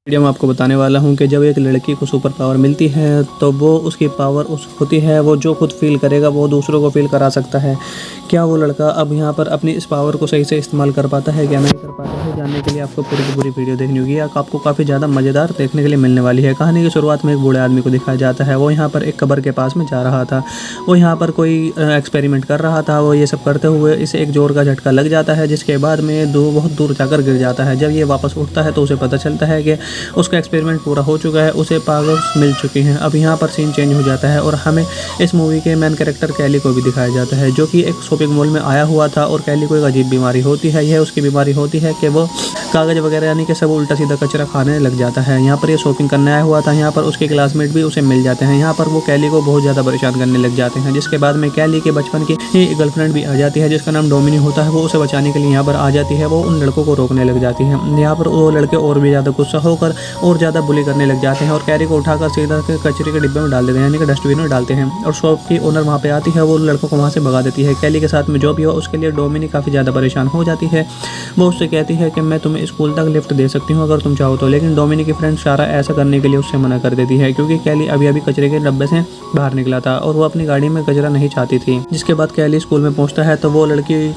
Video में आपको बताने वाला हूं कि जब एक लड़की को सुपर पावर मिलती है तो वो उसकी पावर उस होती है, वो जो खुद फील करेगा वो दूसरों को फील करा सकता है। क्या वो लड़का अब यहाँ पर अपनी इस पावर को सही से इस्तेमाल कर पाता है, क्या नहीं कर पाता है, जानने के लिए आपको पूरी की पूरी वीडियो देखनी होगी। आपको काफ़ी ज़्यादा मज़ेदार देखने के लिए मिलने वाली है। कहानी की शुरुआत में एक बूढ़े आदमी को दिखाया जाता है। वो यहाँ पर एक कब्र के पास में जा रहा था। वो यहाँ पर कोई एक्सपेरिमेंट कर रहा था। वो ये सब करते हुए इसे एक जोर का झटका लग जाता है, जिसके बाद में बहुत दूर जाकर गिर जाता है। जब ये वापस उठता है तो उसे पता चलता है कि उसका एक्सपेरिमेंट पूरा हो चुका है, उसे पावर्स मिल चुकी हैं। अब यहाँ पर सीन चेंज हो जाता है और हमें इस मूवी के मेन कैरेक्टर कैली को भी दिखाया जाता है, जो कि एक शॉपिंग मॉल में आया हुआ था। और कैली को एक अजीब बीमारी होती है। यह उसकी बीमारी होती है कि वो कागज़ वगैरह यानी कि सब उल्टा सीधा कचरा खाने लग जाता है। यहाँ पर ये शॉपिंग करने आया हुआ था। यहाँ पर उसके क्लासमेट भी उसे मिल जाते हैं। यहाँ पर वो कैली को बहुत ज़्यादा परेशान करने लग जाते हैं, जिसके बाद में कैली के बचपन की गर्लफ्रेंड भी आ जाती है, जिसका नाम डोमिनी होता है। वो उसे बचाने के लिए यहाँ पर आ जाती है। वो उन लड़कों को रोकने लग जाती है। यहाँ पर वो लड़के और भी ज़्यादा गुस्सा होकर और ज़्यादा बुली करने लग जाते हैं और कैरी को उठाकर सीधा कचरे के डिब्बे में डाल देते हैं, यानी कि डस्टबिन में डालते हैं। और शॉप की ओनर वहाँ पे आती है। वो लड़कों को वहाँ से भगा देती है। कैली के साथ में जो भी हो उसके लिए डोमिनी काफ़ी ज़्यादा परेशान हो जाती है। वो उससे कहती है कि मैं तुम्हें स्कूल तक लिफ्ट दे सकती हूँ अगर तुम चाहो तो, लेकिन डोमिनी की फ्रेंड सारा ऐसा करने के लिए उससे मना कर देती है, क्योंकि कैली अभी अभी कचरे के डब्बे से बाहर निकला था और वो अपनी गाड़ी में कचरा नहीं चाहती थी। जिसके बाद कैली स्कूल में पहुँचता है तो वो लड़की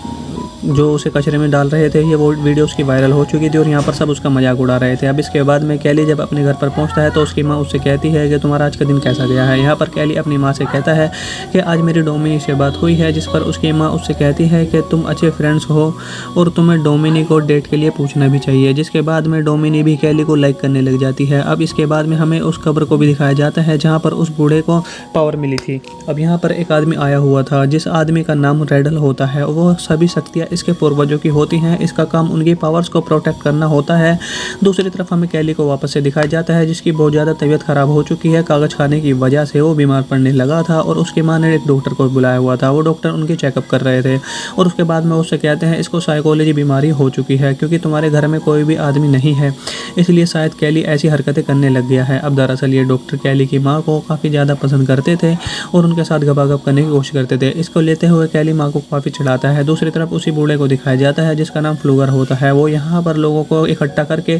जो उसे कचरे में डाल रहे थे, ये वो वीडियो उसकी वायरल हो चुकी थी और यहाँ पर सब उसका मजाक उड़ा रहे थे। अब इसके बाद में कैली जब अपने घर पर पहुँचता है तो उसकी माँ उससे कहती है कि तुम्हारा आज का दिन कैसा गया है। यहाँ पर कैली अपनी माँ से कहता है कि आज मेरी डोमिनी से बात हुई है, जिस पर उसकी माँ उससे कहती है कि तुम अच्छे फ्रेंड्स हो और तुम्हें डोमिनी को डेट के लिए पूछना भी चाहिए। जिसके बाद में डोमिनी भी कैली को लाइक करने लग जाती है। अब इसके बाद में हमें उस कब्र को भी दिखाया जाता है जहाँ पर उस बूढ़े को पावर मिली थी। अब यहाँ पर एक आदमी आया हुआ था, जिस आदमी का नाम रेडल होता है। वो सभी शक्तियाँ इसके पूर्वजों की होती हैं। इसका काम उनकी पावर्स को प्रोटेक्ट करना होता है। दूसरी तरफ हमें कैली को वापस से दिखाया जाता है, जिसकी बहुत ज़्यादा तबीयत ख़राब हो चुकी है। कागज़ खाने की वजह से वो बीमार पड़ने लगा था और उसकी माँ ने एक डॉक्टर को बुलाया हुआ था। वो डॉक्टर उनकी चेकअप कर रहे थे और उसके बाद में उससे कहते हैं इसको साइकोलॉजी बीमारी हो चुकी है, क्योंकि तुम्हारे घर में कोई भी आदमी नहीं है, इसलिए शायद कैली ऐसी हरकतें करने लग गया है। अब दरअसल ये डॉक्टर कैली की माँ को काफ़ी ज़्यादा पसंद करते थे और उनके साथ गपागप करने की कोशिश करते थे। इसको लेते हुए कैली माँ को काफ़ी चिढ़ाता है। दूसरी तरफ उसी बूढ़े को दिखाया जाता है जिसका नाम फ्लूगर होता है। वो यहाँ पर लोगों को इकट्ठा करके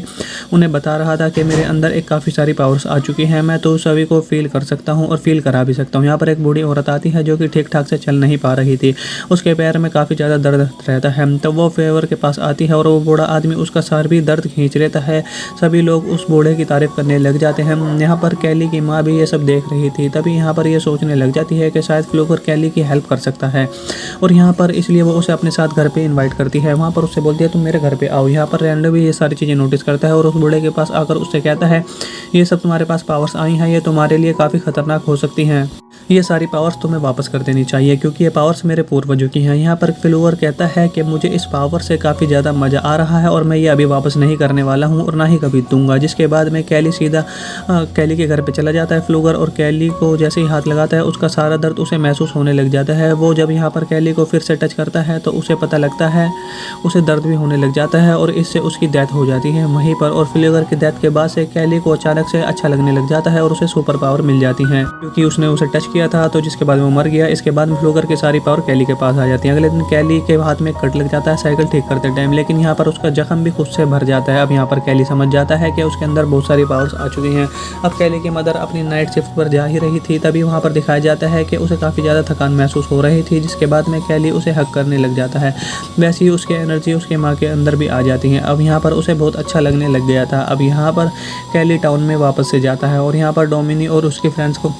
उन्हें बता रहा था कि मेरे अंदर एक काफ़ी सारी पावर्स आ चुकी हैं, मैं तो सभी को फील कर सकता हूँ और फील करा भी सकता हूँ। यहाँ पर एक बूढ़ी औरत आती है जो कि ठीक ठाक से चल नहीं पा रही थी। उसके पैर में काफ़ी ज़्यादा दर्द रहता है। तो वो फेवर के पास आती है और वो बूढ़ा आदमी उसका सर भी दर्द खींच लेता है। सभी लोग उस बूढ़े की तारीफ करने लग जाते हैं। यहाँ पर कैली की माँ भी ये सब देख रही थी। तभी यहाँ पर ये सोचने लग जाती है कि शायद फ्लूगर कैली की हेल्प कर सकता है और यहाँ पर इसलिए वो उसे अपने साथ घर पे इनवाइट करती है। वहाँ पर उससे बोलती है तुम मेरे घर पे आओ। यहाँ पर रैंडो भी ये सारी चीज़ें नोटिस करता है और उस बूढ़े के पास आकर उससे कहता है ये सब तुम्हारे पास पावर्स आई हैं, ये तुम्हारे लिए काफ़ी खतरनाक हो सकती हैं। ये सारी पावर्स तुम्हें वापस कर देनी चाहिए, क्योंकि ये पावर्स मेरे पूर्वजों की हैं। यहाँ पर फ्लूगर कहता है कि मुझे इस पावर से काफ़ी ज़्यादा मज़ा आ रहा है और मैं ये अभी वापस नहीं करने वाला हूँ और ना ही कभी दूंगा। जिसके बाद में कैली सीधा कैली के घर पे चला जाता है फ्लूगर, और कैली को जैसे ही हाथ लगाता है उसका सारा दर्द उसे महसूस होने लग जाता है। वो जब यहाँ पर कैली को फिर से टच करता है तो उसे पता लगता है, उसे दर्द भी होने लग जाता है और इससे उसकी डेथ हो जाती है वहीं पर। और फ्लूगर की डेथ के बाद से कैली को अचानक से अच्छा लगने लग जाता है और उसे सुपर पावर मिल जाती है, क्योंकि उसने उसे टच किया था। तो जिसके बाद वो मर गया। इसके बाद में फ्लूगर की सारी पावर कैली के पास आ जाती है। अगले दिन कैली के हाथ में कट लग जाता है साइकिल ठीक करते टाइम, लेकिन यहाँ पर उसका जख्म भी खुद से भर जाता है। अब यहाँ पर कैली समझ जाता है कि उसके अंदर बहुत सारी पावर्स आ चुकी हैं। अब कैली की मदर अपनी नाइट शिफ्ट पर जा ही रही थी, तभी वहाँ पर दिखाया जाता है कि उसे काफ़ी ज़्यादा थकान महसूस हो रही थी। जिसके बाद में कैली उसे हक करने लग जाता है। वैसे ही उसकी एनर्जी उसके माँ के अंदर भी आ जाती है। अब यहाँ पर उसे बहुत अच्छा लगने लग गया था। अब यहाँ पर कैली टाउन में वापस से जाता है और यहाँ पर डोमिनी और उसके फ्रेंड्स को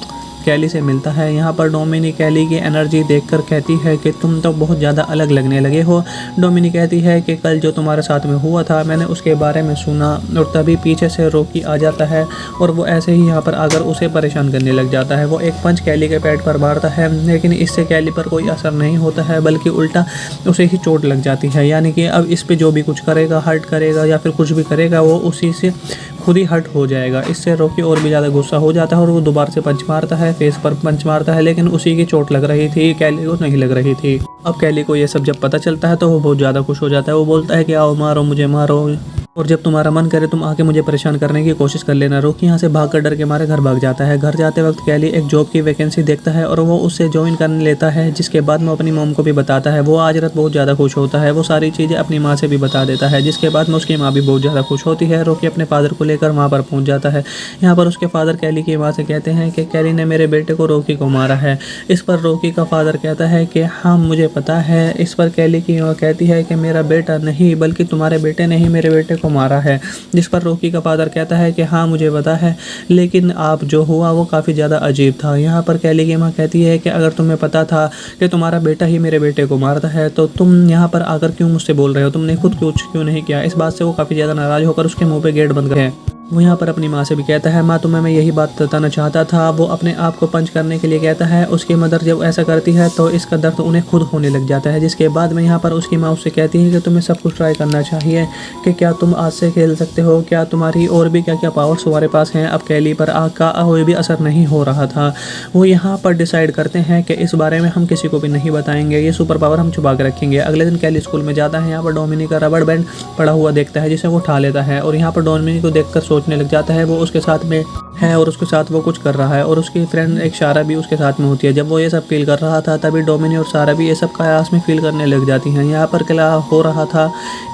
कैली से मिलता है। यहाँ पर डोमिनी कैली की एनर्जी देखकर कहती है कि तुम तो बहुत ज़्यादा अलग लगने लगे हो। डोमिनी कहती है कि कल जो तुम्हारे साथ में हुआ था मैंने उसके बारे में सुना, और तभी पीछे से रॉकी आ जाता है और वो ऐसे ही यहाँ पर आकर उसे परेशान करने लग जाता है। वो एक पंच कैली के पेट पर मारता है, लेकिन इससे कैली पर कोई असर नहीं होता है, बल्कि उल्टा उसे ही चोट लग जाती है। यानी कि अब इस पर जो भी कुछ करेगा, हर्ट करेगा या फिर कुछ भी करेगा, वो उसी से खुद ही हर्ट हो जाएगा। इससे रॉकी और भी ज़्यादा गुस्सा हो जाता है और वो दोबारा से पंच मारता है, फेस पर पंच मारता है, लेकिन उसी की चोट लग रही थी, कैली को नहीं लग रही थी। अब कैली को ये सब जब पता चलता है तो वो बहुत ज़्यादा खुश हो जाता है। वो बोलता है कि आओ मारो मुझे मारो। और जब तुम्हारा मन करे तुम आके मुझे परेशान करने की कोशिश कर लेना। रॉकी यहाँ से भागकर डर के मारे घर भाग जाता है। घर जाते वक्त कैली एक जॉब की वैकेंसी देखता है और वो उससे ज्वाइन करने लेता है, जिसके बाद में अपनी मॉम को भी बताता है। वो आज रात बहुत ज़्यादा खुश होता है, वो सारी चीज़ें अपनी माँ से भी बता देता है, जिसके बाद में उसकी माँ भी बहुत ज़्यादा खुश होती है। रॉकी अपने फादर को लेकर वहाँ पर पहुँच जाता है। यहाँ पर उसके फादर कैली की माँ से कहते हैं कि कैली ने मेरे बेटे को रॉकी को मारा है। इस पर रॉकी का फादर कहता है कि हाँ मुझे पता है। इस पर कैली की माँ कहती है कि मेरा बेटा नहीं बल्कि तुम्हारे बेटे ने ही मेरे बेटे को मारा है। जिस पर रॉकी का फादर कहता है कि हाँ मुझे पता है, लेकिन आप जो हुआ वो काफ़ी ज़्यादा अजीब था। यहाँ पर कैली की माँ कहती है कि अगर तुम्हें पता था कि तुम्हारा बेटा ही मेरे बेटे को मारता है तो तुम यहाँ पर आकर क्यों मुझसे बोल रहे हो, तुमने खुद कुछ क्यों नहीं किया। इस बात से वो काफ़ी ज़्यादा नाराज़ होकर उसके मुंह पे गेट बंद करे। वो यहाँ पर अपनी माँ से भी कहता है, माँ तुम्हें मैं यही बात बताना चाहता था। वो अपने आप को पंच करने के लिए कहता है। उसकी मदर जब ऐसा करती है तो इसका दर्द उन्हें खुद होने लग जाता है। जिसके बाद में यहाँ पर उसकी माँ उससे कहती है कि तुम्हें सब कुछ ट्राई करना चाहिए, कि क्या तुम आज से खेल सकते हो, क्या तुम्हारी और भी क्या क्या पावर्स तुम्हारे पास हैं। अब कैली पर आग का कोई भी असर नहीं हो रहा था। वो यहाँ पर डिसाइड करते हैं कि इस बारे में हम किसी को भी नहीं बताएंगे, ये सुपर पावर हम छुपा के रखेंगे। अगले दिन कैली स्कूल में जाता है। यहाँ पर डोमिनी का रबड़ बैंड पड़ा हुआ देखता है, जिसे वो उठा लेता है और यहाँ पर डोमिनी को देखकर सोचने लग जाता है वो उसके साथ में है और उसके साथ वो कुछ कर रहा है। और उसकी फ्रेंड एक सारा भी उसके साथ में होती है। जब वो ये सब फील कर रहा था तभी डोमिनी और सारा भी ये सब कायास में फील करने लग जाती हैं। यहाँ पर क्या हो रहा था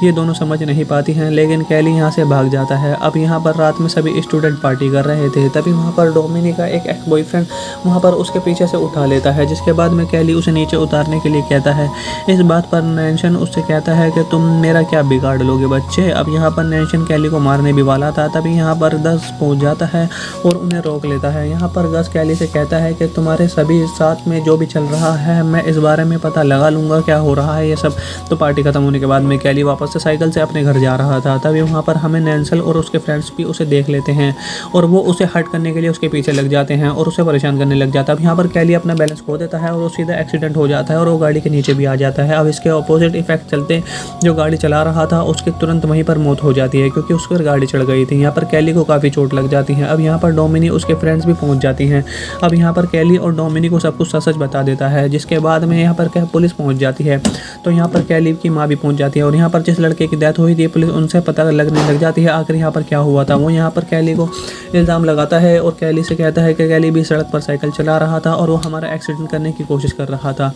ये दोनों समझ नहीं पाती हैं, लेकिन कैली यहाँ से भाग जाता है। अब यहाँ पर रात में सभी स्टूडेंट पार्टी कर रहे थे, तभी वहाँ पर डोमिनी का एक एक्स बॉयफ्रेंड वहाँ पर उसके पीछे से उठा लेता है, जिसके बाद में कैली उसे नीचे उतारने के लिए कहता है। इस बात पर नैन्शन उससे कहता है कि तुम मेरा क्या बिगाड़ लोगे बच्चे। अब यहाँ पर नैन्शन कैली को मारने भी वाला था, तभी यहाँ पर गस पहुँच जाता है और उन्हें रोक लेता है। यहाँ पर गस कैली से कहता है कि तुम्हारे सभी साथ में जो भी चल रहा है मैं इस बारे में पता लगा लूँगा क्या हो रहा है ये सब। तो पार्टी खत्म होने के बाद में कैली वापस से साइकिल से अपने घर जा रहा था, तभी वहाँ पर हमें नैन्सल और उसके फ्रेंड्स भी उसे देख लेते हैं और वो उसे हट करने के लिए उसके पीछे लग जाते हैं और उसे परेशान करने लग जाता है। अब यहाँ पर कैली अपना बैलेंस खो देता है और वो सीधा एक्सीडेंट हो जाता है और वो गाड़ी के नीचे भी आ जाता है। अब इसके अपोजिट इफेक्ट चलते जो गाड़ी चला रहा था उसकी तुरंत वहीं पर मौत हो जाती है, क्योंकि उस पर गाड़ी चढ़ गई थी। यहाँ पर कैली को काफ़ी चोट लग जाती है। अब यहाँ पर डोमिनी उसके फ्रेंड्स भी पहुँच जाती हैं। अब यहाँ पर कैली और डोमिनी को सब कुछ सच बता देता है, जिसके बाद में यहाँ पर क्या पुलिस पहुँच जाती है। तो यहाँ पर कैली की माँ भी पहुँच जाती है और यहाँ पर जिस लड़के की डेथ हुई थी पुलिस उनसे पता लगने लग जाती है आखिर यहाँ पर क्या हुआ था। वो यहाँ पर कैली को इल्ज़ाम लगाता है और कैली से कहता है कि कैली भी सड़क पर साइकिल चला रहा था और वो हमारा एक्सीडेंट करने की कोशिश कर रहा था।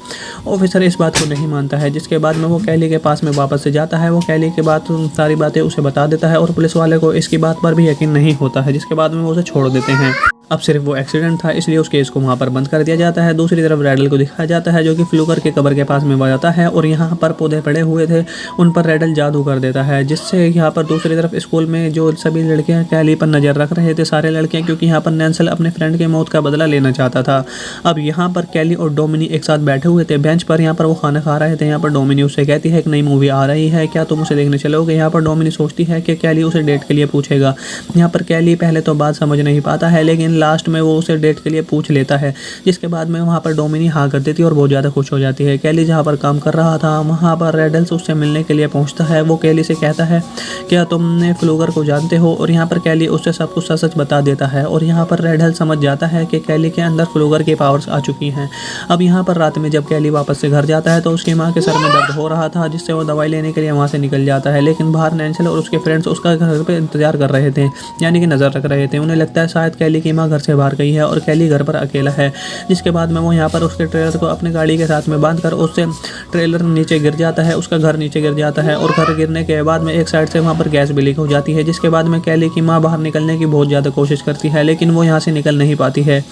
ऑफिसर इस बात को नहीं मानता है, जिसके बाद में वो कैली के पास में वापस से जाता है। वो कैली के बाद सारी बातें उसे बता देता है और पुलिस वाले को इसकी बात पर भी यकीन नहीं होता है, जिसके बाद में वो उसे छोड़ देते हैं। अब सिर्फ वो एक्सीडेंट था इसलिए उस केस को वहाँ पर बंद कर दिया जाता है। दूसरी तरफ रैडल को दिखाया जाता है जो कि फ्लूगर के कब्र के पास में जाता है और यहाँ पर पौधे पड़े हुए थे उन पर रैडल जादू कर देता है, जिससे यहाँ पर दूसरी तरफ स्कूल में जो सभी लड़कियाँ कैली पर नज़र रख रहे थे सारे लड़कियाँ, क्योंकि यहाँ पर नैन्सल अपने फ्रेंड के मौत का बदला लेना चाहता था। अब यहाँ पर कैली और डोमिनी एक साथ बैठे हुए थे बेंच पर, यहाँ पर वो खाना खा रहे थे। यहाँ पर डोमिनी उससे कहती है एक नई मूवी आ रही है, क्या तुम उसे देखने चलोगे। यहाँ पर डोमिनी सोचती है कि कैली उसे डेट के लिए पूछेगा। यहाँ पर कैली पहले तो बात समझ नहीं पाता है, लेकिन लास्ट में वो उसे डेट के लिए पूछ लेता है, जिसके बाद में वहाँ पर डोमिनी हाँ कर देती है और बहुत ज़्यादा खुश हो जाती है। कैली जहाँ पर काम कर रहा था वहाँ पर रैडल्स उससे मिलने के लिए पहुँचता है। वो कैली से कहता है क्या तुमने फ्लूगर को जानते हो, और यहाँ पर कैली उससे सब कुछ सच बता देता है और यहाँ पर रैडल समझ जाता है कि कैली के अंदर फ्लूगर की पावर्स आ चुकी हैं। अब यहाँ पर रात में जब कैली वापस से घर जाता है तो उसकी माँ के सर में दर्द हो रहा था, जिससे वो दवाई लेने के लिए वहाँ से निकल जाता है, लेकिन बाहर नैन्सल और उसके फ्रेंड्स उसका घर पर इंतजार कर रहे थे, यानी कि नज़र रख रहे थे। उन्हें लगता है शायद कैली की माँ घर से बाहर गई है और कैली घर पर अकेला है, जिसके बाद में वो यहाँ पर उसके ट्रेलर को अपने गाड़ी के साथ में बांधकर उससे ट्रेलर नीचे गिर जाता है, उसका घर नीचे गिर जाता है और घर गिरने के बाद में एक साइड से वहाँ पर गैस भी लीक हो जाती है, जिसके बाद में कैली की माँ बाहर निकलने की बहुत ज़्यादा कोशिश करती है, लेकिन वो यहाँ से निकल नहीं पाती है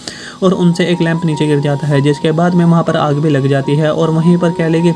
और उनसे एक लैंप नीचे गिर जाता है, जिसके बाद में वहाँ पर आग भी लग जाती है और वहीं पर कैली की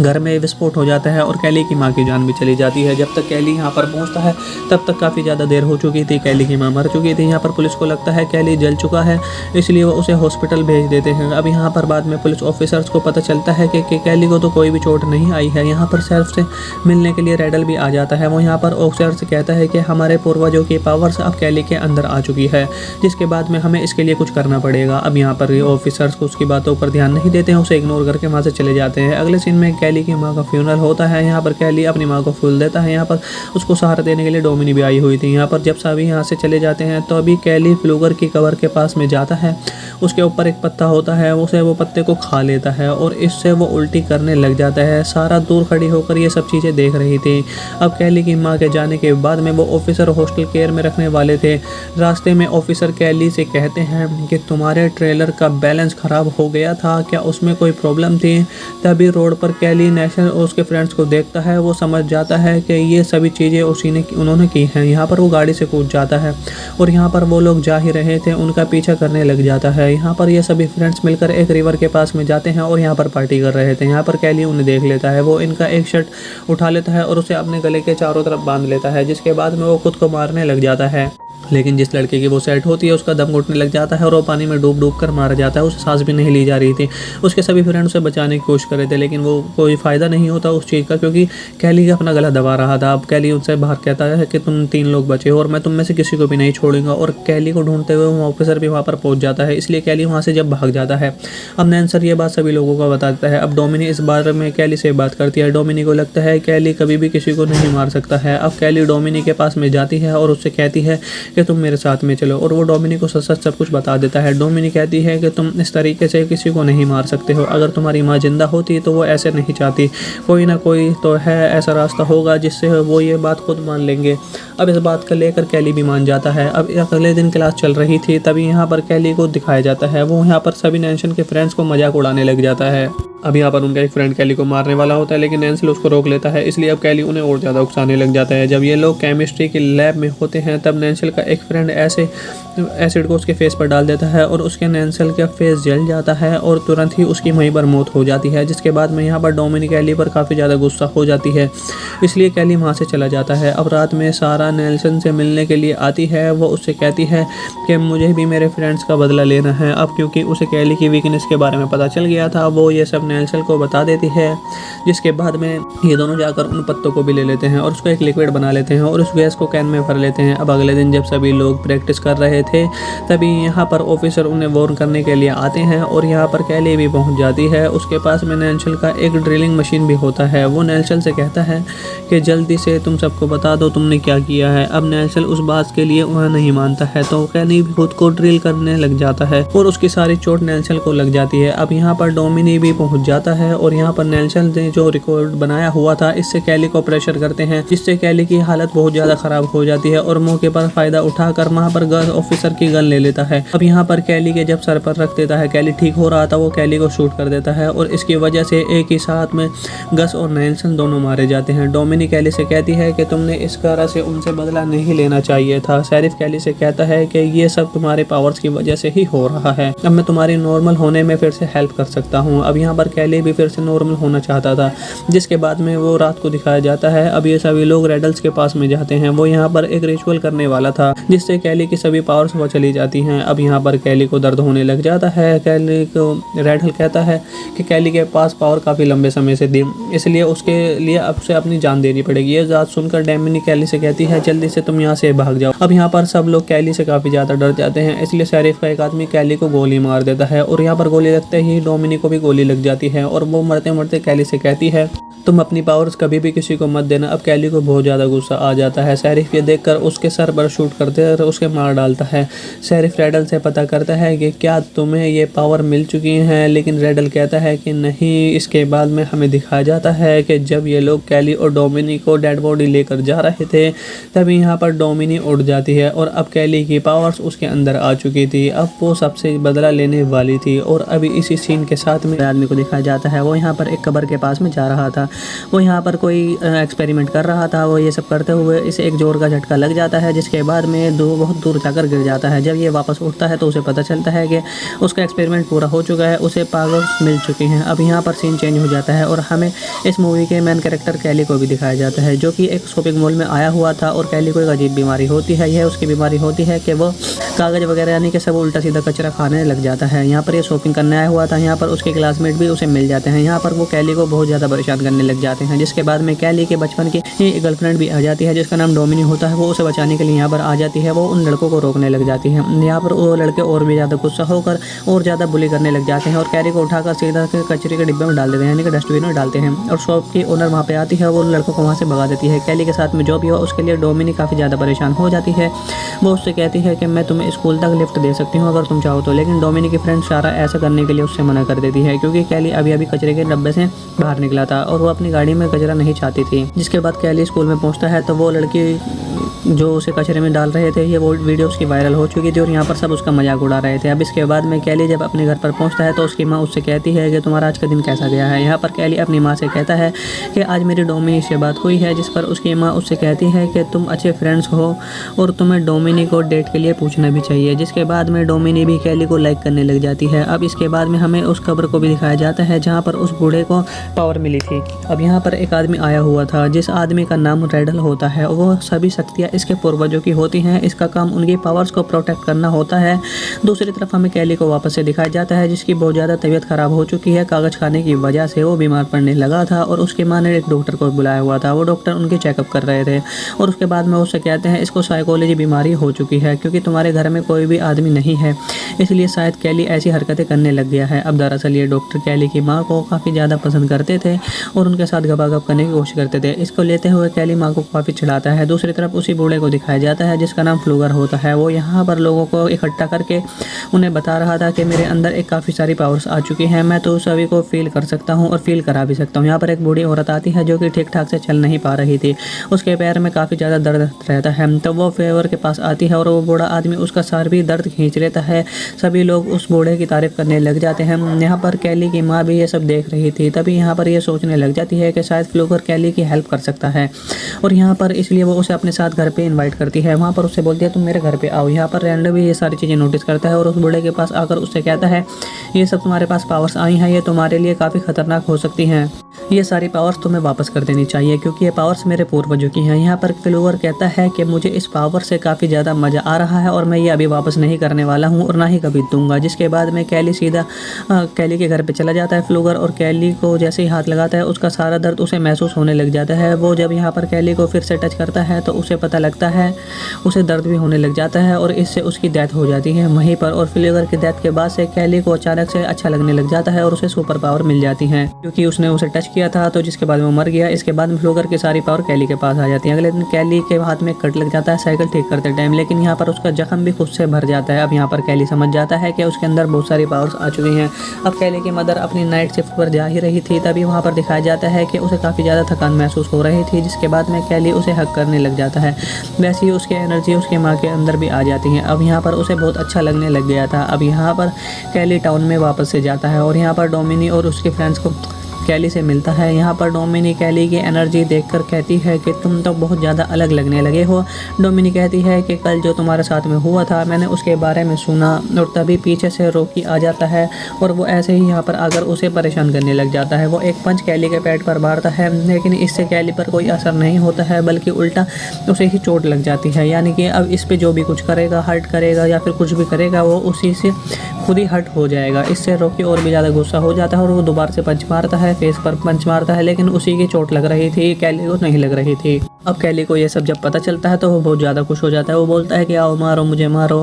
घर में विस्फोट हो जाता है और कैली की माँ की जान भी चली जाती है। जब तक कैली यहाँ पर पहुँचता है तब तक काफ़ी ज़्यादा देर हो चुकी थी, कैली की माँ मर चुकी थी। यहाँ पर पुलिस को लगता है कैली जल चुका है, इसलिए वो उसे हॉस्पिटल भेज देते हैं। अब यहाँ पर बाद में पुलिस ऑफिसर्स को पता चलता है कि कैली को तो कोई भी चोट नहीं आई है। यहाँ पर सेल्फ से मिलने के लिए रैडल भी आ जाता है। वो यहाँ पर ऑफिसर से कहता है कि हमारे पूर्वजों की पावर्स अब कैली के अंदर आ चुकी है, जिसके बाद में हमें इसके लिए कुछ करना पड़ेगा। अब यहाँ पर ऑफिसर्स को उसकी बातों पर ध्यान नहीं देते हैं, उसे इग्नोर करके वहाँ से चले जाते हैं। अगले सीन में कैली की माँ का फ्यूनरल होता है। यहाँ पर कैली अपनी माँ को फूल देता है। यहाँ पर उसको सहारा देने के लिए डोमिनी भी आई हुई थी। यहाँ पर जब सभी यहाँ से चले जाते हैं तो अभी कैली फ्लूगर की कबर के पास में जाता है। उसके ऊपर एक पत्ता होता है, उसे वो पत्ते को खा लेता है और इससे वो उल्टी करने लग जाता है। सारा दूर खड़ी होकर ये सब चीज़ें देख रही थी। अब कैली की माँ के जाने के बाद में वो ऑफिसर हॉस्टल केयर में रखने वाले थे। रास्ते में ऑफिसर कैली से कहते हैं कि तुम्हारे ट्रेलर का बैलेंस ख़राब हो गया था, क्या उसमें कोई प्रॉब्लम थी? तभी रोड पर कैली नेशनल और उसके फ्रेंड्स को देखता है। वो समझ जाता है कि ये सभी चीज़ें उन्होंने की हैं। यहाँ पर वो गाड़ी से कूद जाता है और यहाँ पर वो लोग जा ही रहे थे, उनका पीछा करने लग जाता है। यहाँ पर ये सभी फ्रेंड्स मिलकर एक रिवर के पास में जाते हैं और यहाँ पर पार्टी कर रहे थे। यहाँ पर कैली उन्हें देख लेता है। वो इनका एक शर्ट उठा लेता है और उसे अपने गले के चारों तरफ बांध लेता है, जिसके बाद में वो खुद को मारने लग जाता है। लेकिन जिस लड़के की वो सेट होती है उसका दम घुटने लग जाता है और वो पानी में डूब कर मारा जाता है। उसे सांस भी नहीं ली जा रही थी। उसके सभी फ्रेंड उसे बचाने की कोशिश कर रहे थे, लेकिन वो कोई फ़ायदा नहीं होता उस चीज़ का, क्योंकि कैली अपना गला दबा रहा था। अब कैली उनसे बाहर कहता है कि तुम 3 लोग बचे हो और मैं तुम में से किसी को भी नहीं छोड़ूंगा। और कैली को ढूंढते हुए वो ऑफिसर भी वहाँ पर पहुँच जाता है, इसलिए कैली वहाँ से जब भाग जाता है। अब नैन्सर ये बात सभी लोगों को बताता है। अब डोमिनी इस बारे में कैली से बात करती है। डोमिनी को लगता है कैली कभी भी किसी को नहीं मार सकता है। अब कैली डोमिनी के पास में जाती है और उससे कहती है कि तुम मेरे साथ में चलो, और वो डोमिनी को सच सब कुछ बता देता है। डोमिनी कहती है कि तुम इस तरीके से किसी को नहीं मार सकते हो। अगर तुम्हारी माँ जिंदा होती तो वो ऐसे नहीं चाहती। कोई ना कोई तो है, ऐसा रास्ता होगा जिससे वो ये बात खुद मान लेंगे। अब इस बात को लेकर कैली भी मान जाता है। अब अगले दिन क्लास चल रही थी, तभी यहाँ पर कैली को दिखाया जाता है। वो यहाँ पर सभी नैन्सल के फ्रेंड्स को मजाक उड़ाने लग जाता है। अब यहाँ पर उनका एक फ्रेंड कैली को मारने वाला होता है, लेकिन नैन्सल उसको रोक लेता है। इसलिए अब कैली उन्हें और ज़्यादा उकसाने लग जाता है। जब ये लोग केमिस्ट्री की लैब में होते हैं तब नैन्सल का एक फ्रेंड ऐसे एसिड को उसके फेस पर डाल देता है और उसके नैन्सल का फेस जल जाता है और तुरंत ही उसकी वहीं पर मौत हो जाती है। जिसके बाद में यहाँ पर डोमिनी कैली पर काफ़ी ज़्यादा गुस्सा हो जाती है, इसलिए कैली वहाँ से चला जाता है। अब रात में सारा नेल्सन से मिलने के लिए आती है। वो उससे कहती है कि मुझे भी मेरे फ्रेंड्स का बदला लेना है। अब क्योंकि उसे कैली की वीकनेस के बारे में पता चल गया था, वो ये सब नेल्सन को बता देती है। जिसके बाद में ये दोनों जाकर उन पत्तों को भी ले लेते हैं और उसको एक लिक्विड बना लेते हैं और उस गैस को कैन में भर लेते हैं। अब अगले दिन जब सभी लोग प्रैक्टिस कर रहे थे तभी यहाँ पर ऑफिसर उन्हें वार्न करने के लिए आते हैं और यहाँ पर कैली भी पहुँच जाती है। उसके पास में नेल्सन का एक ड्रिलिंग मशीन भी होता है। वो नेल्सन से कहता है कि जल्दी से तुम सबको बता दो तुमने क्या किया है। अब नेल्सन उस बात के लिए वह नहीं मानता है, तो कैली भी खुद को ड्रिल करने लग जाता है और उसकी सारी चोट नेल्सन को लग जाती है। अब यहाँ पर डोमिनी भी पहुँच जाता है और यहाँ पर नेल्सन ने जो रिकॉर्ड बनाया हुआ था इससे कैली को प्रेशर करते हैं, जिससे कैली की हालत बहुत ज़्यादा ख़राब हो जाती है और मौके पर फ़ायदा उठाकर वहाँ पर गन ऑफिसर की गन ले लेता है। अब यहाँ पर कैली के जब सर पर रख देता है, कैली ठीक हो रहा था, वो कैली को शूट कर देता है और इसकी वजह से एक ही साथ में गस और नेल्सन दोनों मारे जाते हैं। डोमिनी कैली से कहती है कि तुमने इस तरह से उनसे बदला नहीं लेना चाहिए था। शेरिफ कैली से कहता है कि ये सब तुम्हारे पावर्स की वजह से ही हो रहा है। अब मैं तुम्हारी नॉर्मल होने में फिर से हेल्प कर सकता हूँ। अब यहाँ पर कैली भी फिर से नॉर्मल होना चाहता था, जिसके बाद में वो रात को दिखाया जाता है। अब ये सभी लोग रेडल्स के पास में जाते हैं। वो यहाँ पर एक रिचुअल करने वाला था जिससे कैली की सभी पावर्स वो चली जाती हैं। अब यहाँ पर कैली को दर्द होने लग जाता है। कैली को रेडल कहता है कि कैली के पास पावर काफ़ी लंबे समय से थी, इसलिए उसके लिए अब से अपनी जान देनी पड़ेगी। ये बात सुनकर डोमिनी कैली से कहती है जल्दी से तुम यहाँ से भाग जाओ। अब यहाँ पर सब लोग कैली से काफ़ी ज़्यादा डर जाते हैं, इसलिए शेरिफ का एक आदमी कैली को गोली मार देता है और यहाँ पर गोली लगते ही डोमिनी को भी गोली लग जाती है और वो मरते मरते कैली से कहती है तुम अपनी पावर्स कभी भी किसी को मत देना। अब कैली को बहुत ज़्यादा गुस्सा आ जाता है। शेरिफ ये देखकर उसके सर पर शूट करते और उसके मार डालता है। शेरिफ रेडल से पता करता है कि क्या तुम्हें ये पावर मिल चुकी है, लेकिन रेडल कहता है कि नहीं। इसके बाद में हमें दिखाया जाता है कि जब ये लोग कैली और डोमिनी को डेड बॉडी लेकर जा रहे थे तभी यहाँ पर डोमिनी उड़ जाती है और अब कैली की पावर्स उसके अंदर आ चुकी थी। अब वो सबसे बदला लेने वाली थी और अभी इसी सीन के साथ में आदमी को दिखाया जाता है। वो यहाँ पर एक कब्र के पास में जा रहा था। वो यहाँ पर कोई एक्सपेरिमेंट कर रहा था। वो ये सब करते हुए इसे एक जोर का झटका लग जाता है, जिसके बाद में बहुत दूर जाकर गिर जाता है। जब ये वापस उठता है तो उसे पता चलता है कि उसका एक्सपेरिमेंट पूरा हो चुका है, उसे पावर्स मिल चुकी हैं। अब यहाँ पर सीन चेंज हो जाता है और हमें इस मूवी के मेन कैरेक्टर कैली को भी दिखाया जाता है, जो कि एक शॉपिंग मॉल में आया हुआ था और कैली को एक अजीब बीमारी होती है। यह उसकी बीमारी होती है कि वो कागज़ वगैरह यानी कि सब उल्टा सीधा कचरा खाने लग जाता है। यहाँ पर ये शॉपिंग करने आया हुआ था। यहाँ पर उसके क्लासमेट भी उसे मिल जाते हैं। यहाँ पर वो कैली को बहुत ज़्यादा परेशान करने लग जाते हैं। जिसके बाद में कैली के बचपन की एक गर्लफ्रेंड भी आ जाती है जिसका नाम डोमिनी होता है। वो उसे बचाने के लिए यहाँ पर आ जाती है। वो उन लड़कों को रोकने लग जाती है। यहाँ पर वो लड़के और भी ज़्यादा गुस्सा होकर और ज़्यादा बुली करने लग जाते हैं और कैली को उठाकर सीधा कचरे के डिब्बे में डाल देते हैं, यानी कि डस्टबिन में डालते हैं। और शॉप की ओनर वहाँ पे आती है, वो उन लड़कों को वहाँ से भगा देती है। कैली के साथ में जो भी हो उसके लिए डोमिनी काफ़ी ज़्यादा परेशान हो जाती है। वो उससे कहती है कि मैं तुम्हें स्कूल तक लिफ्ट दे सकती हूँ अगर तुम चाहो तो, लेकिन डोमिनी की फ्रेंड सारा ऐसा करने के लिए उससे मना कर देती है क्योंकि कैली अभी अभी कचरे के डब्बे से बाहर निकला था और वो अपनी गाड़ी में कचरा नहीं चाहती थी। जिसके बाद कैली स्कूल में पहुँचता है तो वो लड़की जो उसे कचरे में डाल रहे थे ये वो वीडियो उसकी वायरल हो चुकी थी और यहाँ पर सब उसका मजाक उड़ा रहे थे। अब इसके बाद में कैली जब अपने घर पर पहुँचता है तो उसकी माँ उससे कहती है कि तुम्हारा आज का दिन कैसा गया है। यहाँ पर कैली अपनी माँ से कहता है कि आज मेरी डोमिनी से बात हुई है, जिस पर उसकी माँ उससे कहती है कि तुम अच्छे फ्रेंड्स हो और तुम्हें डोमिनी को डेट के लिए पूछना भी चाहिए। जिसके बाद में डोमिनी भी कैली को लाइक करने लग जाती है। अब इसके बाद में हमें उस कब्र को भी दिखाया जाता है जहाँ पर उस बूढ़े को पावर मिली थी। अब यहाँ पर एक आदमी आया हुआ था जिस आदमी का नाम रेडल होता है। वो सभी शक्तियाँ इसके पूर्वजों की होती हैं। इसका काम उनकी पावर्स को प्रोटेक्ट करना होता है। दूसरी तरफ हमें कैली को वापस से दिखाया जाता है जिसकी बहुत ज़्यादा तबीयत ख़राब हो चुकी है। कागज़ खाने की वजह से वो बीमार पड़ने लगा था और उसकी माँ ने एक डॉक्टर को बुलाया हुआ था। वो डॉक्टर उनके चेकअप कर रहे थे और उसके बाद में उससे कहते हैं इसको साइकोलॉजी बीमारी हो चुकी है क्योंकि तुम्हारे घर में कोई भी आदमी नहीं है, इसलिए शायद कैली ऐसी हरकतें करने लग गया है। अब दरअसल ये डॉक्टर कैली की माँ को काफ़ी ज़्यादा पसंद करते थे और उनके साथ गपागप करने की कोशिश करते थे। इसको लेते हुए कैली माँ को काफ़ी चिढ़ाता है। दूसरी तरफ उसी बूढ़े को दिखाया जाता है जिसका नाम फ्लूगर होता है। वो यहाँ पर लोगों को इकट्ठा करके उन्हें बता रहा था कि मेरे अंदर एक काफ़ी सारी पावर्स आ चुकी हैं, मैं तो सभी को फील कर सकता हूँ और फील करा भी सकता हूँ। यहाँ पर एक बूढ़ी औरत आती है जो कि ठीक ठाक से चल नहीं पा रही थी, उसके पैर में काफ़ी ज़्यादा दर्द रहता है। तो वो फेवर के पास आती है और वो बूढ़ा आदमी उसका सर भी दर्द खींच लेता है। सभी लोग उस बूढ़े की तारीफ करने लग जाते हैं। यहाँ पर कैली की माँ भी ये सब देख रही थी। तभी यहाँ पर ये सोचने लग जाती है कि शायद फ्लूगर कैली की हेल्प कर सकता है और यहाँ पर इसलिए वो उसे अपने साथ घर पे इनवाइट करती है। वहाँ पर उससे बोलती है तुम मेरे घर पे आओ। यहाँ पर रैंडम भी ये सारी चीज़ें नोटिस करता है और उस बूढ़े के पास आकर उससे कहता है ये सब तुम्हारे पास पावर्स आई हैं, ये तुम्हारे लिए काफ़ी खतरनाक हो सकती हैं, ये सारी पावर्स तुम्हें वापस कर देनी चाहिए क्योंकि ये पावर्स मेरे पूर्वजों की हैं। यहाँ पर फ्लूगर कहता है कि मुझे इस पावर से काफ़ी ज़्यादा मज़ा आ रहा है और मैं ये अभी वापस नहीं करने वाला हूँ और ना ही कभी दूंगा। जिसके बाद में कैली सीधा कैली के घर पे चला जाता है फ्लूगर और कैली को जैसे ही हाथ लगाता है उसका सारा दर्द उसे महसूस होने लग जाता है। वो जब यहाँ पर कैली को फिर से टच करता है तो उसे पता लगता है उसे दर्द भी होने लग जाता है और इससे उसकी डेथ हो जाती है वहीं पर। और फ्लूगर की डेथ के बाद से कैली को अचानक से अच्छा लगने लग जाता है और उसे सुपर पावर मिल जाती है क्योंकि उसने उसे टच किया था। तो जिसके बाद वो मर गया। इसके बाद में फ्लूगर की सारी पावर कैली के पास आ जाती है। अगले दिन कैली के हाथ में कट लग जाता है साइकिल ठीक करते टाइम, लेकिन यहाँ पर उसका जख्म भी खुद से भर जाता है। अब यहाँ पर कैली समझ जाता है कि उसके अंदर बहुत सारी पावर्स आ चुकी हैं। अब कैली की मदर अपनी नाइट शिफ्ट पर जा ही रही थी, तभी वहाँ पर दिखाया जाता है कि उसे काफ़ी ज़्यादा थकान महसूस हो रही थी। जिसके बाद में कैली उसे हक करने लग जाता है। वैसे ही उसकी एनर्जी उसकी माँ के अंदर भी आ जाती है। अब यहाँ पर उसे बहुत अच्छा लगने लग गया था। अब यहाँ पर कैली टाउन में वापस से जाता है और यहाँ पर डोमिनी और उसके फ्रेंड्स को कैली से मिलता है। यहाँ पर डोमिनी कैली की एनर्जी देखकर कहती है कि तुम तो बहुत ज़्यादा अलग लगने लगे हो। डोमिनी कहती है कि कल जो तुम्हारे साथ में हुआ था मैंने उसके बारे में सुना और तभी पीछे से रॉकी आ जाता है और वो ऐसे ही यहाँ पर आकर उसे परेशान करने लग जाता है। वो एक पंच कैली के पेट पर मारता है लेकिन इससे कैली पर कोई असर नहीं होता है बल्कि उल्टा उसे ही चोट लग जाती है। यानी कि अब इस पर जो भी कुछ करेगा, हर्ट करेगा या फिर कुछ भी करेगा वो उसी से खुद ही हर्ट हो जाएगा। इससे रॉकी और भी ज़्यादा गुस्सा हो जाता है और वो दोबारा से पंच मारता है, फेस पर पंच मारता है, लेकिन उसी की चोट लग रही थी, कैली को नहीं लग रही थी। अब कैली को ये सब जब पता चलता है तो वो बहुत ज़्यादा खुश हो जाता है। वो बोलता है कि आओ मारो मुझे, मारो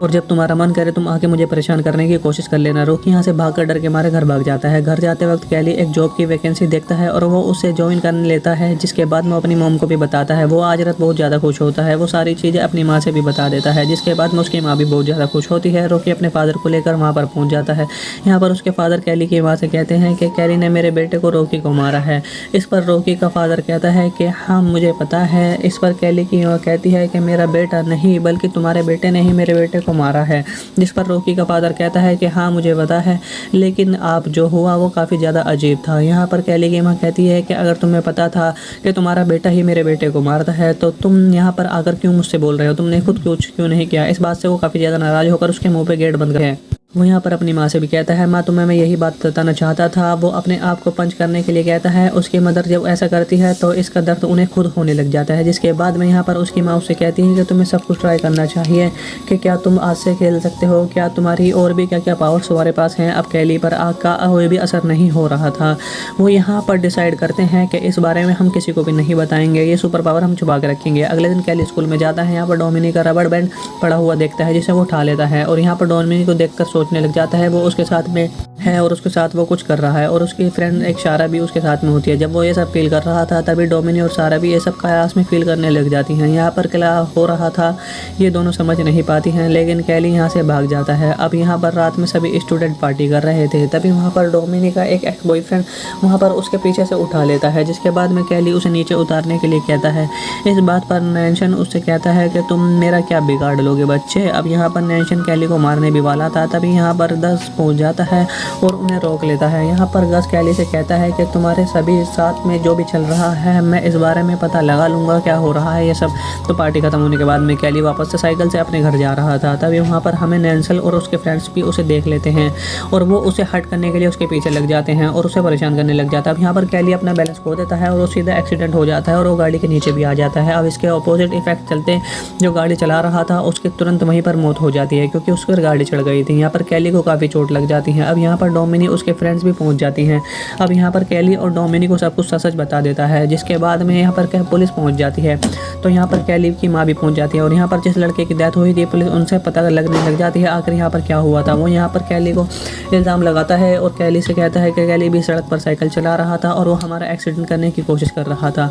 और जब तुम्हारा मन करे तुम आके मुझे परेशान करने की कोशिश कर लेना। रॉकी यहाँ से भागकर डर के मारे घर भाग जाता है। घर जाते वक्त कैली एक जॉब की वैकेंसी देखता है और वो उससे ज्वाइन करने लेता है। जिसके बाद में अपनी मॉम को भी बताता है। वो आज रात बहुत ज़्यादा खुश होता है। वो सारी चीज़ें अपनी माँ से भी बता देता है। जिसके बाद में उसकी माँ भी बहुत ज़्यादा खुश होती है। रॉकी अपने फादर को लेकर वहाँ पर पहुँच जाता है। यहाँ पर उसके फादर कैली की माँ से कहते हैं कि कैली ने मेरे बेटे को रॉकी को मारा है। इस पर रॉकी का फादर कहता है कि हाँ मुझे पता है। इस पर कैली की माँ कहती है कि मेरा बेटा नहीं बल्कि तुम्हारे बेटे ने ही मेरे बेटे को मारा है। जिस पर रॉकी का फादर कहता है कि हाँ मुझे पता है, लेकिन आप जो हुआ वो काफ़ी ज़्यादा अजीब था। यहाँ पर कैली की माँ कहती है कि अगर तुम्हें पता था कि तुम्हारा बेटा ही मेरे बेटे को मारता है तो तुम यहाँ पर आकर क्यों मुझसे बोल रहे हो, तुमने खुद क्यों नहीं किया। इस बात से वो काफ़ी ज़्यादा नाराज़ होकर उसके मुँह पे गेट बंद गए। वो यहाँ पर अपनी माँ से भी कहता है, माँ तुम्हें मैं यही बात बताना चाहता था। वो अपने आप को पंच करने के लिए कहता है। उसकी मदर जब ऐसा करती है तो इसका दर्द उन्हें खुद होने लग जाता है। जिसके बाद में यहाँ पर उसकी माँ उससे कहती है कि तुम्हें सब कुछ ट्राई करना चाहिए, कि क्या तुम आज से खेल सकते हो, क्या तुम्हारी और भी क्या क्या पावर्स तुम्हारे पास हैं। अब कैली पर आग का कोई भी असर नहीं हो रहा था। वो यहाँ पर डिसाइड करते हैं कि इस बारे में हम किसी को भी नहीं बताएंगे, ये सुपर पावर हम छुपा के रखेंगे। अगले दिन कैली स्कूल में जाता है। यहाँ पर डोमिनी का रबड़ बैंड पड़ा हुआ देखता है, जिसे वो उठा लेता है और यहाँ पर डोमिनी को देखकर सोचने लग जाता है वो उसके साथ में है और उसके साथ वो कुछ कर रहा है। और उसकी फ्रेंड एक सारा भी उसके साथ में होती है। जब वो ये सब फील कर रहा था तभी डोमिनी और सारा भी ये सब कायास में फील करने लग जाती हैं। यहाँ पर क्या हो रहा था ये दोनों समझ नहीं पाती हैं, लेकिन कैली यहाँ से भाग जाता है। अब यहाँ पर रात में सभी स्टूडेंट पार्टी कर रहे थे, तभी वहाँ पर डोमिनी का एक एक्स बॉयफ्रेंड वहाँ पर उसके पीछे से उठा लेता है। जिसके बाद में कैली उसे नीचे उतारने के लिए कहता है। इस बात पर नैन्शन उससे कहता है कि तुम मेरा क्या बिगाड़ लोगे बच्चे। अब यहाँ पर नैन्शन कैली को मारने भी वाला था, तभी यहाँ पर गस पहुँच जाता है और उन्हें रोक लेता है। यहाँ पर गस कैली से कहता है कि तुम्हारे सभी साथ में जो भी चल रहा है मैं इस बारे में पता लगा लूँगा क्या हो रहा है ये सब। तो पार्टी खत्म होने के बाद में कैली वापस से साइकिल से अपने घर जा रहा था, तभी वहाँ पर हमें नैन्सल और उसके फ्रेंड्स भी उसे देख लेते हैं और वो उसे हट करने के लिए उसके पीछे लग जाते हैं और उसे परेशान करने लग जाता है। अब यहाँ पर कैली अपना बैलेंस खो देता है और वो सीधा एक्सीडेंट हो जाता है और वो गाड़ी के नीचे भी आ जाता है। अब इसके अपोजिट इफेक्ट चलते जो गाड़ी चला रहा था उसके तुरंत वहीं पर मौत हो जाती है, क्योंकि उस पर गाड़ी चढ़ गई थी। यहाँ पर कैली को काफ़ी चोट लग जाती है। अब यहाँ पर डोमिनी उसके फ्रेंड्स भी पहुँच जाती हैं। अब यहाँ पर कैली और डोमिनी को सब कुछ सच बता देता है। जिसके बाद में यहाँ पर पुलिस पहुँच जाती है। तो यहाँ पर कैली की माँ भी पहुँच जाती है और यहाँ पर जिस लड़के की डेथ हुई थी पुलिस उनसे पता लगने लग जाती है आखिर यहाँ पर क्या हुआ था। वो यहाँ पर कैली को इल्ज़ाम लगाता है और कैली से कहता है कि कैली भी सड़क पर साइकिल चला रहा था और वो हमारा एक्सीडेंट करने की कोशिश कर रहा था।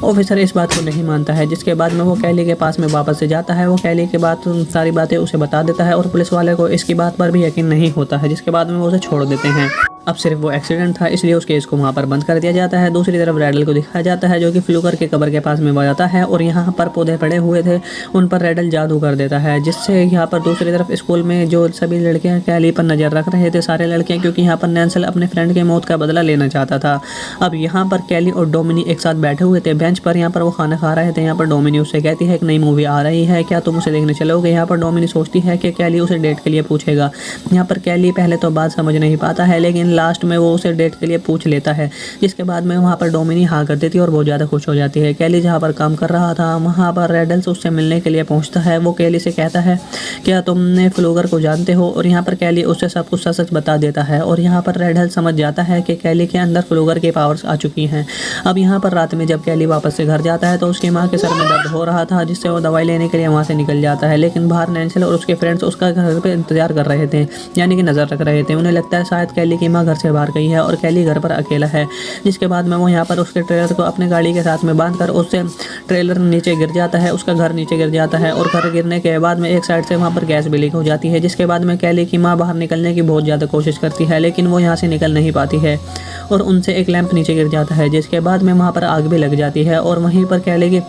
ऑफिसर इस बात को नहीं मानता है। जिसके बाद में वो कैली के पास में वापस से जाता है। वो कैली के बाद सारी बातें उसे बता देता है और पुलिस वाले को इसकी बात पर भी यकीन नहीं होता है। जिसके बाद में वो उसे छोड़ देते हैं। अब सिर्फ वो एक्सीडेंट था इसलिए उस केस को वहाँ पर बंद कर दिया जाता है। दूसरी तरफ रैडल को दिखाया जाता है जो कि फ्लूकर के कब्र के पास में जाता है और यहाँ पर पौधे पड़े हुए थे उन पर रैडल जादू कर देता है, जिससे यहाँ पर दूसरी तरफ स्कूल में जो सभी लड़कियाँ कैली पर नज़र रख रहे थे सारे लड़कियाँ, क्योंकि यहाँ पर नैन्सल अपने फ्रेंड के मौत का बदला लेना चाहता था। अब यहाँ पर कैली और डोमिनी एक साथ बैठे हुए थे बेंच पर। यहाँ पर वो खाना खा रहे थे। यहाँ पर डोमिनी उससे कहती है एक नई मूवी आ रही है, क्या तुम उसे देखने चलोगे। यहाँ पर डोमिनी सोचती है कि कैली उसे डेट के लिए पूछेगा। यहाँ पर कैली पहले तो बात समझ नहीं पाता है, लेकिन लास्ट में वो उसे डेट के लिए पूछ लेता है। जिसके बाद में वहाँ पर डोमिनी हाँ कर देती है और बहुत ज़्यादा खुश हो जाती है। कैली जहाँ पर काम कर रहा था वहाँ पर रैडल्स उससे मिलने के लिए पहुँचता है। वो कैली से कहता है क्या तुमने फ्लूगर को जानते हो, और यहाँ पर कैली उससे सब कुछ सच बता देता है। और यहाँ पर रैडल समझ जाता है कि कैली के अंदर फ्लूगर की पावर्स आ चुकी हैं। अब यहाँ पर रात में जब कैली वापस से घर जाता है तो उसकी माँ के सर में दर्द हो रहा था, जिससे वो दवाई लेने के लिए वहाँ से निकल जाता है। लेकिन बाहर नैन्सल और उसके फ्रेंड्स उसका घर पर इंतजार कर रहे थे, यानी कि नज़र रख रहे थे। उन्हें लगता है शायद कैली की माँ घर से बाहर गई है और कैली घर पर अकेला है। जिसके बाद में वो यहाँ पर उसके ट्रेलर को अपने गाड़ी के साथ में बांधकर उससे ट्रेलर नीचे गिर जाता है, उसका घर नीचे गिर जाता है और घर गिरने के बाद में एक साइड से वहाँ पर गैस भी लीक हो जाती है। जिसके बाद में कैली की माँ बाहर निकलने की बहुत ज़्यादा कोशिश करती है, लेकिन वो यहाँ से निकल नहीं पाती है और उनसे एक लैंप नीचे गिर जाता है। जिसके बाद में वहाँ पर आग भी लग जाती है और वहीं पर कैली की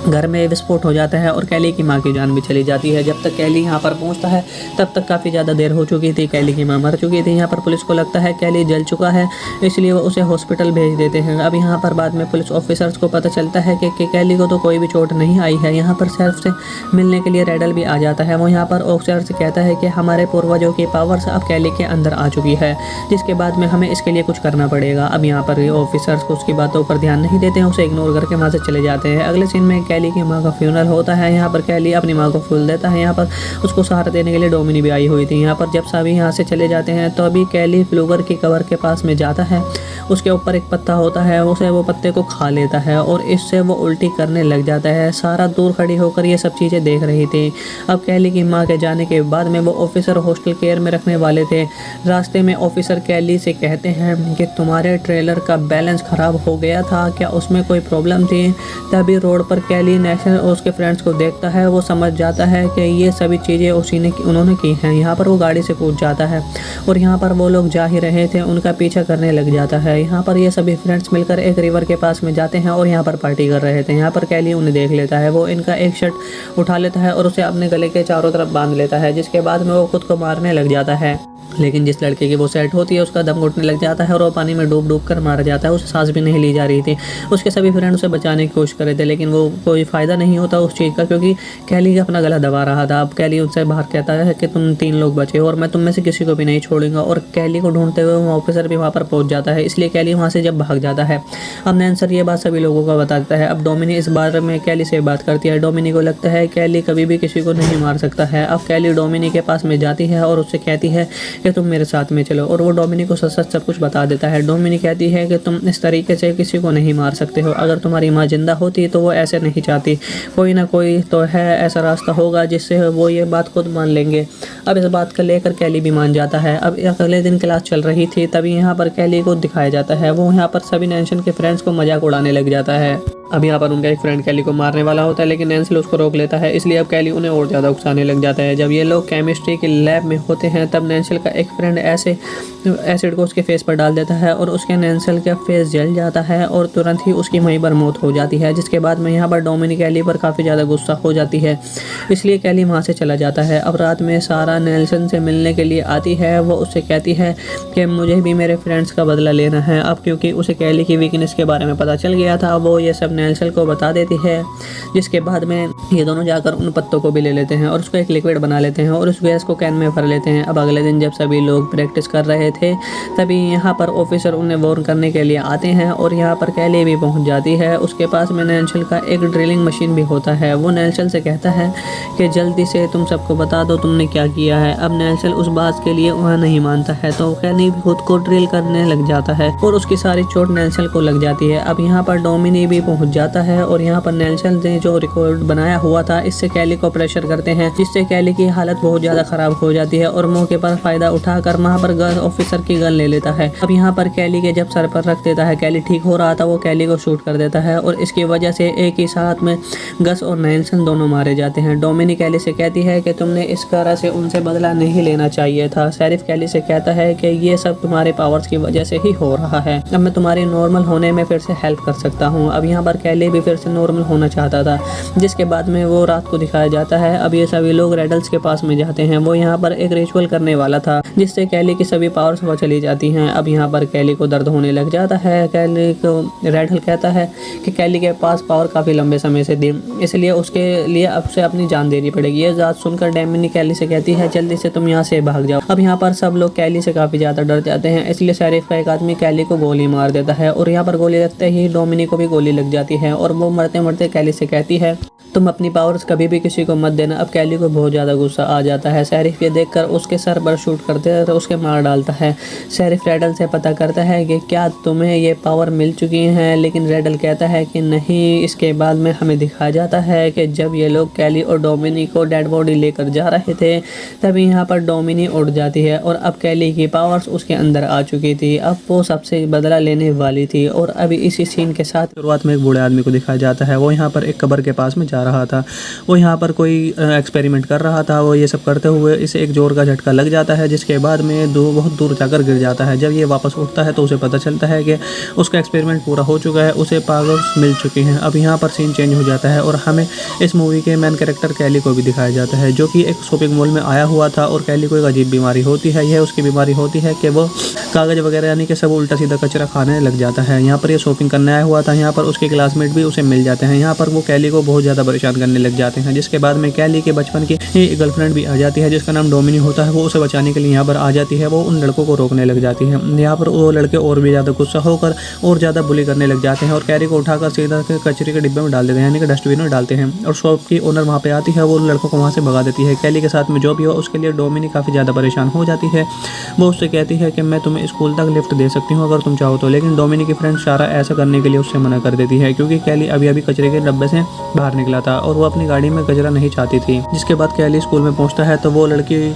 घर में विस्फोट हो जाता है और कैली की माँ की जान भी चली जाती है। जब तक कैली यहाँ पर पहुँचता है तब तक काफ़ी ज़्यादा देर हो चुकी थी, कैली की माँ मर चुकी थी। यहाँ पर पुलिस को लगता है कैली जल चुका है, इसलिए वो उसे हॉस्पिटल भेज देते हैं। अब यहाँ पर बाद में पुलिस ऑफिसर्स को पता चलता है कि कैली को तो कोई भी चोट नहीं आई है। यहाँ पर शेरिफ से मिलने के लिए रैडल भी आ जाता है। वो यहाँ पर ऑफिसर से कहता है कि हमारे पूर्वजों की पावर्स अब कैली के अंदर आ चुकी है, जिसके बाद में हमें इसके लिए कुछ करना पड़ेगा। अब यहाँ पर ऑफिसर्स को उसकी बातों पर ध्यान नहीं देते हैं, उसे इग्नोर करके वहाँ से चले जाते हैं। अगले सीन में कैली की माँ का फ्यूनरल होता है। यहाँ पर कैली अपनी माँ को फूल देता है। यहाँ पर उसको सहारा देने के लिए डोमिनी भी आई हुई थी। यहाँ पर जब सभी यहाँ से चले जाते हैं तो अभी कैली फ्लूगर की कब्र के पास में जाता है। उसके ऊपर एक पत्ता होता है, उसे वो पत्ते को खा लेता है और इससे वो उल्टी करने लग जाता है। सारा दूर खड़ी होकर ये सब चीज़ें देख रही थी। अब कैली की माँ के जाने के बाद में वो ऑफिसर हॉस्टल केयर में रखने वाले थे। रास्ते में ऑफिसर कैली से कहते हैं कि तुम्हारे ट्रेलर का बैलेंस ख़राब हो गया था, क्या उसमें कोई प्रॉब्लम थी। तभी रोड पर कैली नेशनल और उसके फ्रेंड्स को देखता है। वो समझ जाता है कि ये सभी चीज़ें उन्होंने की हैं। यहाँ पर वो गाड़ी से कूद जाता है और यहाँ पर वो लोग जा ही रहे थे उनका पीछा करने लग जाता है। यहाँ पर ये सभी फ्रेंड्स मिलकर एक रिवर के पास में जाते हैं और यहाँ पर पार्टी कर रहे थे। यहाँ पर कैली उन्हें देख लेता है। वो इनका एक शर्ट उठा लेता है और उसे अपने गले के चारों तरफ बांध लेता है, जिसके बाद में वो खुद को मारने लग जाता है। लेकिन जिस लड़के की वो सेट होती है उसका दम घुटने लग जाता है और वो पानी में डूब डूब कर मारा जाता है। उसे सांस भी नहीं ली जा रही थी। उसके सभी फ्रेंड उसे बचाने की कोशिश कर रहे थे, लेकिन वो कोई फ़ायदा नहीं होता उस चीज़ का, क्योंकि कैली अपना गला दबा रहा था। अब कैली उनसे बाहर कहता है कि तुम 3 लोग बचे हो और मैं तुम में से किसी को भी नहीं छोड़ूंगा। और कैली को ढूंढते हुए वो ऑफिसर भी वहाँ पर पहुँच जाता है, इसलिए कैली वहाँ से जब भाग जाता है। अब नैन्सर ये बात सभी लोगों को बताता है। अब डोमिनी इस बारे में कैली से बात करती है। डोमिनी को लगता है कैली कभी भी किसी को नहीं मार सकता है। अब कैली डोमिनी के पास में जाती है और उससे कहती है कि तुम मेरे साथ में चलो, और वो डोमिनी को सच सच सब कुछ बता देता है। डोमिनी कहती है कि तुम इस तरीके से किसी को नहीं मार सकते हो। अगर तुम्हारी माँ जिंदा होती तो वो ऐसे नहीं चाहती। कोई ना कोई तो है, ऐसा रास्ता होगा जिससे वो ये बात खुद मान लेंगे। अब इस बात को लेकर कैली भी मान जाता है। अब अगले दिन क्लास चल रही थी, तभी यहाँ पर कैली को दिखाया जाता है। वो यहाँ पर सभी नैन्सल के फ्रेंड्स को मजाक उड़ाने लग जाता है। अब यहाँ पर उनका एक फ्रेंड कैली को मारने वाला होता है, लेकिन नैन्सल उसको रोक लेता है, इसलिए अब कैली उन्हें और ज़्यादा उकसाने लग जाता है। जब ये लोग केमिस्ट्री के लैब में होते हैं, तब नैन्सल का एक फ्रेंड ऐसे एसिड को उसके फेस पर डाल देता है और उसके नैन्सल का फेस जल जाता है और तुरंत ही उसकी वहीं पर मौत हो जाती है। जिसके बाद में यहाँ पर डोमिनी कैली पर काफ़ी ज़्यादा गुस्सा हो जाती है, इसलिए कैली वहाँ से चला जाता है। अब रात में सारा नेल्सन से मिलने के लिए आती है। वो उससे कहती है कि मुझे भी मेरे फ्रेंड्स का बदला लेना है। अब क्योंकि उसे कैली की वीकनेस के बारे में पता चल गया था, वो ये सब नेल्सन को बता देती है। जिसके बाद में ये दोनों जाकर उन पत्तों को भी ले लेते हैं और उसको एक लिक्विड बना लेते हैं और उस गैस को कैन में भर लेते हैं। अब अगले दिन जब सभी लोग प्रैक्टिस कर रहे थे, तभी यहाँ पर ऑफिसर उन्हें वार्न करने के लिए आते हैं और यहाँ पर कैली भी पहुँच जाती है। उसके पास में नेल्सन का एक ड्रिलिंग मशीन भी होता है। वो नेल्सन से कहता है कि जल्दी से तुम सबको बता दो तुमने क्या किया है। अब नेल्सन उस बात के लिए वहाँ नहीं मानता है, तो कैली भी खुद को ड्रिल करने लग जाता है और उसकी सारी चोट नेल्सन को लग जाती है। अब यहाँ पर डोमिनी भी पहुँच जाता है और यहाँ पर नेल्सन ने जो रिकॉर्ड बनाया हुआ था, इससे कैली को प्रेशर करते हैं, जिससे कैली की हालत बहुत ज़्यादा ख़राब हो जाती है और मौके पर फ़ायदा उठाकर वहाँ पर गन ऑफिसर की गन ले लेता है। अब यहाँ पर कैली के जब सर पर रख देता है, कैली ठीक हो रहा था, वो कैली को शूट कर देता है और इसकी वजह से एक ही साथ में गस और नेल्सन दोनों मारे जाते हैं। डोमिनी कैली से कहती है कि तुमने इस तरह से उनसे बदला नहीं लेना चाहिए था। शेरिफ कैली से कहता है कि ये सब तुम्हारे पावर्स की वजह से ही हो रहा है। अब मैं तुम्हारे नॉर्मल होने में फिर से हेल्प कर सकता हूँ। अब यहाँ पर कैली भी फिर से नॉर्मल होना चाहता था, जिसके बाद में वो रात को दिखाया जाता है। अब ये सभी लोग रेडल्स के पास में जाते हैं। वो यहाँ पर एक रिचुअल करने वाला था, जिससे कैली की सभी पावर्स वो चली जाती हैं। अब यहाँ पर कैली को दर्द होने लग जाता है। कैली को रेडल कहता है कि कैली के पास पावर काफ़ी लंबे समय से थी, इसलिए उसके लिए अब से अपनी जान देनी पड़ेगी। ये बात सुनकर डोमिनी कैली से कहती है जल्दी से तुम यहाँ से भाग जाओ। अब यहाँ पर सब लोग कैली से काफ़ी ज़्यादा डर जाते हैं, इसलिए शेरिफ का एक आदमी कैली को गोली मार देता है और यहाँ पर गोली लगते ही डोमिनी को भी गोली लग जाती है और वो मरते मरते कैली से कहती है तुम अपनी पावर्स कभी भी किसी को मत देना। अब कैली को बहुत ज़्यादा गुस्सा आ जाता है। शेरिफ ये देखकर उसके सर पर शूट करते हैं तो उसके मार डालता है। शेरिफ रेडल से पता करता है कि क्या तुम्हें ये पावर मिल चुकी है, लेकिन रेडल कहता है कि नहीं। इसके बाद में हमें दिखाया जाता है कि जब ये लोग कैली और डोमिनी को डेड बॉडी लेकर जा रहे थे, तभी यहाँ पर डोमिनी उड़ जाती है और अब कैली की पावर्स उसके अंदर आ चुकी थी। अब वो सबसे बदला लेने वाली थी। और अभी इसी सीन के साथ शुरुआत में एक बूढ़े आदमी को दिखाया जाता है। वो यहाँ पर एक कब्र के पास में जा रहा था। वो यहाँ पर कोई एक्सपेरिमेंट कर रहा था। वो ये सब करते हुए इसे एक जोर का झटका लग जाता है, जिसके बाद में बहुत दूर जाकर गिर जाता है। जब ये वापस उठता है तो उसे पता चलता है कि उसका एक्सपेरिमेंट पूरा हो चुका है, उसे पावर्स मिल चुकी हैं। अब यहाँ पर सीन चेंज हो जाता है और हमें इस मूवी के मेन कैरेक्टर कैली को भी दिखाया जाता है, जो कि एक शॉपिंग मॉल में आया हुआ था और कैली को एक अजीब बीमारी होती है। यह उसकी बीमारी होती है कि वो कागज़ वगैरह यानी कि सब उल्टा सीधा कचरा खाने लग जाता है। यहाँ पर ये शॉपिंग करने आया हुआ था। यहाँ पर उसके क्लासमेट भी उसे मिल जाते हैं। यहाँ पर वो कैली को बहुत ज़्यादा परेशान करने लग जाते हैं, जिसके बाद में कैली के बचपन की गर्लफ्रेंड भी आ जाती है, जिसका नाम डोमिनी होता है। वो उसे बचाने के लिए यहाँ पर आ जाती है। वो उन लड़कों को रोकने लग जाती है। यहाँ पर वो लड़के और भी ज़्यादा गुस्सा होकर और ज़्यादा बुली करने लग जाते हैं और कैली को उठाकर सीधा कचरे के डिब्बे में डाल देते हैं, यानी कि डस्टबिन में डालते हैं। और शॉप की ओनर वहाँ पे आती है, वो लड़कों को वहाँ से भगा देती है। कैली के साथ में जो भी हो उसके लिए डोमिनी काफ़ी ज़्यादा परेशान हो जाती है। वो उससे कहती है कि मैं तुम्हें स्कूल तक लिफ्ट दे सकती हूँ अगर तुम चाहो तो, लेकिन डोमिनी की फ्रेंड सारा ऐसा करने के लिए उससे मना कर देती है, क्योंकि कैली अभी अभी कचरे के डब्बे से बाहर निकला था और वो अपनी गाड़ी में कचरा नहीं चाहती थी। जिसके बाद कैली स्कूल में पहुंचता है तो वो लड़की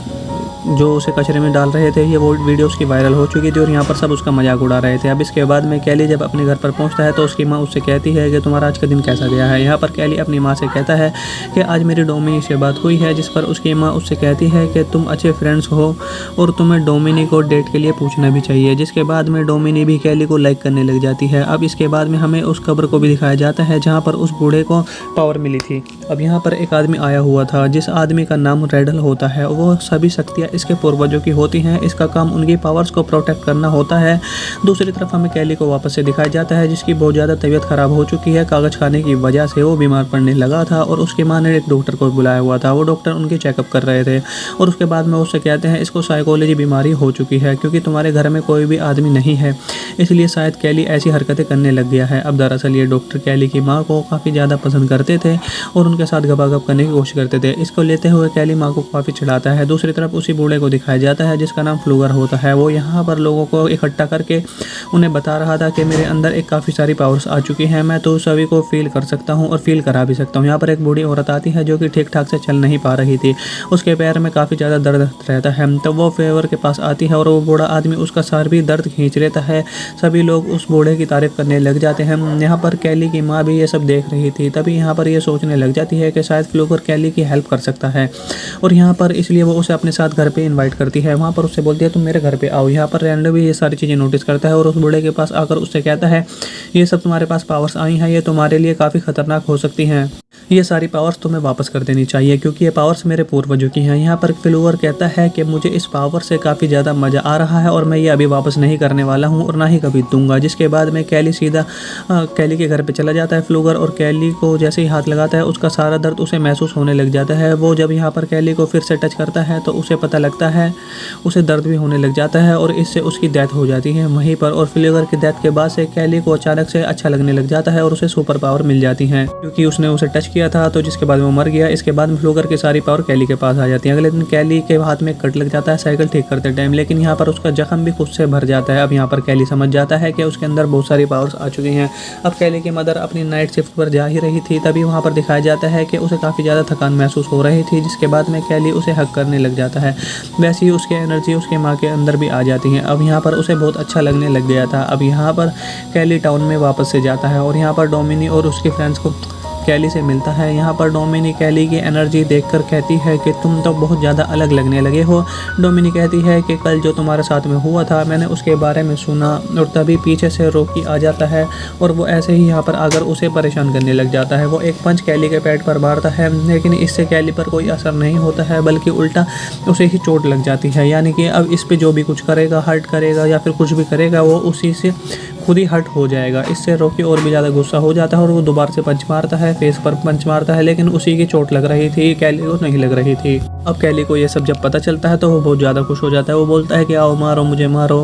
जो उसे कचरे में डाल रहे थे, ये वो वीडियो उसकी वायरल हो चुकी थी और यहाँ पर सब उसका मजाक उड़ा रहे थे। अब इसके बाद में कैली जब अपने घर पर पहुँचता है तो उसकी माँ उससे कहती है कि तुम्हारा आज का दिन कैसा गया है। यहाँ पर कैली अपनी माँ से कहता है कि आज मेरी डोमिनी से बात हुई है, जिस पर उसकी माँ उससे कहती है कि तुम अच्छे फ्रेंड्स हो और तुम्हें डोमिनी को डेट के लिए पूछना भी चाहिए। जिसके बाद में डोमिनी भी कैली को लाइक करने लग जाती है। अब इसके बाद में हमें उस कब्र को भी दिखाया जाता है जहाँ पर उस बूढ़े को पावर मिली थी। अब यहाँ पर एक आदमी आया हुआ था, जिस आदमी का नाम रेडल होता है। वो सभी शक्तियाँ इसके पूर्वजों की होती हैं। इसका काम उनकी पावर्स को प्रोटेक्ट करना होता है। दूसरी तरफ हमें कैली को वापस से दिखाया जाता है जिसकी बहुत ज़्यादा तबीयत ख़राब हो चुकी है। कागज़ खाने की वजह से वो बीमार पड़ने लगा था और उसकी माँ ने एक डॉक्टर को बुलाया हुआ था। वो डॉक्टर उनकी चेकअप कर रहे थे और उसके बाद में उससे कहते हैं इसको साइकोलॉजी बीमारी हो चुकी है क्योंकि तुम्हारे घर में कोई भी आदमी नहीं है, इसलिए शायद कैली ऐसी हरकतें करने लग गया है। अब दरअसल ये डॉक्टर कैली की माँ को काफ़ी ज़्यादा पसंद करते थे और उनके साथ गपागप करने की कोशिश करते थे। इसको लेते हुए कैली माँ को काफ़ी चिढ़ाता है। दूसरी तरफ उसी बूढ़े को दिखाया जाता है जिसका नाम फ्लूगर होता है। वो यहाँ पर लोगों को इकट्ठा करके उन्हें बता रहा था कि मेरे अंदर एक काफ़ी सारी पावर्स आ चुकी हैं, मैं तो सभी को फील कर सकता हूँ और फील करा भी सकता हूँ। यहाँ पर एक बूढ़ी औरत आती है जो कि ठीक ठाक से चल नहीं पा रही थी, उसके पैर में काफ़ी ज़्यादा दर्द रहता है। तो वो फेवर के पास आती है और वो बूढ़ा आदमी उसका सर भी दर्द खींच लेता है। सभी लोग उस बूढ़े की तारीफ करने लग जाते हैं। यहाँ पर कैली की माँ भी ये सब देख रही थी। तभी यहाँ पर ये सोचने लग जाती है कि शायद फ्लूगर कैली की हेल्प कर सकता है और यहाँ पर इसलिए वो उसे अपने साथ घर पे इनवाइट करती है। वहाँ पर उससे बोलती है तुम मेरे घर पे आओ। यहाँ पर रैंडो भी ये सारी चीज़ें नोटिस करता है और उस बूढ़े के पास आकर उससे कहता है ये सब तुम्हारे पास पावर्स आई हैं, ये तुम्हारे लिए काफ़ी खतरनाक हो सकती हैं, ये सारी पावर्स तुम्हें वापस कर देनी चाहिए क्योंकि ये पावर्स मेरे पूर्वजों की हैं। यहाँ पर फ्लूगर कहता है कि मुझे इस पावर से काफ़ी ज़्यादा मज़ा आ रहा है और मैं ये अभी वापस नहीं करने वाला हूँ और ना ही कभी दूंगा। जिसके बाद में कैली सीधा कैली के घर पे चला जाता है फ्लूगर और कैली को जैसे ही हाथ लगाता है उसका सारा दर्द उसे महसूस होने लग जाता है। वो जब यहाँ पर कैली को फिर से टच करता है तो उसे पता लगता है उसे दर्द भी होने लग जाता है और इससे उसकी डेथ हो जाती है वहीं पर। और फ्लूगर की डेथ के बाद से कैली को अचानक से अच्छा लगने लग जाता है और उसे सुपर पावर मिल जाती है क्योंकि उसने उसे टच किया था। तो जिसके बाद वो मर गया। इसके बाद में फ्लूगर की सारी पावर कैली के पास आ जाती है। अगले दिन कैली के हाथ में कट लग जाता है साइकिल ठीक करते टाइम, लेकिन यहाँ पर उसका जख्म भी खुद से भर जाता है। अब यहाँ पर कैली समझ जाता है कि उसके अंदर बहुत सारी पावर्स आ चुकी हैं। अब कैली की मदर अपनी नाइट शिफ्ट पर जा ही रही थी, तभी वहाँ पर दिखाया जाता है कि उसे काफ़ी ज़्यादा थकान महसूस हो रही थी। जिसके बाद में कैली उसे हक करने लग जाता है। वैसे ही उसकी एनर्जी उसके माँ के अंदर भी आ जाती है। अब यहाँ पर उसे बहुत अच्छा लगने लग गया था। अब यहाँ पर कैली टाउन में वापस से जाता है और यहाँ पर डोमिनी और उसके फ्रेंड्स को कैली से मिलता है। यहाँ पर डोमिनी कैली की एनर्जी देखकर कहती है कि तुम तो बहुत ज़्यादा अलग लगने लगे हो। डोमिनी कहती है कि कल जो तुम्हारे साथ में हुआ था मैंने उसके बारे में सुना और तभी पीछे से रॉकी आ जाता है और वो ऐसे ही यहाँ पर आकर उसे परेशान करने लग जाता है। वो एक पंच कैली के पेट पर मारता है लेकिन इससे कैली पर कोई असर नहीं होता है बल्कि उल्टा उसे ही चोट लग जाती है। यानी कि अब इस पर जो भी कुछ करेगा, हर्ट करेगा या फिर कुछ भी करेगा वो उसी से खुद ही हर्ट हो जाएगा। इससे रॉकी और भी ज़्यादा गुस्सा हो जाता है और वो दोबारा से पंच मारता है, फेस पर पंच मारता है, लेकिन उसी की चोट लग रही थी, कैली को नहीं लग रही थी। अब कैली को ये सब जब पता चलता है तो वो बहुत ज़्यादा खुश हो जाता है। वो बोलता है कि आओ मारो मुझे, मारो,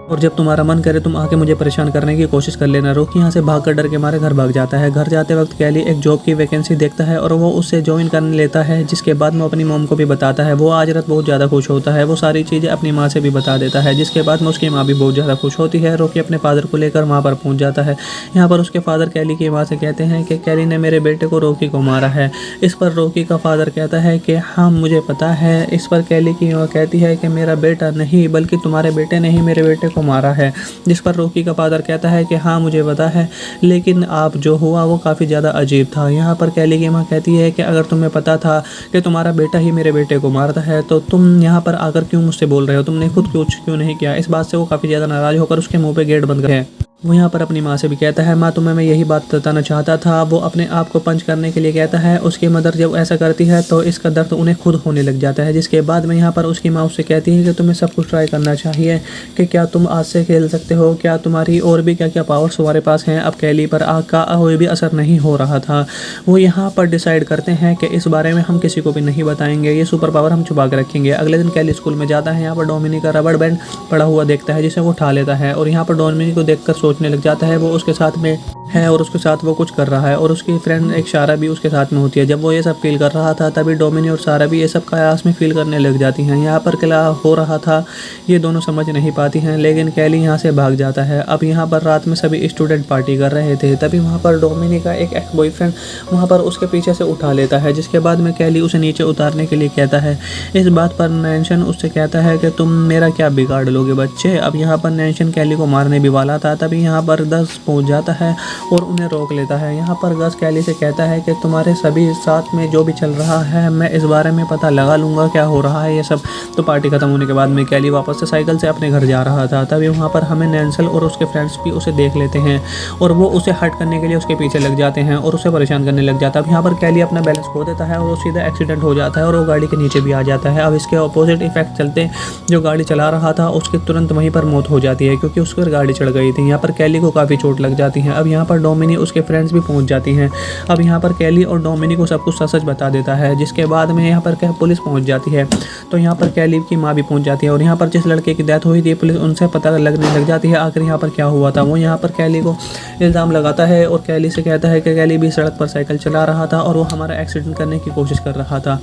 और जब तुम्हारा मन करे तुम आके मुझे परेशान करने की कोशिश कर लेना। रॉकी यहाँ से भागकर डर के मारे घर भाग जाता है। घर जाते वक्त कैली एक जॉब की वैकेंसी देखता है और वो उससे ज्वाइन करने लेता है। जिसके बाद में अपनी मॉम को भी बताता है। वो आज रात बहुत ज़्यादा खुश होता है। वो सारी चीज़ें अपनी माँ से भी बता देता है। जिसके बाद में उसकी माँ भी बहुत ज़्यादा खुश होती है। रॉकी अपने फादर को लेकर वहाँ पर पहुँच जाता है। यहाँ पर उसके फादर कैली की माँ से कहते हैं कि कैली ने मेरे बेटे को रॉकी को मारा है। इस पर रॉकी का फादर कहता है कि हाँ मुझे पता है। इस पर कैली की माँ कहती है कि मेरा बेटा नहीं बल्कि तुम्हारे बेटे ने ही मेरे बेटे को मारा है। जिस पर रॉकी का फादर कहता है कि हाँ मुझे पता है, लेकिन आप जो हुआ वो काफ़ी ज़्यादा अजीब था। यहाँ पर कैली की माँ कहती है कि अगर तुम्हें पता था कि तुम्हारा बेटा ही मेरे बेटे को मारता है तो तुम यहाँ पर आकर क्यों मुझसे बोल रहे हो, तुमने खुद कुछ क्यों नहीं किया। इस बात से वो काफ़ी ज़्यादा नाराज़ होकर उसके मुँह पे गेट बंद करे। वो यहाँ पर अपनी माँ से भी कहता है माँ तुम्हें मैं यही बात बताना चाहता था। वो अपने आप को पंच करने के लिए कहता है। उसकी मदर जब ऐसा करती है तो इसका दर्द उन्हें खुद होने लग जाता है। जिसके बाद में यहाँ पर उसकी माँ उससे कहती है कि तुम्हें सब कुछ ट्राई करना चाहिए कि क्या तुम आज से खेल सकते हो, क्या तुम्हारी और भी क्या क्या पावर्स तुम्हारे पास हैं। अब कैली पर आग का कोई भी असर नहीं हो रहा था। वो यहाँ पर डिसाइड करते हैं कि इस बारे में हम किसी को भी नहीं बताएंगे, ये सुपर पावर हम छुपा के रखेंगे। अगले दिन कैली स्कूल में जाता है। यहाँ पर डोमिनी का रबड़ बैंड पड़ा हुआ देखता है जिसे वो उठा लेता है और यहाँ पर डोमिनी को देखकर सोचने लग जाता है वो उसके साथ में है और उसके साथ वो कुछ कर रहा है और उसकी फ्रेंड एक सारा भी उसके साथ में होती है। जब वो ये सब फील कर रहा था तभी डोमिनी और सारा भी ये सब कायास में फील करने लग जाती हैं। यहाँ पर क्या हो रहा था ये दोनों समझ नहीं पाती हैं, लेकिन कैली यहाँ से भाग जाता है। अब यहाँ पर रात में सभी स्टूडेंट पार्टी कर रहे थे, तभी वहाँ पर डोमिनी का एक एक्स बॉयफ्रेंड वहाँ पर उसके पीछे से उठा लेता है। जिसके बाद में कैली उसे नीचे उतारने के लिए कहता है। इस बात पर नैन्शन उससे कहता है कि तुम मेरा क्या बिगाड़ लोगे बच्चे। अब यहाँ पर नैन्शन कैली को मारने भी वाला था, तभी तभी यहाँ पर गस पहुँच जाता है और उन्हें रोक लेता है। यहाँ पर गस कैली से कहता है कि तुम्हारे सभी साथ में जो भी चल रहा है मैं इस बारे में पता लगा लूँगा क्या हो रहा है ये सब। तो पार्टी खत्म होने के बाद में कैली वापस से साइकिल से अपने घर जा रहा था, तभी वहाँ पर हमें नैन्सल और उसके फ्रेंड्स भी उसे देख लेते हैं और वो उसे हट करने के लिए उसके पीछे लग जाते हैं और उसे परेशान करने लग जाता है। अब यहाँ पर कैली अपना बैलेंस खो देता है और वो सीधा एक्सीडेंट हो जाता है और वो गाड़ी के नीचे भी आ जाता है। अब इसके अपोजिट इफेक्ट चलते जो गाड़ी चला रहा था उसकी तुरंत वहीं पर मौत हो जाती है क्योंकि उस पर गाड़ी चढ़ गई थी। यहाँ पर कैली को काफ़ी चोट लग जाती है। अब यहाँ पर डोमिनी उसके फ्रेंड्स भी पहुँच जाती हैं। अब यहाँ पर कैली और डोमिनी को सब कुछ सच बता देता है, जिसके बाद में यहाँ पर क्या पुलिस पहुँच जाती है। तो यहाँ पर कैली की माँ भी पहुँच जाती है और यहाँ पर जिस लड़के की डेथ हुई थी पुलिस उनसे पता लगने लग जाती है आखिर यहाँ पर क्या हुआ था। वो यहाँ पर कैली को इल्ज़ाम लगाता है और कैली से कहता है कि कैली भी सड़क पर साइकिल चला रहा था और वो हमारा एक्सीडेंट करने की कोशिश कर रहा था।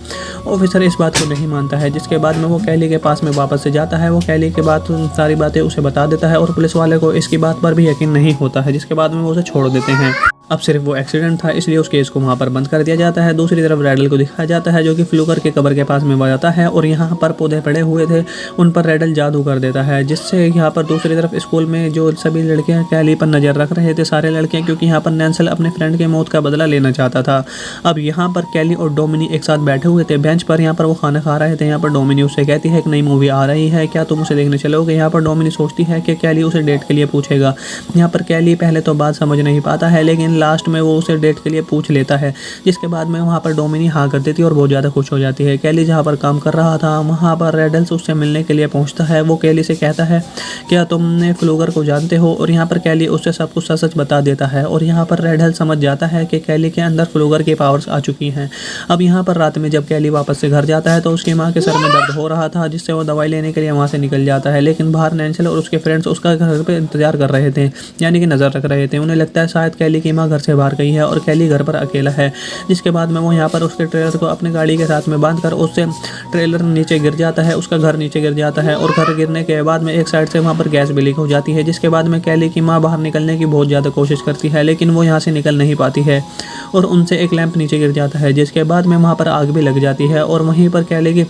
ऑफिसर इस बात को नहीं मानता है, जिसके बाद में वो कैली के पास में वापस से जाता है। वो कैली के बाद सारी बातें उसे बता देता है और पुलिस वाले को इसकी बात पर भी यकीन नहीं होता है, जिसके बाद में वो उसे छोड़ देते हैं। अब सिर्फ वो एक्सीडेंट था इसलिए उस केस को वहाँ पर बंद कर दिया जाता है। दूसरी तरफ रैडल को दिखाया जाता है जो कि फ्लूगर के कब्र के पास में जाता है और यहाँ पर पौधे पड़े हुए थे उन पर रैडल जादू कर देता है, जिससे यहाँ पर दूसरी तरफ स्कूल में जो सभी लड़कियाँ कैली पर नज़र रख रहे थे सारे लड़कियाँ, क्योंकि यहाँ पर नैन्सल अपने फ्रेंड के मौत का बदला लेना चाहता था। अब यहाँ पर कैली और डोमिनी एक साथ बैठे हुए थे बेंच पर, यहाँ पर वो खाना खा रहे थे। यहाँ पर डोमिनी उससे कहती है एक नई मूवी आ रही है, क्या तुम उसे देखने चलोगे। यहाँ पर डोमिनी सोचती है कि कैली उसे डेट के लिए पूछेगा। यहाँ पर कैली पहले तो बात समझ नहीं पाता है लेकिन लास्ट में वो उसे डेट के लिए पूछ लेता है, जिसके बाद में वहाँ पर डोमिनी हाँ कर देती है और बहुत ज़्यादा खुश हो जाती है। कैली जहाँ पर काम कर रहा था वहाँ पर रैडल्स उससे मिलने के लिए पहुँचता है। वो कैली से कहता है क्या तुमने फ्लूगर को जानते हो, और यहाँ पर कैली उससे सब कुछ सच बता देता है और यहाँ पर रैडल समझ जाता है कि कैली के अंदर फ्लूगर की पावर्स आ चुकी हैं। अब यहाँ पर रात में जब कैली वापस से घर जाता है तो उसकी माँ के सर में दर्द हो रहा था, जिससे वो दवाई लेने के लिए वहाँ से निकल जाता है, लेकिन बाहर नैन्सल और उसके फ्रेंड्स उसका घर पर इंतजार कर रहे थे, यानी कि नज़र रख रहे थे। उन्हें लगता है शायद कैली की माँ घर से बाहर गई है और कैली घर पर अकेला है, जिसके बाद में वो यहाँ पर उसके ट्रेलर को अपनी गाड़ी के साथ में बांधकर उससे ट्रेलर नीचे गिर जाता है, उसका घर नीचे गिर जाता है और घर गिरने के बाद में एक साइड से वहाँ पर गैस भी लीक हो जाती है, जिसके बाद में कैली की माँ बाहर निकलने की बहुत ज़्यादा कोशिश करती है लेकिन वो यहाँ से निकल नहीं पाती है और उनसे एक लैंप नीचे गिर जाता है, जिसके बाद में वहाँ पर आग भी लग जाती है और वहीं पर कैली की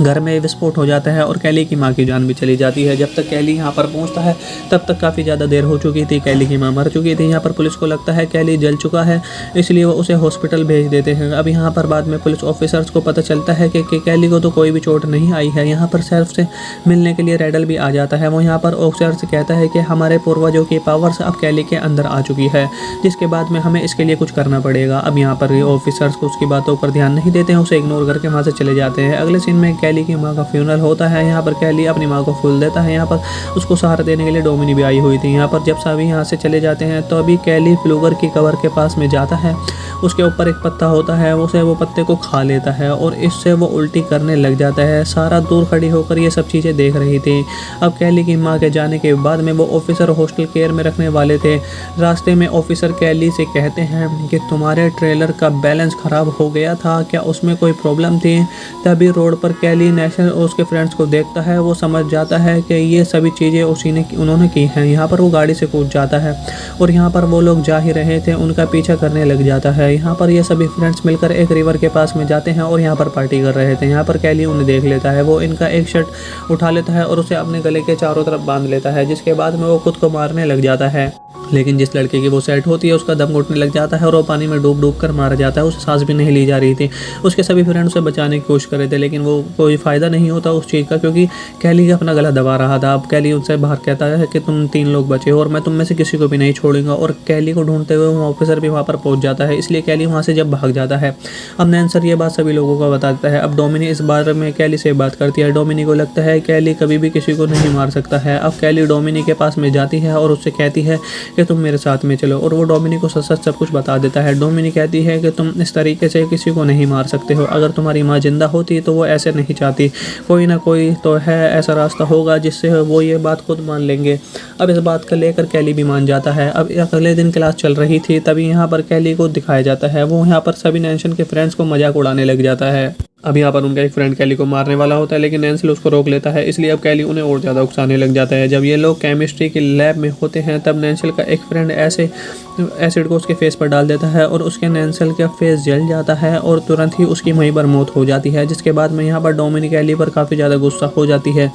घर में विस्फोट हो जाता है और कैली की माँ की जान भी चली जाती है। जब तक कैली यहाँ पर पहुँचता है तब तक काफ़ी ज़्यादा देर हो चुकी थी, कैली की माँ मर चुकी थी। यहाँ पर पुलिस को लगता है कैली जल चुका है, इसलिए वो उसे हॉस्पिटल भेज देते हैं। अब यहाँ पर बाद में पुलिस ऑफिसर्स को पता चलता है कि कैली को तो कोई भी चोट नहीं आई है। यहाँ पर सेल्फ से मिलने के लिए रैडल भी आ जाता है। वो यहाँ पर ऑफिसर से कहता है कि हमारे पूर्वजों की पावर्स अब कैली के अंदर आ चुकी है, जिसके बाद में हमें इसके लिए कुछ करना पड़ेगा। अब यहाँ पर ऑफिसर्स को उसकी बातों पर ध्यान नहीं देते हैं, उसे इग्नोर करके वहाँ से चले जाते हैं। अगले सीन में कैली की माँ का फ्यूनरल होता है। यहाँ पर कैली अपनी माँ को फूल देता है। यहाँ पर उसको सहारा देने के लिए डोमिनी भी आई हुई थी। यहाँ पर जब सभी यहाँ से चले जाते हैं तो अभी कैली फ्लूगर की कब्र के पास में जाता है। उसके ऊपर एक पत्ता होता है, उसे वो पत्ते को खा लेता है और इससे वो उल्टी करने लग जाता है। सारा दूर खड़ी होकर ये सब चीज़ें देख रही थी। अब कैली की माँ के जाने के बाद में वो ऑफिसर हॉस्टल केयर में रखने वाले थे। रास्ते में ऑफिसर कैली से कहते हैं कि तुम्हारे ट्रेलर का बैलेंस ख़राब हो गया था, क्या उसमें कोई प्रॉब्लम थी। तभी रोड पर कैली नेशनल और उसके फ्रेंड्स को देखता है। वो समझ जाता है कि ये सभी चीज़ें उन्होंने की हैं। यहाँ पर वो गाड़ी से कूद जाता है और यहाँ पर वो लोग जा ही रहे थे, उनका पीछा करने लग जाता है। यहाँ पर ये सभी फ्रेंड्स मिलकर एक रिवर के पास में जाते हैं और यहाँ पर पार्टी कर रहे थे। यहाँ पर कैली उन्हें देख लेता है। वो इनका एक शर्ट उठा लेता है और उसे अपने गले के चारों तरफ बांध लेता है, जिसके बाद में वो खुद को मारने लग जाता है। लेकिन जिस लड़के की वो सेट होती है उसका दम घुटने लग जाता है और वो पानी में डूब डूब कर मारा जाता है। उसे सांस भी नहीं ली जा रही थी। उसके सभी फ्रेंड उसे बचाने की कोशिश कर रहे थे लेकिन वो कोई फ़ायदा नहीं होता उस चीज़ का, क्योंकि कैली अपना गला दबा रहा था। अब कैली उनसे बाहर कहता है कि तुम 3 लोग बचे हो और मैं तुम में से किसी को भी नहीं छोड़ूंगा, और कैली को ढूंढते हुए वो ऑफिसर भी वहाँ पर पहुँच जाता है। इसलिए कैली वहाँ से जब भाग जाता है, अब नैन्सल ये बात सभी लोगों को बताता है। अब डोमिनी इस बारे में कैली से बात करती है। डोमिनी को लगता है कैली कभी भी किसी को नहीं मार सकता है। अब कैली डोमिनी के पास में जाती है और उससे कहती है कि तुम मेरे साथ में चलो, और वो डोमिनी को सच सच सब कुछ बता देता है। डोमिनी कहती है कि तुम इस तरीके से किसी को नहीं मार सकते हो। अगर तुम्हारी माँ जिंदा होती तो वो ऐसे नहीं चाहती। कोई ना कोई तो है ऐसा रास्ता होगा जिससे वो ये बात खुद मान लेंगे। अब इस बात को लेकर कैली भी मान जाता है। अब अगले दिन क्लास चल रही थी, तभी यहाँ पर कैली को दिखाया जाता है। वो यहाँ पर सभी नैन्सल के फ्रेंड्स को मजाक उड़ाने लग जाता है। अब यहाँ पर उनका एक फ्रेंड कैली को मारने वाला होता है, लेकिन नैन्सी उसको रोक लेता है, इसलिए अब कैली उन्हें और ज़्यादा उकसाने लग जाता है। जब ये लोग केमिस्ट्री की लैब में होते हैं तब नैन्सी का एक फ्रेंड ऐसे एसिड को उसके फेस पर डाल देता है और उसके नैन्सी का फेस जल जाता है और तुरंत ही उसकी वहीं पर मौत हो जाती है। जिसके बाद में यहाँ पर डोमिनिक कैली पर काफ़ी ज़्यादा गुस्सा हो जाती है,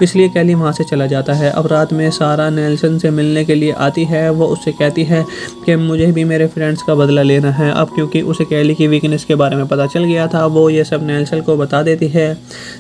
इसलिए कैली वहाँ से चला जाता है। अब रात में सारा नेल्सन से मिलने के लिए आती है। वो उससे कहती है कि मुझे भी मेरे फ्रेंड्स का बदला लेना है। अब क्योंकि उसे कैली की वीकनेस के बारे में पता चल गया था, वो ये सब नेल्सन को बता देती है।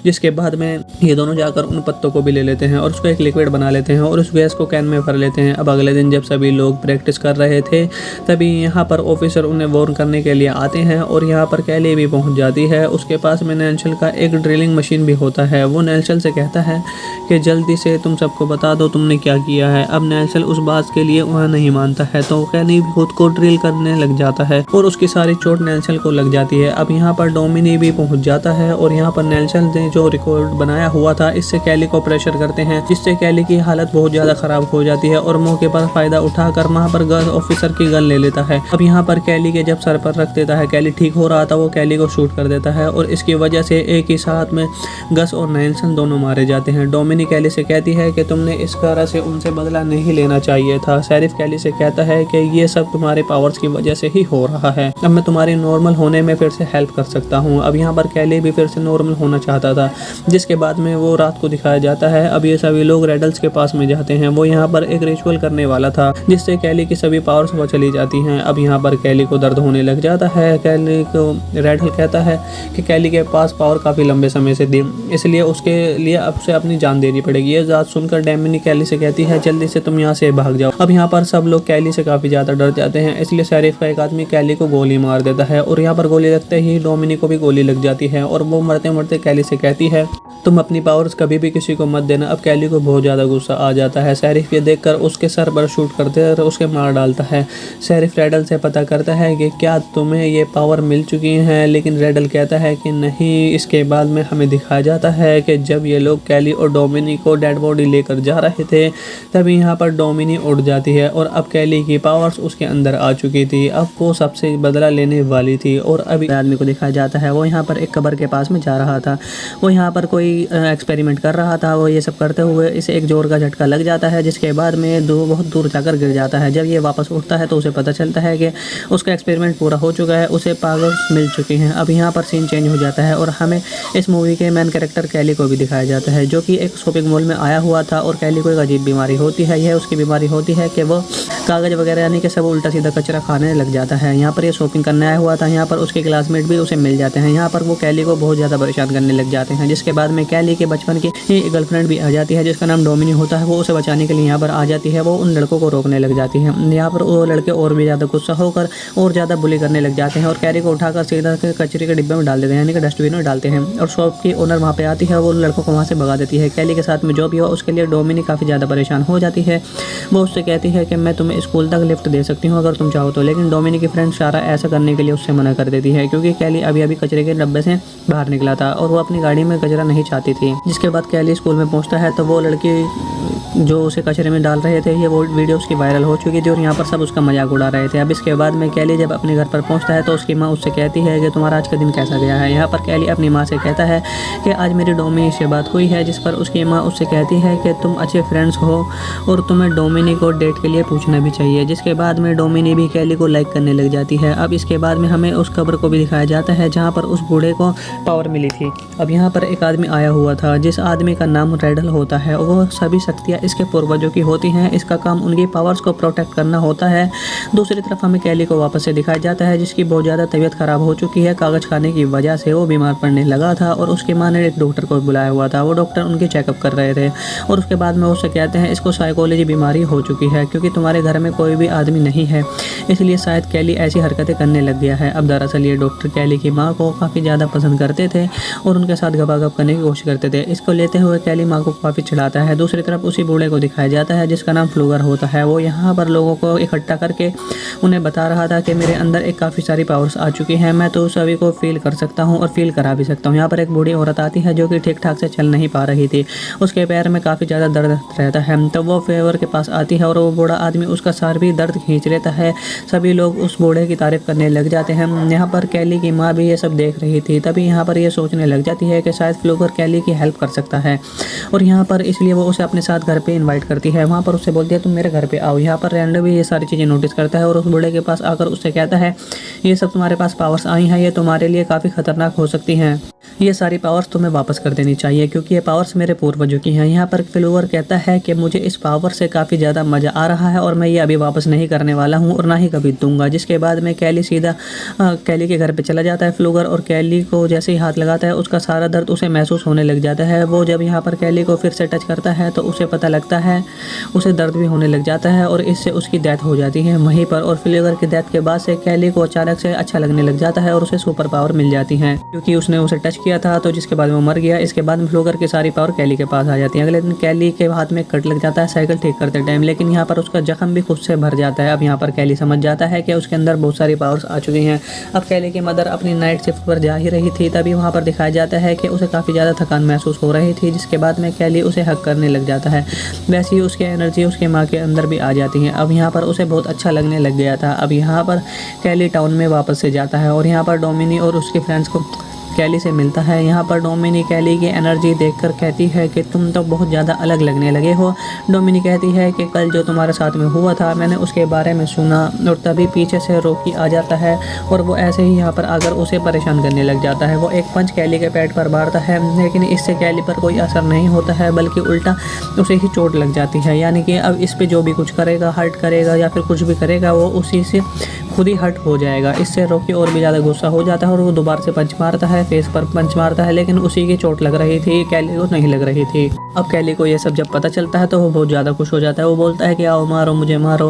जिसके बाद में ये दोनों जाकर उन पत्तों को भी ले लेते हैं और उसको एक लिक्विड बना लेते हैं और उस गैस को कैन में भर लेते हैं। अब अगले दिन जब सभी लोग प्रैक्टिस कर रहे थे तभी यहाँ पर ऑफिसर उन्हें वार्न करने के लिए आते हैं और यहाँ पर कैली भी पहुँच जाती है। उसके पास में नेल्सन का एक ड्रिलिंग मशीन भी होता है। वो नेल्सन से कहता है कि जल्दी से तुम सबको बता दो तुमने क्या किया है। अब नेल्सन उस बात के लिए वह नहीं मानता है तो कैली भी खुद को ड्रिल करने लग जाता है और उसकी सारी चोट नेल्सन को लग जाती है। अब यहाँ पर डोमिनी भी पहुँच जाता है और यहाँ पर नेल्सन ने जो रिकॉर्ड बनाया हुआ था इससे कैली को प्रेशर करते हैं, जिससे कैली की हालत बहुत ज़्यादा ख़राब हो जाती है और मौके पर फ़ायदा उठाकर वहाँ पर गन ऑफिसर की गन ले लेता है। अब यहाँ पर कैली के जब सर पर रख देता है, कैली ठीक हो रहा था, वो कैली को शूट कर देता है और इसकी वजह से एक ही साथ में गस और नेल्सन दोनों मारे जाते हैं। डोमिनी कैली से कहती है कि तुमने इस तरह से उनसे बदला नहीं लेना चाहिए था। शेरिफ कैली से कहता है कि ये सब तुम्हारे पावर्स की वजह से ही हो रहा है, अब मैं तुम्हारे नॉर्मल होने में फिर से हेल्प कर सकता हूँ। अब यहाँ पर कैली भी फिर से नॉर्मल होना चाहता था, जिसके बाद में वो रात को दिखाया जाता है। अब ये सभी लोग रेडल्स के पास में जाते हैं। वो यहाँ पर एक रिचुअल करने वाला था जिससे कैली की सभी पावर्स वो चली जाती हैं। अब यहाँ पर कैली को दर्द होने लग जाता है। कैली को रेडल कहता है कि कैली के पास पावर काफ़ी लंबे समय से थी, इसलिए उसके लिए अब से अपनी जान देनी पड़ेगी। ये बात सुनकर डोमिनी कैली से कहती है जल्दी से तुम यहाँ से भाग जाओ। अब यहाँ पर सब लोग कैली से काफ़ी ज़्यादा डर जाते हैं, इसलिए शेरिफ का एक आदमी कैली को गोली मार देता है और यहाँ पर गोली लगते ही डोमिनी को भी गोली लग जाती है और वो मरते मरते कैली से कहती है तुम अपनी पावर्स कभी भी किसी को मत देना। अब कैली को बहुत ज़्यादा गुस्सा आ जाता है। शेरिफ ये देखकर उसके सर पर शूट करते और उसके मार डालता है। शेरिफ रेडल से पता करता है कि क्या तुम्हें ये पावर मिल चुकी है, लेकिन रेडल कहता है कि नहीं। इसके बाद में हमें दिखाया जाता है कि जब ये लोग कैली और डोमिनी को डेड बॉडी लेकर जा रहे थे तभी यहाँ पर डोमिनी उड़ जाती है और अब कैली की पावर्स उसके अंदर आ चुकी थी। अब वो सबसे बदला लेने वाली थी और अभी आदमी को दिखाया जाता है वो यहाँ पर एक कब्र के पास में जा रहा था। वो यहाँ पर कोई एक्सपेरिमेंट कर रहा था। वो ये सब करते हुए इसे एक जोर का झटका लग जाता है, जिसके बाद में बहुत दूर जाकर गिर जाता है। जब ये वापस उठता है तो उसे पता चलता है कि उसका एक्सपेरिमेंट पूरा हो चुका है, उसे पावर्स मिल चुकी हैं। अब यहाँ पर सीन चेंज हो जाता है और हमें इस मूवी के मेन कैरेक्टर कैली को भी दिखाया जाता है, जो कि एक शॉपिंग मॉल में आया हुआ था और कैली को एक अजीब बीमारी होती है। यह उसकी बीमारी होती है कि वो कागज़ वगैरह यानी कि सब उल्टा सीधा कचरा खाने लग जाता है। यहाँ पर ये शॉपिंग करने आया हुआ था। यहाँ पर उसके क्लासमेट भी उसे मिल जाते हैं। यहाँ पर वो कैली को बहुत ज़्यादा परेशान करने लग जाते हैं, जिसके बाद में कैली के बचपन की गर्लफ्रेंड भी आ जाती है जिसका नाम डोमिनी होता है। वो उसे बचाने के लिए यहाँ पर आ जाती है। वो उन लड़कों को रोकने लग जाती है। यहाँ पर वो लड़के और भी ज़्यादा गुस्सा होकर और ज़्यादा बुली करने लग जाते हैं और कैली को उठाकर सीधा कचरे के डिब्बे में डाल देते हैं, यानी कि डस्टबिन में डालते हैं। और शॉप की ओनर वहाँ पे आती है, वो उन लड़कों को वहाँ से भगा देती है। कैली के साथ में जो भी हो उसके लिए डोमिनी काफ़ी ज़्यादा परेशान हो जाती है। वो उससे कहती है कि मैं तुम्हें स्कूल तक लिफ्ट दे सकती हूँ अगर तुम चाहो तो, लेकिन डोमिनी की फ्रेंड सारा ऐसा करने के लिए उससे मना कर देती है क्योंकि कैली अभी अभी कचरे के डब्बे से बाहर निकला था और वो अपनी गाड़ी में कचरा नहीं चाहती थी। जिसके बाद कैली स्कूल में पहुंचता है तो वो लड़की जो उसे कचरे में डाल रहे थे ये वो वीडियो उसकी वायरल हो चुकी थी और यहाँ पर सब उसका मजाक उड़ा रहे थे। अब इसके बाद में कैली जब अपने घर पर पहुँचता है तो उसकी माँ उससे कहती है कि तुम्हारा आज का दिन कैसा गया है। यहाँ पर कैली अपनी माँ से कहता है कि आज मेरी डोमिनी से बात हुई है, जिस पर उसकी माँ उससे कहती है कि तुम अच्छे फ्रेंड्स हो और तुम्हें डोमिनी को डेट के लिए पूछना भी चाहिए। जिसके बाद में डोमिनी भी कैली को लाइक करने लग जाती है। अब इसके बाद में हमें उस कब्र को भी दिखाया जाता है जहाँ पर उस बूढ़े को पावर मिली थी। अब यहाँ पर एक आदमी आया हुआ था जिस आदमी का नाम रेडल होता है। वो सभी शक्तियाँ इसके पूर्वजों की होती हैं, इसका काम उनकी पावर्स को प्रोटेक्ट करना होता है। दूसरी तरफ हमें कैली को वापस से दिखाया जाता है जिसकी बहुत ज़्यादा तबीयत ख़राब हो चुकी है। कागज़ खाने की वजह से वो बीमार पड़ने लगा था और उसकी माँ ने एक डॉक्टर को बुलाया हुआ था। वो डॉक्टर उनके चेकअप कर रहे थे और उसके बाद में उससे कहते हैं इसको साइकोलॉजी बीमारी हो चुकी है क्योंकि तुम्हारे घर में कोई भी आदमी नहीं है, इसलिए शायद कैली ऐसी हरकतें करने लग गया है। अब दरअसल ये डॉक्टर कैली की माँ को काफ़ी ज़्यादा पसंद करते थे और उनके साथ गपागप करने की कोशिश करते थे। इसको लेते हुए कैली माँ को काफ़ी चिढ़ाता है। दूसरी तरफ उसी बूढ़े को दिखाया जाता है जिसका नाम फ्लूगर होता है। वो यहाँ पर लोगों को इकट्ठा करके उन्हें बता रहा था कि मेरे अंदर एक काफ़ी सारी पावर्स आ चुकी हैं, मैं तो सभी को फील कर सकता हूँ और फील करा भी सकता हूँ। यहाँ पर एक बूढ़ी औरत आती है जो कि ठीक ठाक से चल नहीं पा रही थी, उसके पैर में काफ़ी ज़्यादा दर्द रहता है। तो वो फेवर के पास आती है और वो बूढ़ा आदमी उसका सर भी दर्द खींच लेता है। सभी लोग उस बूढ़े की तारीफ करने लग जाते हैं। यहाँ पर कैली की माँ भी ये सब देख रही थी। तभी यहाँ पर ये सोचने लग जाती है कि शायद फ्लूगर कैली की हेल्प कर सकता है और यहाँ पर इसलिए वो उसे अपने साथ घर पे इनवाइट करती है। वहाँ पर उससे बोलती है तुम मेरे घर पे आओ। यहाँ पर रैंडो भी ये सारी चीज़ें नोटिस करता है और उस बूढ़े के पास आकर उससे कहता है ये सब तुम्हारे पास पावर्स आई हैं, ये तुम्हारे लिए काफ़ी खतरनाक हो सकती हैं। ये सारी पावर्स तुम्हें वापस कर देनी चाहिए क्योंकि ये पावर्स मेरे पूर्वजों की हैं। यहाँ पर फ्लूगर कहता है कि मुझे इस पावर से काफ़ी ज़्यादा मज़ा आ रहा है और मैं ये अभी वापस नहीं करने वाला हूँ और ना ही कभी दूंगा। जिसके बाद में कैली सीधा कैली के घर पे चला जाता है फ्लूगर और कैली को जैसे ही हाथ लगाता है उसका सारा दर्द उसे महसूस होने लग जाता है। वो जब यहाँ पर कैली को फिर से टच करता है तो उसे पता लगता है, उसे दर्द भी होने लग जाता है और इससे उसकी डेथ हो जाती है वहीं पर। और फ्लूगर की डेथ के बाद से कैली को अचानक से अच्छा लगने लग जाता है और उसे सुपर पावर मिल जाती है क्योंकि उसने उसे टच किया था। तो जिसके बाद वो मर गया। इसके बाद फ्लूगर की सारी पावर कैली के पास आ जाती है। अगले दिन कैली के हाथ में कट लग जाता है साइकिल ठीक करते टाइम, लेकिन यहाँ पर उसका जख्म भी खुद से भर जाता है। अब यहाँ पर कैली समझ जाता है कि उसके अंदर बहुत सारी पावर्स आ चुकी हैं। अब कैली की मदर अपनी नाइट शिफ्ट पर जा ही रही थी, तभी वहाँ पर दिखाया जाता है कि उसे काफ़ी ज़्यादा थकान महसूस हो रही थी। जिसके बाद में कैली उसे हक करने लग जाता है। वैसे ही उसकी एनर्जी उसके माँ के अंदर भी आ जाती है। अब यहाँ पर उसे बहुत अच्छा लगने लग गया था। अब यहाँ पर कैली टाउन में वापस से जाता है और यहाँ पर डोमिनी और उसके फ्रेंड्स को कैली से मिलता है। यहाँ पर डोमिनी कैली की एनर्जी देखकर कहती है कि तुम तो बहुत ज़्यादा अलग लगने लगे हो। डोमिनी कहती है कि कल जो तुम्हारे साथ में हुआ था मैंने उसके बारे में सुना और तभी पीछे से रॉकी आ जाता है और वो ऐसे ही यहाँ पर आकर उसे परेशान करने लग जाता है। वो एक पंच कैली के पेट पर मारता है लेकिन इससे कैली पर कोई असर नहीं होता है बल्कि उल्टा उसे ही चोट लग जाती है। यानी कि अब इस पर जो भी कुछ करेगा, हर्ट करेगा या फिर कुछ भी करेगा वो उसी से खुद ही हर्ट हो जाएगा। इससे रॉकी और भी ज़्यादा गुस्सा हो जाता है और वो दोबारा से पंच मारता है, फेस पर पंच मारता है, लेकिन उसी की चोट लग रही थी, कैली को नहीं लग रही थी। अब कैली को ये सब जब पता चलता है तो वो बहुत ज़्यादा खुश हो जाता है। वो बोलता है कि आओ मारो मुझे, मारो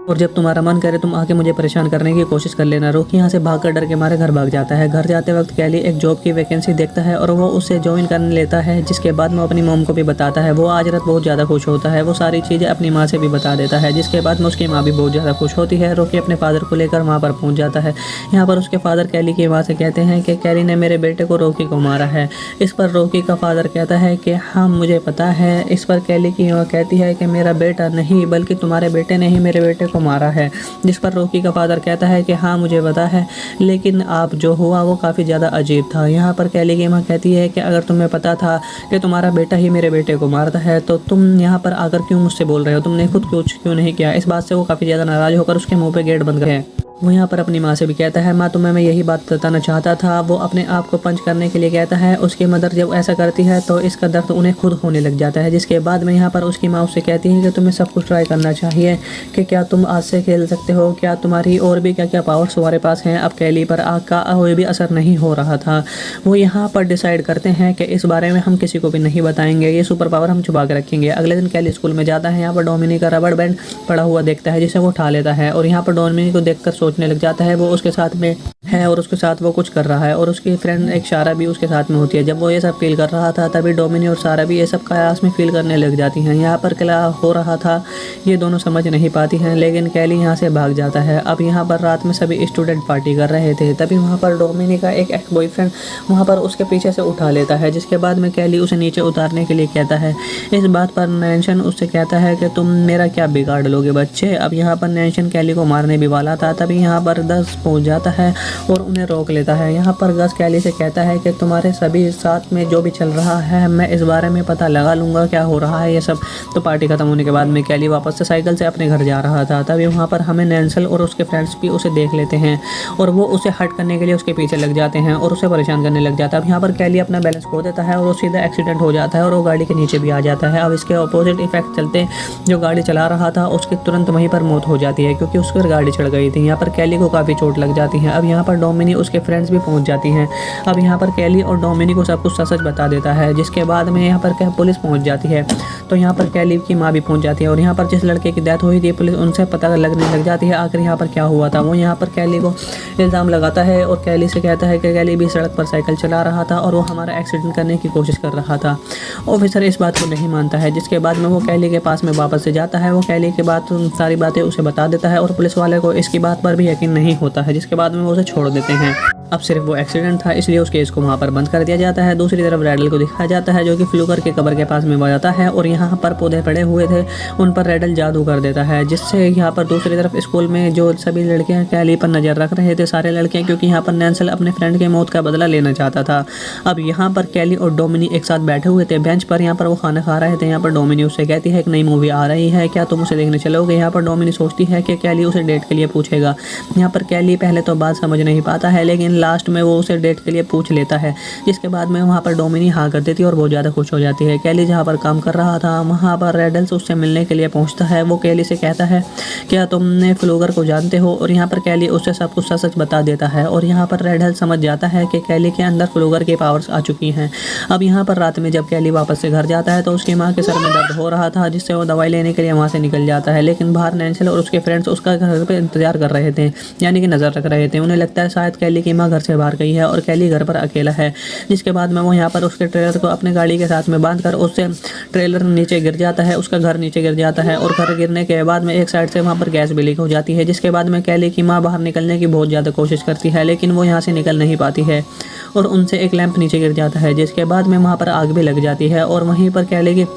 और जब तुम्हारा मन करे तुम आके मुझे परेशान करने की कोशिश कर लेना। रॉकी यहाँ से भागकर डर के मारे घर भाग जाता है। घर जाते वक्त कैली एक जॉब की वैकेंसी देखता है और वो उसे ज्वाइन करने लेता है। जिसके बाद में अपनी मॉम को भी बताता है। वो आज रात बहुत ज़्यादा खुश होता है। वो सारी चीज़ें अपनी माँ से भी बता देता है। जिसके बाद में उसकी माँ भी बहुत ज़्यादा खुश होती है। रॉकी अपने फादर को लेकर वहाँ पर पहुँच जाता है। यहाँ पर उसके फादर कैली की माँ से कहते हैं कि कैली ने मेरे बेटे को रॉकी को मारा है। इस पर रॉकी का फादर कहता है कि हाँ मुझे पता है। इस पर कैली की माँ कहती है कि मेरा बेटा नहीं बल्कि तुम्हारे बेटे ने ही मेरे बेटे को मारा है। जिस पर रॉकी का फादर कहता है कि हाँ मुझे पता है, लेकिन आप जो हुआ वो काफ़ी ज़्यादा अजीब था। यहाँ पर कैली की माँ कहती है कि अगर तुम्हें पता था कि तुम्हारा बेटा ही मेरे बेटे को मारता है तो तुम यहाँ पर आकर क्यों मुझसे बोल रहे हो, तुमने खुद कुछ क्यों नहीं किया। इस बात से वो काफ़ी ज़्यादा नाराज़ होकर उसके मुँह पे गेट बंद करे। वो यहाँ पर अपनी माँ से भी कहता है माँ तुम्हें मैं यही बात बताना चाहता था। वो अपने आप को पंच करने के लिए कहता है। उसकी मदर जब ऐसा करती है तो इसका दर्द उन्हें खुद होने लग जाता है। जिसके बाद में यहाँ पर उसकी माँ उससे कहती है कि तुम्हें सब कुछ ट्राई करना चाहिए कि क्या तुम आज से खेल सकते हो, क्या तुम्हारी और भी क्या क्या पावर्स तुम्हारे पास हैं। अब कैली पर आग का कोई भी असर नहीं हो रहा था। वो यहाँ पर डिसाइड करते हैं कि इस बारे में हम किसी को भी नहीं बताएंगे, ये सुपर पावर हम छुपा के रखेंगे। अगले दिन कैली स्कूल में जाता है। यहाँ पर डोमिनी का रबड़ बैंड पड़ा हुआ देखता है जिसे वो उठा लेता है और यहाँ पर डोमिनी को देखकर सोचने लग जाता है वो उसके साथ में है और उसके साथ वो कुछ कर रहा है और उसकी फ्रेंड एक सारा भी उसके साथ में होती है। जब वो ये सब फील कर रहा था तभी डोमिनी और सारा भी ये सब कयास में फील करने लग जाती हैं। यहाँ पर क्या हो रहा था ये दोनों समझ नहीं पाती हैं, लेकिन कैली यहाँ से भाग जाता है। अब यहाँ पर रात में सभी स्टूडेंट पार्टी कर रहे थे, तभी वहाँ पर डोमिनी का एक एक्स बॉयफ्रेंड वहाँ पर उसके पीछे से उठा लेता है। जिसके बाद में कैली उसे नीचे उतारने के लिए कहता है। इस बात पर नैन्शन उससे कहता है कि तुम मेरा क्या बिगाड़ लोगे बच्चे। अब यहाँ पर नैन्शन कैली को मारने भी वाला था, तभी यहाँ पर गस पहुँच जाता है और उन्हें रोक लेता है। यहाँ पर गस कैली से कहता है कि तुम्हारे सभी साथ में जो भी चल रहा है मैं इस बारे में पता लगा लूँगा क्या हो रहा है ये सब। तो पार्टी खत्म होने के बाद में कैली वापस से साइकिल से अपने घर जा रहा था, तभी वहाँ पर हमें नैन्सल और उसके फ्रेंड्स भी उसे देख लेते हैं और वो उसे हट करने के लिए उसके पीछे लग जाते हैं और उसे परेशान करने लग जाता है। अब यहाँ पर कैली अपना बैलेंस खो देता है और वो सीधा एक्सीडेंट हो जाता है और वो गाड़ी के नीचे भी आ जाता है। अब इसके अपोजिट इफेक्ट चलते जो गाड़ी चला रहा था उसकी तुरंत वहीं पर मौत हो जाती है क्योंकि उस पर गाड़ी चढ़ गई थी। यहाँ पर पर कैली को काफ़ी चोट लग जाती है। अब यहाँ पर डोमिनी उसके फ्रेंड्स भी पहुँच जाती हैं। अब यहाँ पर कैली और डोमिनी को सब कुछ सच बता देता है, जिसके बाद में यहाँ पर क्या पुलिस पहुँच जाती है। तो यहाँ पर कैली की माँ भी पहुँच जाती है और यहाँ पर जिस लड़के की डेथ हुई थी पुलिस उनसे पता लगने लग जाती है आखिर यहाँ पर क्या हुआ था। वो यहाँ पर कैली को इल्ज़ाम लगाता है और कैली से कहता है कि कैली भी सड़क पर साइकिल चला रहा था और वो हमारा एक्सीडेंट करने की कोशिश कर रहा था। ऑफिसर इस बात को नहीं मानता है, जिसके बाद में वो कैली के पास में वापस से जाता है। वो कैली के बाद सारी बातें उसे बता देता है और पुलिस वाले को इसकी बात पर भी यकीन नहीं होता है, जिसके बाद में वो उसे छोड़ देते हैं। अब सिर्फ वो एक्सीडेंट था इसलिए उस केस को वहाँ पर बंद कर दिया जाता है। दूसरी तरफ रैडल को दिखाया जाता है जो कि फ्लूगर के कब्र के पास में जाता है और यहाँ पर पौधे पड़े हुए थे उन पर रैडल जादू कर देता है, जिससे यहाँ पर दूसरी तरफ स्कूल में जो सभी लड़कियाँ कैली पर नज़र रख रहे थे, सारे लड़कियाँ, क्योंकि यहाँ पर नैंसल अपने फ्रेंड के मौत का बदला लेना चाहता था। अब यहाँ पर कैली और डोमिनी एक साथ बैठे हुए थे बेंच पर, यहाँ पर वो खाना खा रहे थे। यहाँ पर डोमिनी उससे कहती है एक नई मूवी आ रही है, क्या तुम उसे देखने चलोगे। यहाँ पर डोमिनी सोचती है कि कैली उसे डेट के लिए पूछेगा। यहाँ पर कैली पहले तो बात समझ नहीं पाता है, लेकिन लास्ट में वो उसे डेट के लिए पूछ लेता है, जिसके बाद में वहाँ पर डोमिनी हाँ कर देती है और बहुत ज़्यादा खुश हो जाती है। कैली जहाँ पर काम कर रहा था वहाँ पर रैडल्स उससे मिलने के लिए पहुँचता है। वो कैली से कहता है क्या तुमने फ्लूगर को जानते हो, और यहाँ पर कैली उससे सब कुछ सच बता देता है और यहाँ पर रैडल समझ जाता है कि कैली के अंदर फ्लूगर की पावर्स आ चुकी हैं। अब यहाँ पर रात में जब कैली वापस से घर जाता है तो उसकी माँ के सर में दर्द हो रहा था, जिससे वो दवाई लेने के लिए वहाँ से निकल जाता है, लेकिन बाहर नैंसल और उसके फ्रेंड्स उसका घर पर इंतजार कर रहे थे, यानी कि नज़र रख रहे थे। उन्हें लगता है शायद कैली की माँ घर से बाहर गई है और कैली घर पर अकेला है, जिसके बाद में वो यहाँ पर उसके ट्रेलर को अपने गाड़ी के साथ में बांध कर उससे ट्रेलर नीचे गिर जाता है, उसका घर नीचे गिर जाता है और घर गिरने के बाद में एक साइड से वहाँ पर गैस भी लीक हो जाती है, जिसके बाद में कैली की माँ बाहर निकलने की बहुत ज़्यादा कोशिश करती है, लेकिन वो यहाँ से निकल नहीं पाती है और उनसे एक लैंप नीचे गिर जाता है, जिसके बाद में वहाँ पर आग भी लग जाती है और वहीं पर कैली की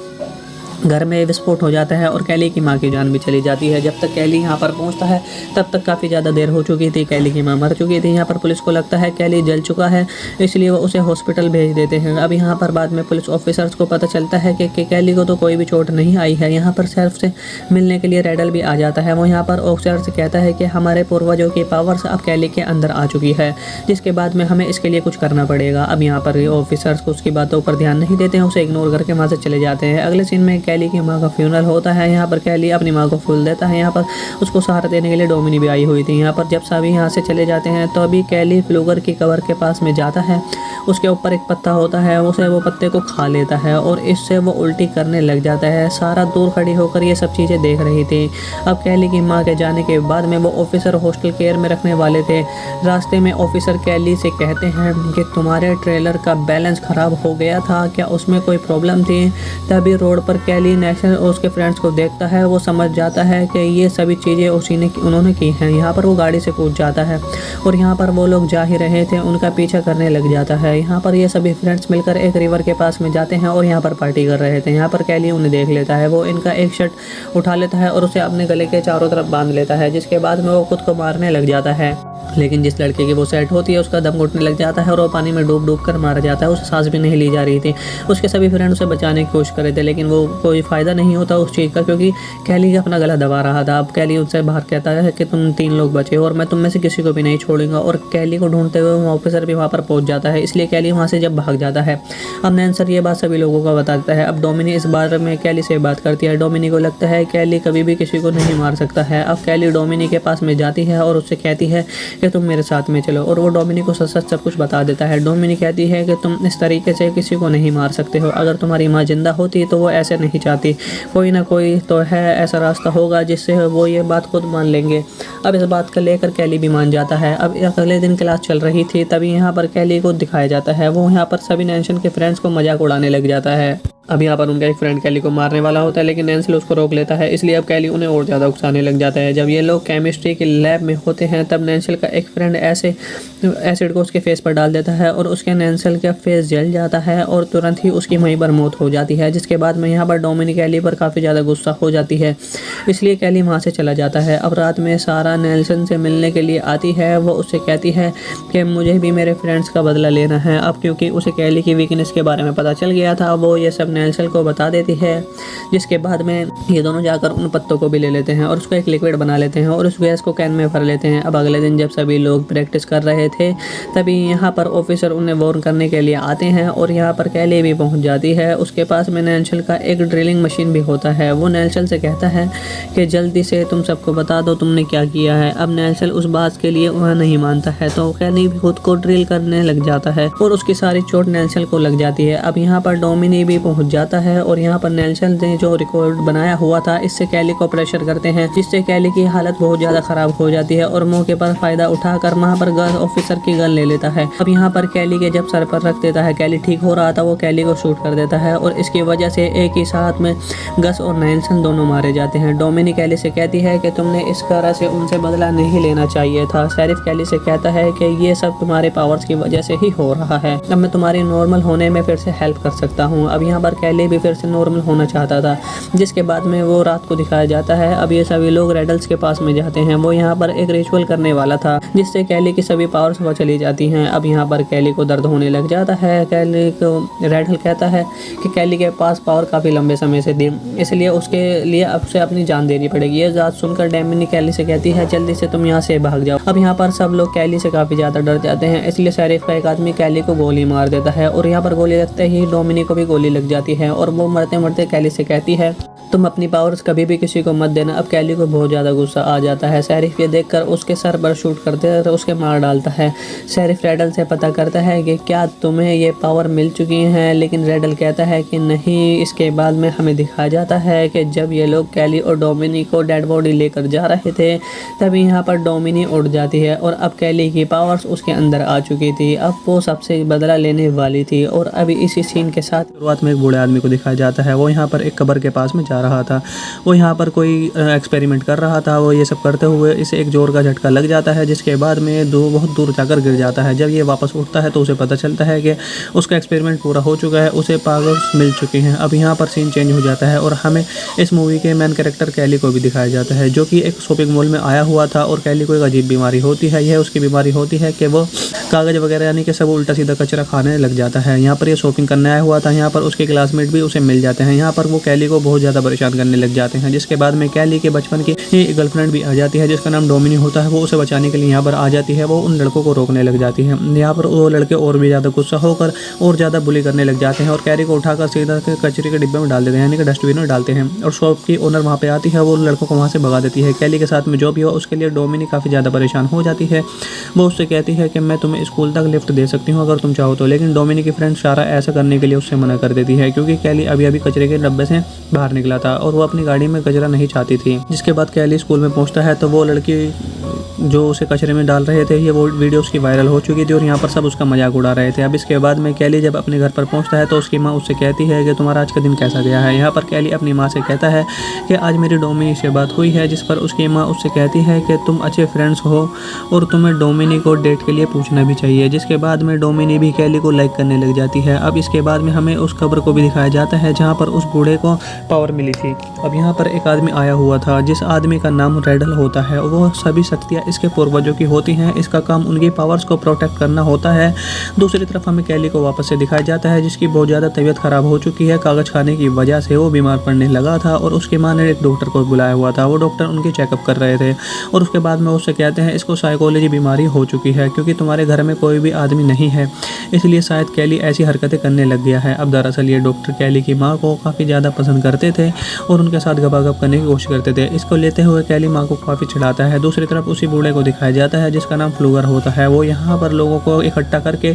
घर में विस्फोट हो जाता है और कैली की माँ की जान भी चली जाती है। जब तक कैली यहाँ पर पहुँचता है तब तक काफ़ी ज़्यादा देर हो चुकी थी, कैली की माँ मर चुकी थी। यहाँ पर पुलिस को लगता है कैली जल चुका है, इसलिए वो उसे हॉस्पिटल भेज देते हैं। अब यहाँ पर बाद में पुलिस ऑफिसर्स को पता चलता है कि कैली को तो कोई भी चोट नहीं आई है। यहाँ पर शेरिफ से मिलने के लिए रैडल भी आ जाता है। वो यहाँ पर ऑफिसर से कहता है कि हमारे पूर्वजों की पावर्स अब कैली के अंदर आ चुकी है, जिसके बाद में हमें इसके लिए कुछ करना पड़ेगा। अब यहाँ पर ऑफिसर्स को उसकी बातों पर ध्यान नहीं देते हैं, उसे इग्नोर करके वहाँ से चले जाते हैं। अगले सीन में कैली की माँ का फ्यूनरल होता है। यहाँ पर कैली अपनी माँ को फूल देता है। यहाँ पर उसको सहारा देने के लिए डोमिनी भी आई हुई थी। यहाँ पर जब सभी यहाँ से चले जाते हैं तो अभी कैली फ्लूगर की कबर के पास में जाता है। उसके ऊपर एक पत्ता होता है, उसे वो पत्ते को खा लेता है और इससे वो उल्टी करने लग जाता है। सारा दूर खड़ी होकर ये सब चीज़ें देख रही थी। अब कैली की माँ के जाने के बाद में वो ऑफिसर हॉस्टल केयर में रखने वाले थे। रास्ते में ऑफिसर कैली से कहते हैं कि तुम्हारे ट्रेलर का बैलेंस ख़राब हो गया था, क्या उसमें कोई प्रॉब्लम थी। तभी रोड पर कैली नेक्सन और उसके फ्रेंड्स को देखता है। वो समझ जाता है कि ये सभी चीज़ें उन्होंने की हैं। यहाँ पर वो गाड़ी से कूद जाता है और यहाँ पर वो लोग जा ही रहे थे उनका पीछा करने लग जाता है। यहाँ पर ये सभी फ्रेंड्स मिलकर एक रिवर के पास में जाते हैं और यहाँ पर पार्टी कर रहे थे। यहाँ पर कैली उन्हें देख लेता है। वो इनका एक शर्ट उठा लेता है और उसे अपने गले के चारों तरफ बांध लेता है, जिसके बाद में वो खुद को मारने लग जाता है। लेकिन जिस लड़के की वो सेट होती है उसका दम घुटने लग जाता है और वो पानी में डूब कर मारा जाता है। उसे सांस भी नहीं ली जा रही थी। उसके सभी फ्रेंड उसे बचाने की कोशिश कर रहे थे, लेकिन वो कोई फ़ायदा नहीं होता उस चीज़ का, क्योंकि कैली अपना गला दबा रहा था। अब कैली उनसे बाहर कहता है कि तुम 3 लोग बचे हो और मैं तुम में से किसी को भी नहीं छोड़ूंगा। और कैली को ढूंढते हुए ऑफिसर भी वहाँ पर पहुँच जाता है, इसलिए कैली वहाँ से जब भाग जाता है। अब नैंसर ये बात सभी लोगों को बता देता है। अब डोमिनी इस बारे में कैली से बात करती है। डोमिनी को लगता है कैली कभी भी किसी को नहीं मार सकता है। अब कैली डोमिनी के पास में जाती है और उससे कहती है कि तुम मेरे साथ में चलो, और वो डोमिनी को सच सब कुछ बता देता है। डोमिनी कहती है कि तुम इस तरीके से किसी को नहीं मार सकते हो। अगर तुम्हारी माँ जिंदा होती तो वो ऐसे नहीं चाहती। कोई ना कोई तो है ऐसा रास्ता होगा जिससे वो ये बात खुद मान लेंगे। अब इस बात को लेकर कैली भी मान जाता है। अब अगले दिन क्लास चल रही थी, तभी यहाँ पर कैली को दिखाया जाता है। वो यहाँ पर सभी नैंसल के फ्रेंड्स को मजाक उड़ाने लग जाता है। अब यहाँ पर उनका एक फ्रेंड कैली को मारने वाला होता है, लेकिन नैंसल उसको रोक लेता है, इसलिए अब कैली उन्हें और ज़्यादा उकसाने लग जाता है। जब ये लोग केमिस्ट्री के लैब में होते हैं तब नैंसल का एक फ्रेंड ऐसे एसिड को उसके फेस पर डाल देता है और उसके नैंसल का फेस जल जाता है और तुरंत ही उसकी वहीं पर मौत हो जाती है। जिसके बाद में यहाँ पर डोमिनी कैली पर काफ़ी ज़्यादा गुस्सा हो जाती है, इसलिए कैली वहाँ से चला जाता है। अब रात में सारा नेल्सन से मिलने के लिए आती है। वो उससे कहती है कि मुझे भी मेरे फ्रेंड्स का बदला लेना है। अब क्योंकि उसे कैली की वीकनेस के बारे में पता चल गया था, वो ये सब नेल्सन को बता देती है, जिसके बाद में ये दोनों जाकर उन पत्तों को भी ले लेते हैं और उसको एक लिक्विड बना लेते हैं और उस गैस को कैन में भर लेते हैं। अब अगले दिन जब सभी लोग प्रैक्टिस कर रहे थे, तभी यहाँ पर ऑफिसर उन्हें वार्न करने के लिए आते हैं और यहाँ पर कैली भी पहुँच जाती है। उसके पास में नेल्सन का एक ड्रिलिंग मशीन भी होता है। वो नेल्सन से कहता है कि जल्दी से तुम सबको बता दो तुमने क्या किया है। अब नेल्सन उस बात के लिए वह नहीं मानता है, तो कैली भी खुद को ड्रिल करने लग जाता है और उसकी सारी चोट नेल्सन को लग जाती है। अब यहाँ पर डोमिनी भी पहुँच जाता है और यहाँ पर नेल्सन ने जो रिकॉर्ड बनाया हुआ था, इससे कैली को प्रेशर करते हैं, जिससे कैली की हालत बहुत ज़्यादा खराब हो जाती है और मौके पर फायदा उठाकर वहाँ पर गन ऑफिसर की गन ले लेता है। अब यहाँ पर कैली के जब सर पर रख देता है, कैली ठीक हो रहा था, वो कैली को शूट कर देता है और इसकी वजह से एक ही साथ में गस और नेल्सन दोनों मारे जाते हैं। डोमिनी कैली से कहती है कि तुमने इस तरह से उनसे बदला नहीं लेना चाहिए था। शेरिफ कैली से कहता है कि ये सब तुम्हारे पावर्स की वजह से ही हो रहा है, अब मैं तुम्हारी नॉर्मल होने में फिर से हेल्प कर सकता हूँ। अब यहाँ पर कैली भी फिर से नॉर्मल होना चाहता था, जिसके बाद में वो रात को दिखाया जाता है। अब ये सभी लोग रेडल्स के पास में जाते हैं। वो यहाँ पर एक रिचुअल करने वाला था, जिससे कैली की सभी पावर्स वो चली जाती हैं। अब यहाँ पर कैली को दर्द होने लग जाता है। कैली को रेडल कहता है कि कैली के पास पावर काफ़ी लंबे समय से थी, इसलिए उसके लिए अब से अपनी जान देनी पड़ेगी। ये बात सुनकर डोमिनी कैली से कहती है जल्दी से तुम यहाँ से भाग जाओ। अब यहाँ पर सब लोग कैली से काफ़ी ज़्यादा डर जाते हैं, इसलिए शेरिफ का एक आदमी कैली को गोली मार देता है और यहाँ पर गोली लगते ही डोमिनी को भी गोली लग जाती है और वो मरते मरते कैली से कहती है तुम अपनी पावर्स कभी भी किसी को मत देना। अब कैली को बहुत ज़्यादा गुस्सा आ जाता है। शेरिफ ये देखकर उसके सर पर शूट करते हैं तो उसके मार डालता है। शेरिफ रेडल से पता करता है कि क्या तुम्हें ये पावर मिल चुकी है, लेकिन रेडल कहता है कि नहीं। इसके बाद में हमें दिखाया जाता है कि जब ये लोग कैली और डोमिनी को डेड बॉडी लेकर जा रहे थे, तभी यहाँ पर डोमिनी उड़ जाती है और अब कैली की पावर्स उसके अंदर आ चुकी थी। अब वो सबसे बदला लेने वाली थी और अभी इसी सीन के साथ शुरुआत में एक बूढ़े आदमी को दिखाया जाता है। वो यहाँ पर एक कब्र के पास में जा रहा था। वो यहाँ पर कोई एक्सपेरिमेंट कर रहा था। वो ये सब करते हुए इसे एक जोर का झटका लग जाता है, जिसके बाद में बहुत दूर जाकर गिर जाता है। जब ये वापस उठता है तो उसे पता चलता है कि उसका एक्सपेरिमेंट पूरा हो चुका है, उसे पावर्स मिल चुकी हैं। अब यहाँ पर सीन चेंज हो जाता है और हमें इस मूवी के मेन कैरेक्टर कैली को भी दिखाया जाता है, जो कि एक शॉपिंग मॉल में आया हुआ था और कैली को एक अजीब बीमारी होती है। यह उसकी बीमारी होती है कि वो कागज़ वगैरह यानी कि सब उल्टा सीधा कचरा खाने लग जाता है। यहाँ पर ये शॉपिंग करने आया हुआ था। यहाँ पर उसके क्लासमेट भी उसे मिल जाते हैं। यहाँ पर वो कैली को बहुत ज़्यादा परेशान करने लग जाते हैं, जिसके बाद में कैली के बचपन की गर्लफ्रेंड भी आ जाती है, जिसका नाम डोमिनी होता है। वो उसे बचाने के लिए यहाँ पर आ जाती है। वो उन लड़कों को रोकने लग जाती है। यहाँ पर वो लड़के और भी ज़्यादा गुस्सा होकर और ज़्यादा बुली करने लग जाते हैं और कैली को उठाकर सीधा कचरे के डिब्बे में डाल देते हैं, यानी कि डस्टबिन में डालते हैं। और शॉप की ओनर वहाँ पे आती है, वो उन लड़कों को वहाँ से भगा देती है। कैली के साथ में जो भी हो उसके लिए डोमिनी काफ़ी ज़्यादा परेशान हो जाती है। वो उससे कहती है कि मैं तुम्हें स्कूल तक लिफ्ट दे सकती हूँ अगर तुम चाहो तो, लेकिन डोमिनी की फ्रेंड सारा ऐसा करने के लिए उससे मना कर देती है, क्योंकि कैली अभी अभी कचरे के डब्बे से बाहर निकला था और वो अपनी गाड़ी में कचरा नहीं चाहती थी। जिसके बाद कैली स्कूल में पहुंचता है तो वो लड़की जो उसे कचरे में डाल रहे थे, ये वो वीडियो उसकी वायरल हो चुकी थी और यहाँ पर सब उसका मजाक उड़ा रहे थे। अब इसके बाद में कैली जब अपने घर पर पहुँचता है तो उसकी माँ उससे कहती है कि तुम्हारा आज का दिन कैसा गया है। यहाँ पर कैली अपनी माँ से कहता है कि आज मेरी डोमिनी से बात हुई है, जिस पर उसकी माँ उससे कहती है कि तुम अच्छे फ्रेंड्स हो और तुम्हें डोमिनी को डेट के लिए पूछना भी चाहिए। जिसके बाद में डोमिनी भी कैली को लाइक करने लग जाती है। अब इसके बाद में हमें उस कब्र को भी दिखाया जाता है जहाँ पर उस बूढ़े को पावर मिली थी। अब यहाँ पर एक आदमी आया हुआ था, जिस आदमी का नाम रेडल होता है। वो सभी शक्तियाँ इसके पूर्वजों की होती हैं। इसका काम उनकी पावर्स को प्रोटेक्ट करना होता है। दूसरी तरफ हमें कैली को वापस से दिखाया जाता है, जिसकी बहुत ज़्यादा तबीयत खराब हो चुकी है। कागज़ खाने की वजह से वो बीमार पड़ने लगा था और उसकी माँ ने एक डॉक्टर को बुलाया हुआ था। वो डॉक्टर उनकी चेकअप कर रहे थे और उसके बाद में उससे कहते हैं इसको साइकोलॉजी बीमारी हो चुकी है, क्योंकि तुम्हारे घर में कोई भी आदमी नहीं है, इसलिए शायद कैली ऐसी हरकतें करने लग गया है। अब दरअसल ये डॉक्टर कैली की माँ को काफ़ी ज़्यादा पसंद करते थे और उनके साथ गपागप करने की कोशिश करते थे। इसको लेते हुए कैली माँ को काफ़ी चिढ़ाता है। दूसरी तरफ उसी बूढ़े को दिखाया जाता है जिसका नाम फ्लूगर होता है। वो यहाँ पर लोगों को इकट्ठा करके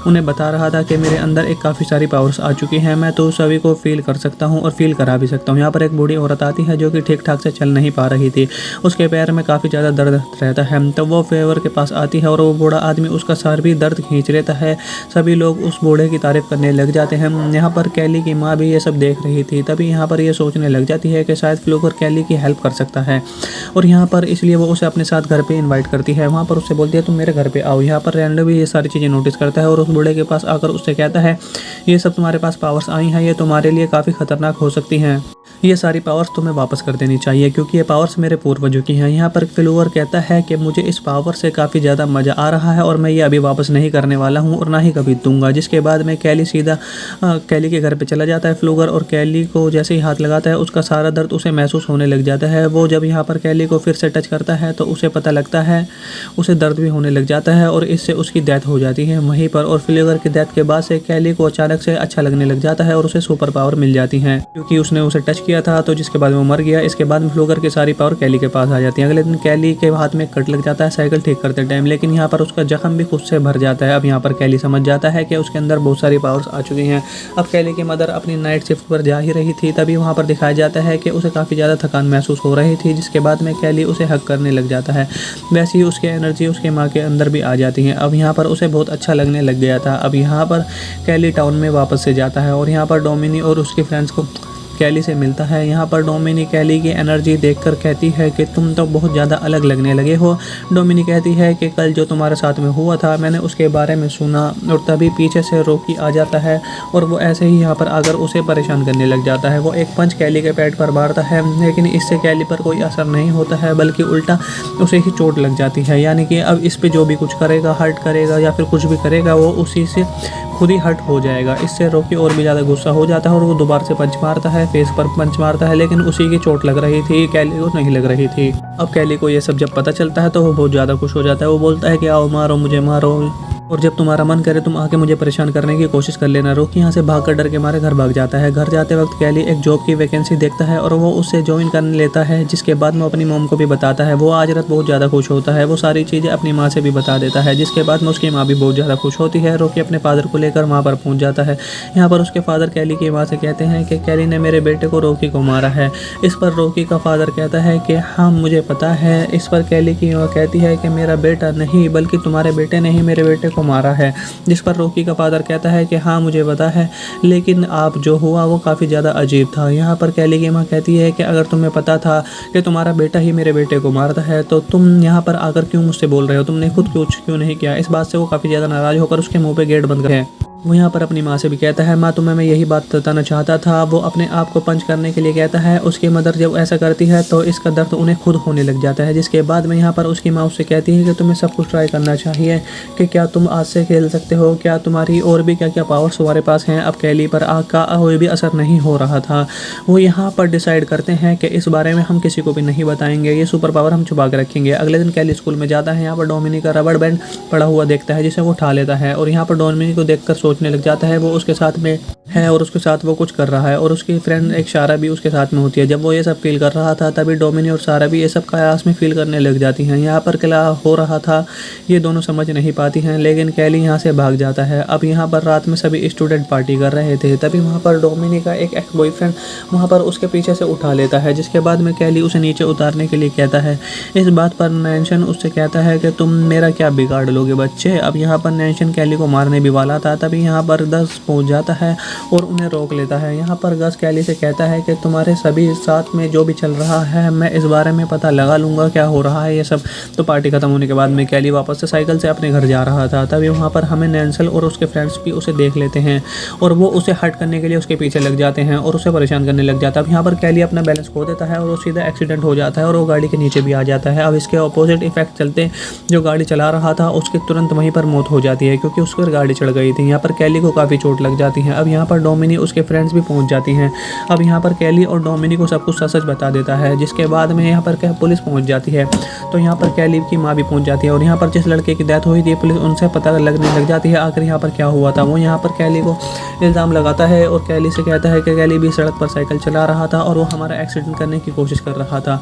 उन्हें बता रहा था कि मेरे अंदर एक काफ़ी सारी पावर्स आ चुकी हैं, मैं तो सभी को फील कर सकता हूँ और फील करा भी सकता हूँ। यहाँ पर एक बूढ़ी औरत आती है जो कि ठीक ठाक से चल नहीं पा रही थी, उसके पैर में काफ़ी ज़्यादा दर्द रहता है। तो वो फेवर के पास आती है और वो बूढ़ा आदमी उसका सर भी दर्द खींच लेता है। सभी लोग उस बूढ़े की तारीफ करने लग जाते हैं। यहाँ पर कैली की माँ भी ये सब देख रही थी, तभी यहाँ पर ये सोचने लग जाती है कि शायद फ्लूगर कैली की हेल्प कर सकता है और यहाँ पर इसलिए वो उसे अपने साथ घर पे इनवाइट करती है। वहाँ पर उससे बोलती है तुम मेरे घर पे आओ। यहाँ पर रैंडो भी ये सारी चीज़ें नोटिस करता है और उस बूढ़े के पास आकर उससे कहता है ये सब तुम्हारे पास पावर्स आई हैं, ये तुम्हारे लिए काफ़ी खतरनाक हो सकती हैं। ये सारी पावर्स तुम्हें वापस कर देनी चाहिए क्योंकि ये पावर्स मेरे पूर्वजों की हैं। यहाँ पर फ्लूवर कहता है कि मुझे इस पावर से काफ़ी ज़्यादा मज़ा आ रहा है और मैं ये अभी वापस नहीं करने वाला हूँ और ना ही कभी दूंगा। जिसके बाद में कैली सीधा कैली के घर पे चला जाता है फ्लूवर, और कैली को जैसे ही हाथ लगाता है उसका सारा दर्द उसे महसूस होने लग जाता है। वो जब यहाँ पर कैली को फिर से टच करता है तो उसे पता लगता है, उसे दर्द भी होने लग जाता है और इससे उसकी डेथ हो जाती है वहीं पर। और फ्लूवर की डेथ के बाद से कैली को अचानक से अच्छा लगने लग जाता है और उसे सुपर पावर मिल जाती है क्योंकि उसने उसे टच किया था, तो जिसके बाद वो मर गया। इसके बाद में फ्लूगर की सारी पावर कैली के पास आ जाती है। अगले दिन कैली के हाथ में कट लग जाता है साइकिल ठीक करते टाइम, लेकिन यहाँ पर उसका जख्म भी खुद से भर जाता है। अब यहाँ पर कैली समझ जाता है कि उसके अंदर बहुत सारी पावर्स आ चुकी हैं। अब कैली की मदर अपनी नाइट शिफ्ट पर जा ही रही थी, तभी वहाँ पर दिखाया जाता है कि उसे काफ़ी ज़्यादा थकान महसूस हो रही थी। जिसके बाद में कैली उसे हक करने लग जाता है। वैसे ही उसकी एनर्जी उसके माँ के अंदर भी आ जाती है। अब यहाँ पर उसे बहुत अच्छा लगने लग गया था। अब यहाँ पर कैली टाउन में वापस से जाता है और यहाँ पर डोमिनी और उसके फ्रेंड्स को कैली से मिलता है। यहाँ पर डोमिनी कैली की एनर्जी देखकर कहती है कि तुम तो बहुत ज़्यादा अलग लगने लगे हो। डोमिनी कहती है कि कल जो तुम्हारे साथ में हुआ था मैंने उसके बारे में सुना, और तभी पीछे से रॉकी आ जाता है और वो ऐसे ही यहाँ पर आकर उसे परेशान करने लग जाता है। वो एक पंच कैली के पेट पर मारता है, लेकिन इससे कैली पर कोई असर नहीं होता है, बल्कि उल्टा उसे ही चोट लग जाती है। यानी कि अब इस पर जो भी कुछ करेगा, हर्ट करेगा या फिर कुछ भी करेगा, वो उसी से खुद ही हर्ट हो जाएगा। इससे रॉकी और भी ज़्यादा गुस्सा हो जाता है और वो दोबारा से पंच मारता है, फेस पर पंच मारता है, लेकिन उसी की चोट लग रही थी, कैली को नहीं लग रही थी। अब कैली को ये सब जब पता चलता है तो वो बहुत ज़्यादा खुश हो जाता है। वो बोलता है कि आओ मारो मुझे, मारो, और जब तुम्हारा मन करे तुम आके मुझे परेशान करने की कोशिश कर लेना। रॉकी यहाँ से भागकर डर के मारे घर भाग जाता है। घर जाते वक्त कैली एक जॉब की वैकेंसी देखता है और वो उससे ज्वाइन करने लेता है, जिसके बाद में अपनी मॉम को भी बताता है। वो आज रात बहुत ज़्यादा खुश होता है। वो सारी चीज़ें अपनी माँ से भी बता देता है, जिसके बाद में उसकी माँ भी बहुत ज़्यादा खुश होती है। रॉकी अपने फादर को लेकर वहाँ पर पहुँच जाता है। यहाँ पर उसके फादर कैली की माँ से कहते हैं कि कैली ने मेरे बेटे को रॉकी को मारा है। इस पर रॉकी का फादर कहता है कि हाँ मुझे पता है। इस पर कैली की माँ कहती है कि मेरा बेटा नहीं, बल्कि तुम्हारे बेटे ने ही मेरे बेटे को मारा है। जिस पर रॉकी का फादर कहता है कि हाँ मुझे पता है, लेकिन आप जो हुआ वो काफ़ी ज़्यादा अजीब था। यहाँ पर कैली की माँ कहती है कि अगर तुम्हें पता था कि तुम्हारा बेटा ही मेरे बेटे को मारता है तो तुम यहाँ पर आकर क्यों मुझसे बोल रहे हो, तुमने खुद कुछ क्यों नहीं किया। इस बात से वो काफ़ी ज़्यादा नाराज़ होकर उसके मुँह पे गेट बंद करे। वो यहाँ पर अपनी माँ से भी कहता है, माँ तुम्हें मैं यही बात बताना चाहता था। वो अपने आप को पंच करने के लिए कहता है। उसकी मदर जब ऐसा करती है तो इसका दर्द उन्हें खुद होने लग जाता है। जिसके बाद में यहाँ पर उसकी माँ उससे कहती है कि तुम्हें सब कुछ ट्राई करना चाहिए, कि क्या तुम आज से खेल सकते हो, क्या तुम्हारी और भी क्या क्या पावर्स तुम्हारे पास हैं। अब कैली पर आग का कोई भी असर नहीं हो रहा था। वो यहाँ पर डिसाइड करते हैं कि इस बारे में हम किसी को भी नहीं बताएंगे, ये सुपर पावर हम छुपा के रखेंगे। अगले दिन कैली स्कूल में जाता है। यहाँ पर डोमिनी का रबड़ बैंड पड़ा हुआ देखता है, जिसे वो उठा लेता है और यहाँ पर डोमिनी को देखकर सोचने लग जाता है वो उसके साथ में है और उसके साथ वो कुछ कर रहा है, और उसकी फ्रेंड एक सारा भी उसके साथ में होती है। जब वो ये सब फील कर रहा था तभी डोमिनी और सारा भी ये सब कायास में फील करने लग जाती हैं। यहाँ पर क्या हो रहा था ये दोनों समझ नहीं पाती हैं, लेकिन कैली यहाँ से भाग जाता है। अब यहाँ पर रात में सभी स्टूडेंट पार्टी कर रहे थे, तभी वहाँ पर डोमिनी का एक एक्स बॉयफ्रेंड वहाँ पर उसके पीछे से उठा लेता है। जिसके बाद में कैली उसे नीचे उतारने के लिए कहता है। इस बात पर नैन्शन उससे कहता है कि तुम मेरा क्या बिगाड़ लोगे बच्चे। अब यहाँ पर नैन्शन कैली को मारने भी वाला था, तभी यहाँ पर गस पहुँच जाता है और उन्हें रोक लेता है। यहाँ पर गस कैली से कहता है कि तुम्हारे सभी साथ में जो भी चल रहा है मैं इस बारे में पता लगा लूँगा क्या हो रहा है ये सब। तो पार्टी खत्म होने के बाद में कैली वापस से साइकिल से अपने घर जा रहा था, तभी वहाँ पर हमें नैन्सल और उसके फ्रेंड्स भी उसे देख लेते हैं और वो उसे हट करने के लिए उसके पीछे लग जाते हैं और उसे परेशान करने लग जाता है। अब यहाँ पर कैली अपना बैलेंस खो देता है और वो सीधा एक्सीडेंट हो जाता है और वो गाड़ी के नीचे भी आ जाता है। अब इसके अपोजिट इफेक्ट चलते जो गाड़ी चला रहा था उसकी तुरंत वहीं पर मौत हो जाती है, क्योंकि उस पर गाड़ी चढ़ गई थी। यहाँ पर कैली को काफ़ी चोट लग जाती है। अब यहाँ पर डोमिनी उसके फ्रेंड्स भी पहुँच जाती हैं। अब यहाँ पर कैली और डोमिनी को सब कुछ सच बता देता है, जिसके बाद में यहाँ पर पुलिस पहुँच जाती है। तो यहाँ पर कैली की माँ भी पहुँच जाती है और यहाँ पर जिस लड़के की डेथ हुई थी पुलिस उनसे पता लगने लग जाती है आखिर यहाँ पर क्या हुआ था। वो यहाँ पर कैली को इल्ज़ाम लगाता है और कैली से कहता है कि कैली भी सड़क पर साइकिल चला रहा था और वो हमारा एक्सीडेंट करने की कोशिश कर रहा था।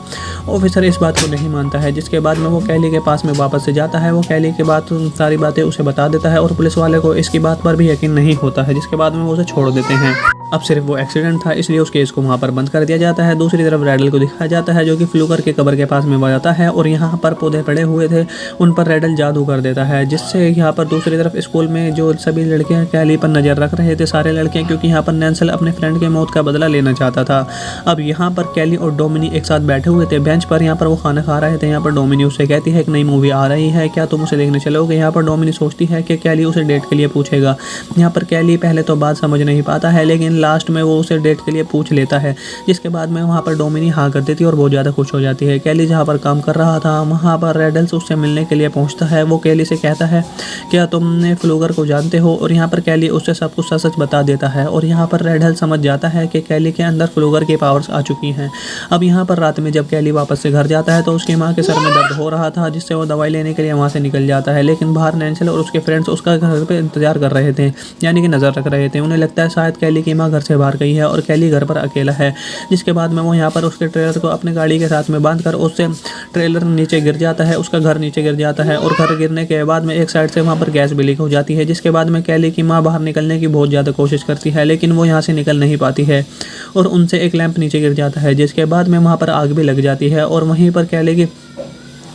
ऑफिसर इस बात को नहीं मानता है, जिसके बाद में वो कैली के पास में वापस से जाता है। वो कैली के बाद सारी बातें उसे बता देता है और पुलिस वाले को इसकी बात पर भी यकीन नहीं होता है, जिसके बाद में वो उसे छोड़ देते हैं। अब सिर्फ वो एक्सीडेंट था इसलिए उस केस को वहाँ पर बंद कर दिया जाता है। दूसरी तरफ रैडल को दिखाया जाता है जो कि फ्लूगर के कब्र के पास में जाता है और यहाँ पर पौधे पड़े हुए थे उन पर रैडल जादू कर देता है, जिससे यहाँ पर दूसरी तरफ स्कूल में जो सभी लड़कियाँ कैली पर नज़र रख रहे थे सारे लड़कियाँ, क्योंकि यहाँ पर नैन्सल अपने फ्रेंड के मौत का बदला लेना चाहता था। अब यहाँ पर कैली और डोमिनी एक साथ बैठे हुए थे बेंच पर, यहाँ पर वो खाना खा रहे थे। यहाँ पर डोमिनी उससे कहती है एक नई मूवी आ रही है, क्या तुम उसे देखने चलोगे। यहाँ पर डोमिनी सोचती है कि कैली उसे डेट के लिए पूछेगा। यहाँ पर कैली पहले तो बात समझ नहीं पाता है, लेकिन लास्ट में वो उसे डेट के लिए पूछ लेता है, जिसके बाद में वहाँ पर डोमिनी हाँ कर देती है और बहुत ज़्यादा खुश हो जाती है। कैली जहाँ पर काम कर रहा था वहाँ पर रेडल्स उससे मिलने के लिए पहुँचता है। वो कैली से कहता है क्या तुमने फ्लूगर को जानते हो, और यहाँ पर कैली उससे सब कुछ सच सच बता देता है। और यहाँ पर रेडल समझ जाता है कि कैली के अंदर फ्लूगर की पावर्स आ चुकी हैं। अब यहाँ पर रात में जब कैली वापस से घर जाता है तो उसकी माँ के सर में दर्द हो रहा था, जिससे वो दवाई लेने के लिए वहाँ से निकल जाता है। लेकिन बाहर नैंसल और उसके फ्रेंड्स उसका घर पे इंतजार कर रहे थे, यानी कि नज़र रख रहे थे। उन्हें लगता है शायद कैली की माँ घर से बाहर गई है और कैली घर पर अकेला है। जिसके बाद में वो यहाँ पर उसके ट्रेलर को अपने गाड़ी के साथ में बांध कर उससे ट्रेलर नीचे गिर जाता है, उसका घर नीचे गिर जाता है। और घर गिरने के बाद में एक साइड से वहाँ पर गैस भी लीक हो जाती है। जिसके बाद में कैली की माँ बाहर निकलने की बहुत ज़्यादा कोशिश करती है, लेकिन वो यहाँ से निकल नहीं पाती है और उनसे एक लैंप नीचे गिर जाता है। जिसके बाद में वहाँ पर आग भी लग जाती है और वहीं पर कैली की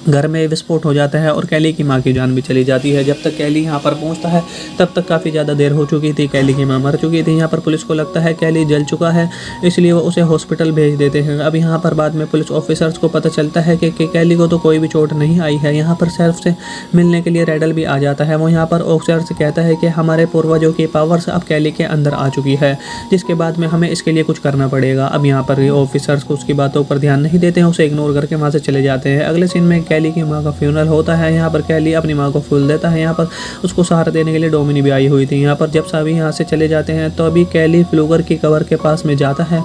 घर में विस्फोट हो जाता है और कैली की माँ की जान भी चली जाती है। जब तक कैली यहाँ पर पहुँचता है तब तक काफ़ी ज़्यादा देर हो चुकी थी, कैली की माँ मर चुकी थी। यहाँ पर पुलिस को लगता है कैली जल चुका है, इसलिए वो उसे हॉस्पिटल भेज देते हैं। अब यहाँ पर बाद में पुलिस ऑफिसर्स को पता चलता है कि कैली को तो कोई भी चोट नहीं आई है। यहाँ पर शेरिफ से मिलने के लिए रेडल भी आ जाता है। वो यहाँ पर ऑफिसर से कहता है कि हमारे पूर्वजों की पावर्स अब कैली के अंदर आ चुकी है, जिसके बाद में हमें इसके लिए कुछ करना पड़ेगा। अब यहाँ पर ऑफिसर्स को उसकी बातों पर ध्यान नहीं देते हैं, उसे इग्नोर करके वहाँ से चले जाते हैं। अगले सीन में कैली की माँ का फ्यूनरल होता है। यहाँ पर कैली अपनी माँ को फूल देता है। यहाँ पर उसको सहारा देने के लिए डोमिनी भी आई हुई थी। यहाँ पर जब सभी यहाँ से चले जाते हैं तो अभी कैली फ्लूगर की कवर के पास में जाता है।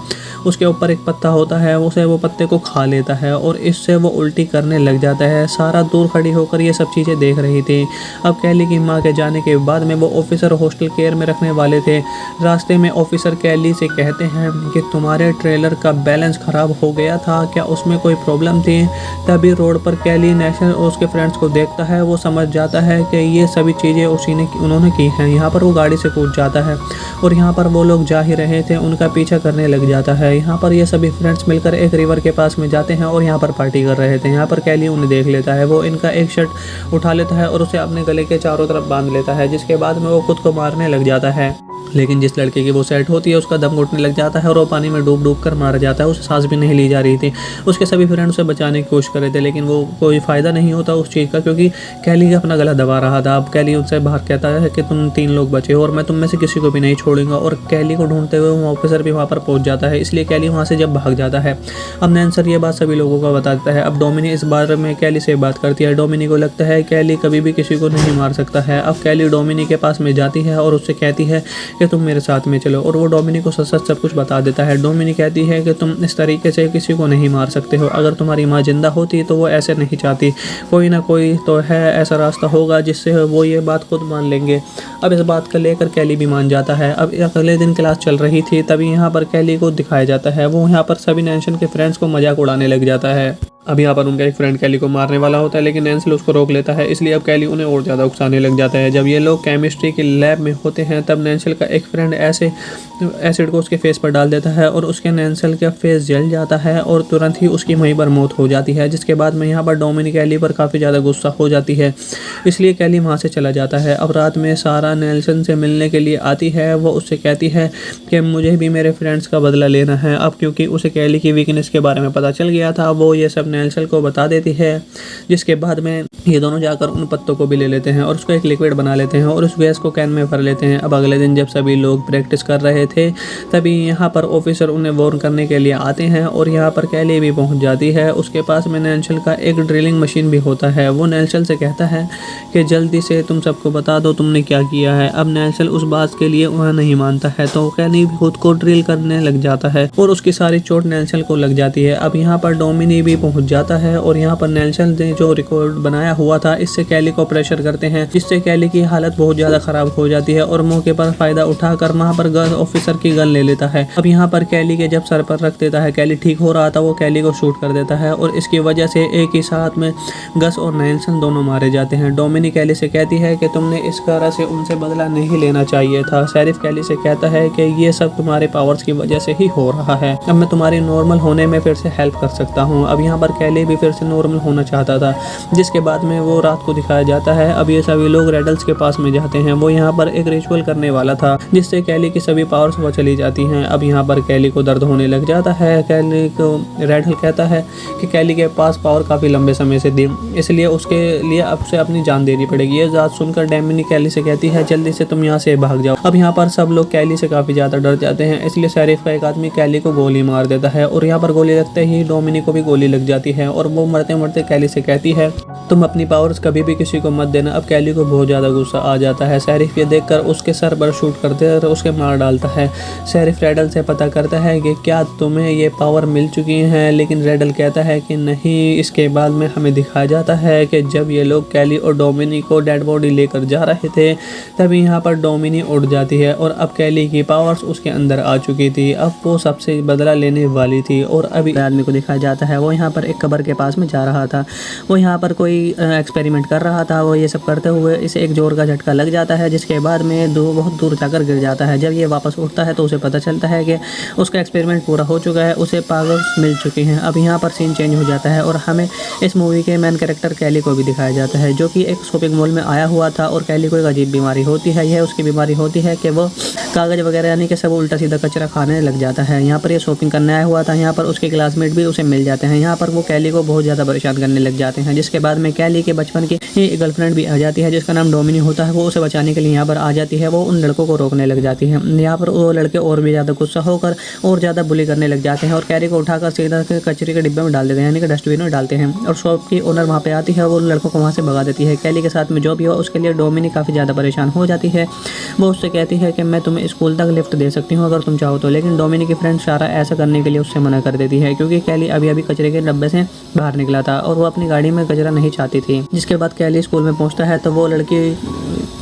उसके ऊपर एक पत्ता होता है, उसे वो पत्ते को खा लेता है और इससे वो उल्टी करने लग जाता है। सारा दूर खड़ी होकर ये सब चीज़ें देख रही थी। अब कैली की माँ के जाने के बाद में वो ऑफिसर हॉस्टल केयर में रखने वाले थे। रास्ते में ऑफिसर कैली से कहते हैं कि तुम्हारे ट्रेलर का बैलेंस ख़राब हो गया था, क्या उसमें कोई प्रॉब्लम थी? तभी रोड पर कैली नेशनल और उसके फ्रेंड्स को देखता है। वो समझ जाता है कि ये सभी चीज़ें उन्होंने की हैं। यहाँ पर वो गाड़ी से कूद जाता है और यहाँ पर वो लोग जा ही रहे थे, उनका पीछा करने लग जाता है। यहाँ पर ये सभी फ्रेंड्स मिलकर एक रिवर के पास में जाते हैं और यहाँ पर पार्टी कर रहे थे। यहाँ पर कैली उन्हें देख लेता है। वो इनका एक शर्ट उठा लेता है और उसे अपने गले के चारों तरफ बांध लेता है, जिसके बाद में वो खुद को मारने लग जाता है। लेकिन जिस लड़के की वो सेट होती है उसका दम घुटने लग जाता है और वो पानी में डूब डूब कर मारा जाता है। उसे सांस भी नहीं ली जा रही थी। उसके सभी फ्रेंड उसे बचाने की कोशिश कर रहे थे, लेकिन वो कोई फ़ायदा नहीं होता उस चीज़ का, क्योंकि कैली अपना गला दबा रहा था। अब कैली उनसे बाहर कहता है कि तुम 3 लोग बचे हो और मैं तुम में से किसी को भी नहीं छोड़ूंगा। और कैली को ढूंढते हुए वो ऑफिसर भी वहाँ पर पहुँच जाता है, इसलिए कैली वहाँ से जब भाग जाता है। अब नैंसर ये बात सभी लोगों को बता देता है। अब डोमिनी इस बारे में कैली से बात करती है। डोमिनी को लगता है कैली कभी भी किसी को नहीं मार सकता है। अब कैली डोमिनी के पास में जाती है और उससे कहती है कि तुम मेरे साथ में चलो, और वो डोमिनी को सच सच सब कुछ बता देता है। डोमिनी कहती है कि तुम इस तरीके से किसी को नहीं मार सकते हो। अगर तुम्हारी माँ जिंदा होती तो वो ऐसे नहीं चाहती। कोई ना कोई तो है, ऐसा रास्ता होगा जिससे वो ये बात खुद मान लेंगे। अब इस बात को लेकर कैली भी मान जाता है। अब अगले दिन क्लास चल रही थी, तभी यहाँ पर कैली को दिखाया जाता है। वो यहाँ पर सभी नैंसल के फ्रेंड्स को मजाक उड़ाने लग जाता है। अब यहाँ पर उनका एक फ्रेंड कैली को मारने वाला होता है, लेकिन नैंसल उसको रोक लेता है, इसलिए अब कैली उन्हें और ज़्यादा उकसाने लग जाता है। जब ये लोग केमिस्ट्री की लैब में होते हैं तब नैंसल का एक फ्रेंड ऐसे एसिड को उसके फेस पर डाल देता है और उसके नैंसल का फेस जल जाता है और तुरंत ही उसकी वहीं पर मौत हो जाती है। जिसके बाद में यहाँ पर डोमिनी कैली पर काफ़ी ज़्यादा गुस्सा हो जाती है, इसलिए कैली वहाँ से चला जाता है। अब रात में सारा नेल्सन से मिलने के लिए आती है। वो उससे कहती है कि मुझे भी मेरे फ्रेंड्स का बदला लेना है। अब क्योंकि उसे कैली की वीकनेस के बारे में पता चल गया था, वो ये सब नेल्सन को बता देती है। जिसके बाद में ये दोनों जाकर उन पत्तों को भी ले लेते हैं और उसको एक लिक्विड बना लेते हैं और उस गैस को कैन में भर लेते हैं। अब अगले दिन जब सभी लोग प्रैक्टिस कर रहे थे तभी यहाँ पर ऑफिसर उन्हें वार्न करने के लिए आते हैं और यहाँ पर कैली भी पहुँच जाती है। उसके पास में नैंसल का एक ड्रिलिंग मशीन भी होता है। वो नैंसल से कहता है कि जल्दी से तुम सबको बता दो तुमने क्या किया है। अब नैंसल उस बात के लिए वह नहीं मानता है, तो कैली भी खुद को ड्रिल करने लग जाता है और उसकी सारी चोट नैंसल को लग जाती है। अब यहाँ पर डोमिनी भी पहुँच जाता है और यहाँ पर नैंसल ने जो रिकॉर्ड बनाया हुआ था इससे कैली को प्रेशर करते हैं, जिससे कैली की हालत बहुत ज़्यादा ख़राब हो जाती है और मौके पर फ़ायदा उठाकर वहाँ पर गन ऑफिसर की गन ले लेता है। अब यहाँ पर कैली के जब सर पर रख देता है, कैली ठीक हो रहा था, वो कैली को शूट कर देता है और इसकी वजह से एक ही साथ में गस और नैल्सन दोनों मारे जाते हैं। डोमिनी कैली से कहती है कि तुमने इस तरह से उनसे बदला नहीं लेना चाहिए था। शेरिफ कैली से कहता है कि ये सब तुम्हारे पावर्स की वजह से ही हो रहा है, अब मैं तुम्हारी नॉर्मल होने में फिर से हेल्प कर सकता हूँ। अब यहाँ पर पर कैली भी फिर से नॉर्मल होना चाहता था, जिसके बाद में वो रात को दिखाया जाता है। अब ये सभी लोग रेडल्स के पास में जाते हैं। वो यहाँ पर एक रिचुअल करने वाला था जिससे कैली की सभी पावर्स वो चली जाती हैं। अब यहाँ पर कैली को दर्द होने लग जाता है। कैली को रेडल कहता है कि कैली के पास पावर काफ़ी लंबे समय से थी, इसलिए उसके लिए अब से अपनी जान देनी पड़ेगी। ये बात सुनकर डोमिनी कैली से कहती है जल्दी से तुम यहाँ से भाग जाओ। अब यहाँ पर सब लोग कैली से काफ़ी ज़्यादा डर जाते हैं, इसलिए शेरिफ का एक आदमी कैली को गोली मार देता है और यहाँ पर गोली लगते ही डोमिनी को भी गोली लग जाती है और वो मरते मरते कैली से कहती है तुम अपनी पावर्स कभी भी किसी को मत देना। अब कैली को बहुत ज़्यादा गुस्सा आ जाता है। शेरिफ ये देखकर उसके सर पर शूट करते हैं और उसके मार डालता है। शेरिफ रेडल से पता करता है कि क्या तुम्हें ये पावर मिल चुकी है, लेकिन रेडल कहता है कि नहीं। इसके बाद में हमें दिखाया जाता है कि जब ये लोग कैली और डोमिनी को डेड बॉडी लेकर जा रहे थे तभी यहाँ पर डोमिनी उड़ जाती है और अब कैली की पावर्स उसके अंदर आ चुकी थी। अब वो सबसे बदला लेने वाली थी और अभी आदमी को दिखाया जाता है वो यहाँ पर एक कब्र के पास में जा रहा था। वो यहाँ पर कोई एक्सपेरिमेंट कर रहा था। वो ये सब करते हुए इसे एक जोर का झटका लग जाता है, जिसके बाद में बहुत दूर जाकर गिर जाता है। जब ये वापस उठता है तो उसे पता चलता है कि उसका एक्सपेरिमेंट पूरा हो चुका है, उसे पावर्स मिल चुकी हैं। अब यहाँ पर सीन चेंज हो जाता है और हमें इस मूवी के मेन कैरेक्टर कैली को भी दिखाया जाता है, जो कि एक शॉपिंग मॉल में आया हुआ था और कैली को एक अजीब बीमारी होती है। यह उसकी बीमारी होती है कि वो कागज़ वगैरह यानी कि सब उल्टा सीधा कचरा खाने लग जाता है। यहाँ पर ये शॉपिंग करने आया हुआ था। यहाँ पर उसके क्लासमेट भी उसे मिल जाते हैं। यहाँ पर वो कैली को बहुत ज़्यादा परेशान करने लग जाते हैं, जिसके बाद में कैली के बचपन की गर्लफ्रेंड भी आ जाती है जिसका नाम डोमिनी होता है। वो उसे बचाने के लिए यहाँ पर आ जाती है। वो उन लड़कों को रोकने लग जाती है। यहाँ पर वो लड़के और भी ज़्यादा गुस्सा होकर और ज़्यादा बुली करने लग जाते हैं और कैली को उठाकर सीधा कचरे के डिब्बे में डाल देते हैं, यानी कि डस्टबिन में डालते हैं। और शॉप की ओनर वहाँ पे आती है, वो उन लड़कों को वहाँ से भगा देती है। कैली के साथ में जो भी हो उसके लिए डोमिनी काफ़ी ज़्यादा परेशान हो जाती है। वो उससे कहती है कि मैं तुम्हें स्कूल तक लिफ्ट दे सकती हूँ अगर तुम चाहो तो, लेकिन डोमिनी की फ्रेंड सारा ऐसा करने के लिए उससे मना कर देती है क्योंकि कैली अभी अभी कचरे के डब्बे से बाहर निकला था और वो अपनी गाड़ी में कचरा नहीं चाहती थी। जिसके बाद कैली स्कूल में पहुंचता है तो वो लड़की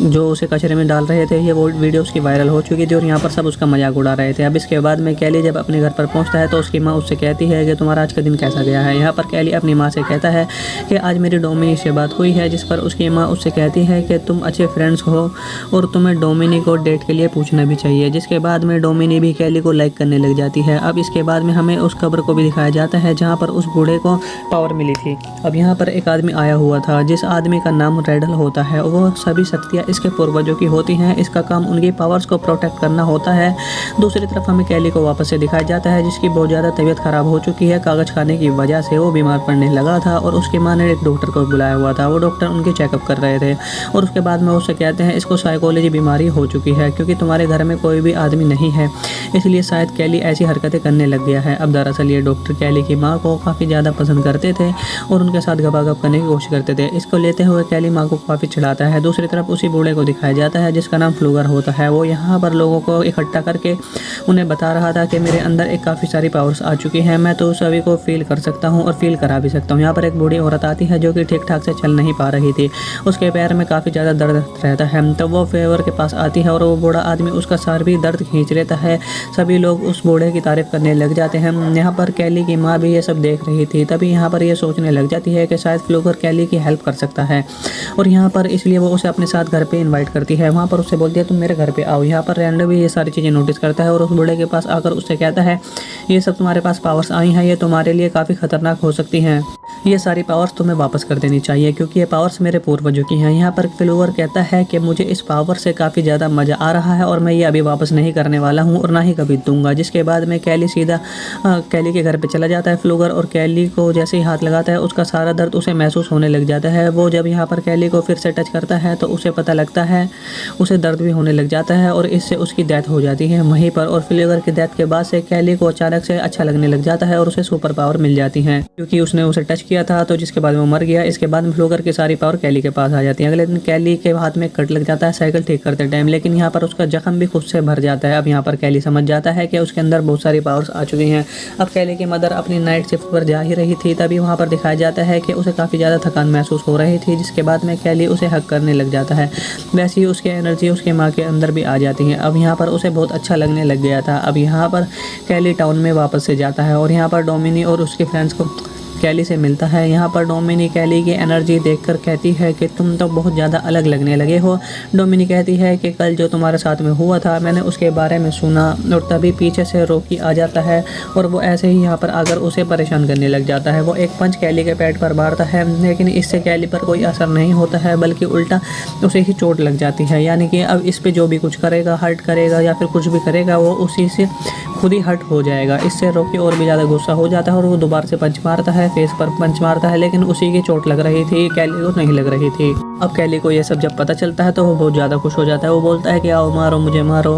जो उसे कचरे में डाल रहे थे ये वो वीडियो उसकी वायरल हो चुकी थी और यहाँ पर सब उसका मजाक उड़ा रहे थे। अब इसके बाद में कैली जब अपने घर पर पहुँचता है तो उसकी माँ उससे कहती है कि तुम्हारा आज का दिन कैसा गया है। यहाँ पर कैली अपनी माँ से कहता है कि आज मेरी डोमिनी से बात हुई है, जिस पर उसकी माँ उससे कहती है कि तुम अच्छे फ्रेंड्स हो और तुम्हें डोमिनी को डेट के लिए पूछना भी चाहिए। जिसके बाद में डोमिनी भी कैली को लाइक करने लग जाती है। अब इसके बाद में हमें उस कब्र को भी दिखाया जाता है जहाँ पर उस बूढ़े को पावर मिली थी। अब यहाँ पर एक आदमी आया हुआ था जिस आदमी का नाम रेडल होता है। वो सभी शक्तियाँ इसके पूर्वजों की होती हैं। इसका काम उनकी पावर्स को प्रोटेक्ट करना होता है। दूसरी तरफ हमें कैली को वापस से दिखाया जाता है जिसकी बहुत ज़्यादा तबीयत खराब हो चुकी है। कागज़ खाने की वजह से वो बीमार पड़ने लगा था और उसकी माँ ने एक डॉक्टर को बुलाया हुआ था। वो डॉक्टर उनके चेकअप कर रहे थे और उसके बाद में उससे कहते हैं इसको साइकोलॉजी बीमारी हो चुकी है क्योंकि तुम्हारे घर में कोई भी आदमी नहीं है, इसलिए शायद कैली ऐसी हरकतें करने लग गया है। अब दरअसल ये डॉक्टर कैली की माँ को काफ़ी ज़्यादा पसंद करते थे और उनके साथ गपागप करने की कोशिश करते थे। इसको लेते हुए कैली माँ को काफ़ी चिढ़ाता है। दूसरी तरफ उसी बूढ़े को दिखाया जाता है जिसका नाम फ्लूगर होता है। वो यहाँ पर लोगों को इकट्ठा करके उन्हें बता रहा था कि मेरे अंदर एक काफ़ी सारी पावर्स आ चुकी हैं, मैं तो सभी को फील कर सकता हूँ और फील करा भी सकता हूँ। यहाँ पर एक बूढ़ी औरत आती है जो कि ठीक ठाक से चल नहीं पा रही थी, उसके पैर में काफ़ी ज़्यादा दर्द रहता है। तो वो फेवर के पास आती है और वो बूढ़ा आदमी उसका सर भी दर्द खींच लेता है। सभी लोग उस बूढ़े की तारीफ करने लग जाते हैं। यहाँ पर कैली की माँ भी ये सब देख रही थी। तभी यहाँ पर ये सोचने लग जाती है कि शायद फ्लूगर कैली की हेल्प कर सकता है और यहाँ पर इसलिए वो उसे अपने साथ घर पे इनवाइट करती है। वहाँ पर उससे बोलती है तुम मेरे घर पे आओ। यहाँ पर रैंडम भी ये सारी चीज़ें नोटिस करता है और उस बूढ़े के पास आकर उससे कहता है ये सब तुम्हारे पास पावर्स आई हैं, ये तुम्हारे लिए काफ़ी खतरनाक हो सकती हैं। ये सारी पावर्स तुम्हें वापस कर देनी चाहिए क्योंकि ये पावर्स मेरे पूर्वजों की हैं। यहाँ पर फ्लूगर कहता है कि मुझे इस पावर से काफ़ी ज़्यादा मज़ा आ रहा है और मैं ये अभी वापस नहीं करने वाला हूँ और ना ही कभी दूंगा। जिसके बाद में कैली सीधा कैली के घर पे चला जाता है फ्लूगर और कैली को जैसे ही हाथ लगाता है उसका सारा दर्द उसे महसूस होने लग जाता है। वो जब यहाँ पर कैली को फिर से टच करता है तो उसे पता लगता है उसे दर्द भी होने लग जाता है और इससे उसकी डेथ हो जाती है वहीं पर। और फ्लूगर की डेथ के बाद से कैली को अचानक से अच्छा लगने लग जाता है और उसे सुपर पावर मिल जाती है क्योंकि उसने उसे टच किया था। तो जिसके बाद वो मर गया। इसके बाद फ्लूगर की सारी पावर कैली के पास आ जाती है। अगले दिन कैली के हाथ में कट लग जाता है साइकिल ठीक करते टाइम, लेकिन यहाँ पर उसका जख्म भी खुद से भर जाता है। अब यहाँ पर कैली समझ जाता है कि उसके अंदर बहुत सारी पावर्स आ चुकी हैं। अब कैली की मदर अपनी नाइट शिफ्ट पर जा ही रही थी, तभी वहाँ पर दिखाया जाता है कि उसे काफ़ी ज़्यादा थकान महसूस हो रही थी। जिसके बाद में कैली उसे हक करने लग जाता है। वैसे ही उसकी एनर्जी उसकी माँ के अंदर भी आ जाती है। अब यहाँ पर उसे बहुत अच्छा लगने लग गया था। अब यहाँ पर कैली टाउन में वापस से जाता है और यहाँ पर डोमिनी और उसके फ्रेंड्स को कैली से मिलता है। यहाँ पर डोमिनी कैली की एनर्जी देखकर कहती है कि तुम तो बहुत ज़्यादा अलग लगने लगे हो। डोमिनी कहती है कि कल जो तुम्हारे साथ में हुआ था मैंने उसके बारे में सुना, और तभी पीछे से रॉकी आ जाता है और वो ऐसे ही यहाँ पर आकर उसे परेशान करने लग जाता है। वो एक पंच कैली के पेट पर मारता है, लेकिन इससे कैली पर कोई असर नहीं होता है, बल्कि उल्टा उसे ही चोट लग जाती है। यानी कि अब इस पे जो भी कुछ करेगा, हर्ट करेगा या फिर कुछ भी करेगा, वो उसी से खुद ही हर्ट हो जाएगा। इससे रॉकी और भी ज़्यादा गुस्सा हो जाता है और वो दोबारा से पंच मारता है, फेस पर पंच मारता है, लेकिन उसी की चोट लग रही थी, कैली को नहीं लग रही थी। अब कैली को ये सब जब पता चलता है तो वो बहुत ज़्यादा खुश हो जाता है। वो बोलता है कि आओ मारो मुझे, मारो,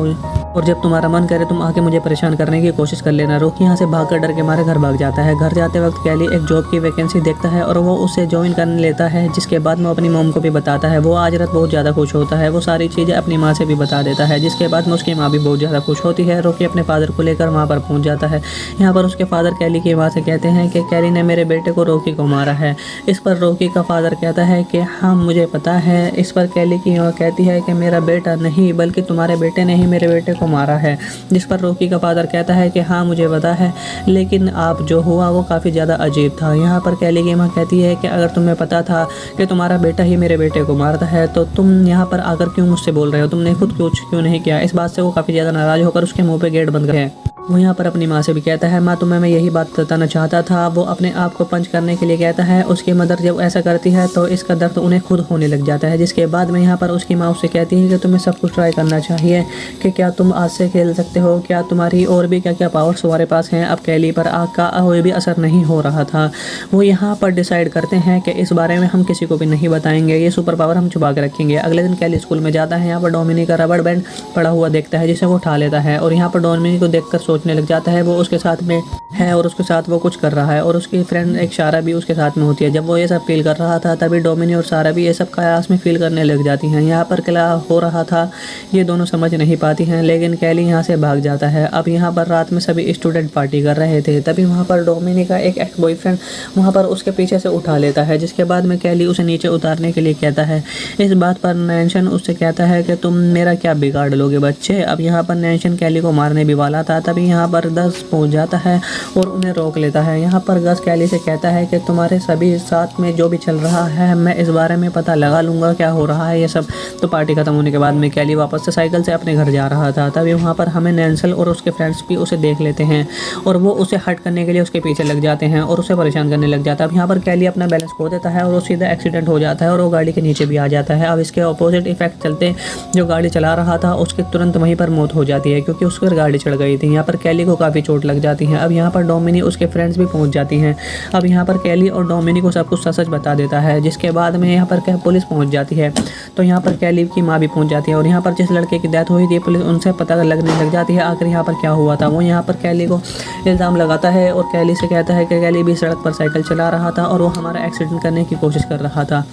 और जब तुम्हारा मन करे तुम आके मुझे परेशान करने की कोशिश कर लेना। रॉकी यहाँ से भागकर डर के मारे घर भाग जाता है। घर जाते वक्त कैली एक जॉब की वैकेंसी देखता है और वो उसे ज्वाइन करने लेता है, जिसके बाद में अपनी मॉम को भी बताता है। वो आज रात बहुत ज़्यादा खुश होता है, वो सारी चीज़ें अपनी माँ से भी बता देता है, जिसके बाद में उसकी माँ भी बहुत ज़्यादा खुश होती है। रॉकी अपने फादर को लेकर वहाँ पर पहुँच जाता है। यहाँ पर उसके फादर कैली की माँ से कहते हैं कि कैली ने मेरे बेटे को रॉकी को मारा है। इस पर रॉकी का फादर कहता है कि हाँ मुझे पता है। इस पर कैली की माँ कहती है कि मेरा बेटा नहीं बल्कि तुम्हारे बेटे ने ही मेरे बेटे को मारा है। जिस पर रॉकी का फादर कहता है कि हाँ मुझे पता है, लेकिन आप जो हुआ वो काफ़ी ज़्यादा अजीब था। यहाँ पर कैली की माँ कहती है कि अगर तुम्हें पता था कि तुम्हारा बेटा ही मेरे बेटे को मारता है तो तुम यहाँ पर आकर क्यों मुझसे बोल रहे हो, तुमने खुद कुछ क्यों नहीं किया। इस बात से वो काफ़ी ज़्यादा नाराज़ होकर उसके मुँह पे गेट बंद करे। वो यहाँ पर अपनी माँ से भी कहता है, माँ तुम्हें मैं यही बात बताना चाहता था। वो अपने आप को पंच करने के लिए कहता है। उसकी मदर जब ऐसा करती है तो इसका दर्द उन्हें खुद होने लग जाता है। जिसके बाद में यहाँ पर उसकी माँ उससे कहती है कि तुम्हें सब कुछ ट्राई करना चाहिए, कि क्या तुम आज से खेल सकते हो, क्या तुम्हारी और भी क्या क्या पावर्स तुम्हारे पास हैं। अब कैली पर आग का कोई भी असर नहीं हो रहा था। वो यहाँ पर डिसाइड करते हैं कि इस बारे में हम किसी को भी नहीं बताएंगे, ये सुपर पावर हम छुपा के रखेंगे। अगले दिन कैली स्कूल में जाता है। यहाँ पर डोमिनी का रबड़ बैंड पड़ा हुआ देखता है, जिसे वो उठा लेता है और यहाँ पर डोमिनी को देखकर सोचने लग जाता है वो उसके साथ में है और उसके साथ वो कुछ कर रहा है, और उसकी फ्रेंड एक सारा भी उसके साथ में होती है। जब वो ये सब फील कर रहा था तभी डोमिनी और सारा भी ये सब कायास में फील करने लग जाती हैं। यहाँ पर क्या हो रहा था ये दोनों समझ नहीं पाती हैं, लेकिन कैली यहाँ से भाग जाता है। अब यहाँ पर रात में सभी स्टूडेंट पार्टी कर रहे थे, तभी वहाँ पर डोमिनी का एक एक्स बॉयफ्रेंड वहाँ पर उसके पीछे से उठा लेता है, जिसके बाद में कैली उसे नीचे उतारने के लिए कहता है। इस बात पर नैन्शन उससे कहता है कि तुम मेरा क्या बिगाड़ लोगे बच्चे। अब यहाँ पर नैन्शन कैली को मारने भी वाला था, तभी यहाँ पर गस पहुँच जाता है और उन्हें रोक लेता है। यहाँ पर गस कैली से कहता है कि तुम्हारे सभी साथ में जो भी चल रहा है मैं इस बारे में पता लगा लूँगा क्या हो रहा है ये सब। तो पार्टी खत्म होने के बाद में कैली वापस से साइकिल से अपने घर जा रहा था, तभी वहाँ पर हमें नैन्सल और उसके फ्रेंड्स भी उसे देख लेते हैं और वो उसे हट करने के लिए उसके पीछे लग जाते हैं और उसे परेशान करने लग जाता है। अब यहाँ पर कैली अपना बैलेंस खो देता है और वो सीधा एक्सीडेंट हो जाता है और वो गाड़ी के नीचे भी आ जाता है। अब इसके अपोजिट इफेक्ट चलते जो गाड़ी चला रहा था उसके तुरंत वहीं पर मौत हो जाती है, क्योंकि उस पर गाड़ी चढ़ गई थी। यहाँ पर कैली को काफ़ी चोट लग जाती है। अब यहाँ पर डोमिनी उसके फ्रेंड्स भी पहुँच जाती हैं। अब यहाँ पर कैली और डोमिनी को सब कुछ सच बता देता है, जिसके बाद में यहाँ पर पुलिस पहुँच जाती है। तो यहाँ पर कैली की माँ भी पहुँच जाती है और यहाँ पर जिस लड़के की डेथ हुई थी पुलिस उनसे पता लगने लग जाती है आखिर यहाँ पर क्या हुआ था। वो यहाँ पर कैली को इल्ज़ाम लगाता है और कैली से कहता है कि कैली भी सड़क पर साइकिल चला रहा था और वो हमारा एक्सीडेंट करने की कोशिश कर रहा था।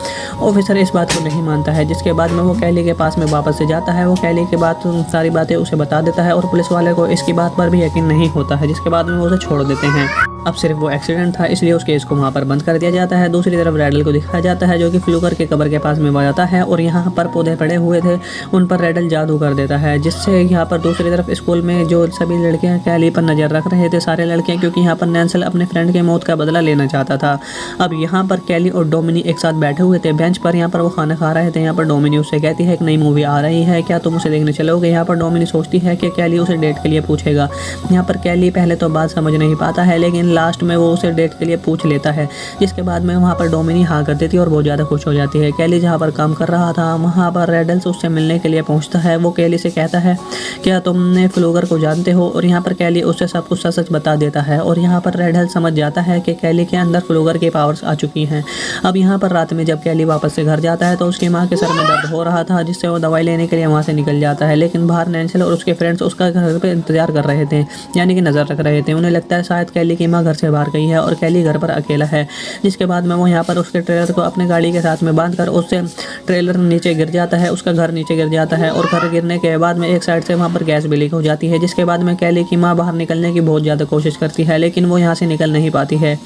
ऑफिसर इस बात को नहीं मानता है, जिसके बाद में वो कैली के पास में वापस से जाता है। वो कैली के बात सारी बातें उसे बता देता है और पुलिस वाले को इसकी बात पर भी यकीन नहीं होता है, जिसके बाद में वो उसे छोड़ देते हैं। अब सिर्फ वो एक्सीडेंट था इसलिए उस केस को वहाँ पर बंद कर दिया जाता है। दूसरी तरफ रैडल को दिखाया जाता है जो कि फ्लूकर के कब्र के पास में जाता है और यहाँ पर पौधे पड़े हुए थे उन पर रैडल जादू कर देता है, जिससे यहाँ पर दूसरी तरफ स्कूल में जो सभी लड़कियाँ कैली पर नज़र रख रहे थे सारे लड़कियाँ, क्योंकि यहाँ पर नैन्सल अपने फ्रेंड के मौत का बदला लेना चाहता था। अब यहाँ पर कैली और डोमिनी एक साथ बैठे हुए थे बेंच पर, यहाँ पर वो खाना खा रहे थे। यहाँ पर डोमिनी उससे कहती है एक नई मूवी आ रही है, क्या तुम उसे देखने चलोगे। यहाँ पर डोमिनी सोचती है कि कैली उसे डेट के लिए पूछेगा। यहाँ पर कैली पहले तो बात समझ नहीं पाता है, लेकिन लास्ट में वो उसे डेट के लिए पूछ लेता है, जिसके बाद में वहाँ पर डोमिनी हाँ कर देती है और बहुत ज़्यादा खुश हो जाती है। कैली जहाँ पर काम कर रहा था वहाँ पर रैडल उससे मिलने के लिए पहुँचता है। वो कैली से कहता है क्या तुमने फ्लूगर को जानते हो, और यहाँ पर कैली उससे सब कुछ सच बता देता है और यहाँ पर रैडल समझ जाता है कि कैली के अंदर फ्लूगर की पावर्स आ चुकी हैं। अब यहाँ पर रात में जब कैली वापस से घर जाता है तो उसकी माँ के सर में दर्द हो रहा था, जिससे वो दवाई लेने के लिए वहाँ से निकल जाता है, लेकिन बाहर नैन्सल और उसके फ्रेंड्स उसका घर पर इंतजार कर रहे थे, यानी कि नज़र रख रहे थे। उन्हें लगता है शायद कैली की माँ घर से बाहर गई है और कैली घर पर अकेला है, जिसके बाद में वो यहाँ पर उसके ट्रेलर को अपने गाड़ी के साथ में बांधकर उससे ट्रेलर नीचे गिर जाता है, उसका घर नीचे गिर जाता है और घर गिरने के बाद में एक साइड से वहाँ पर गैस भी लीक हो जाती है, जिसके बाद में कैली की माँ बाहर निकलने की बहुत ज़्यादा कोशिश करती है, लेकिन वो यहाँ से निकल नहीं पाती है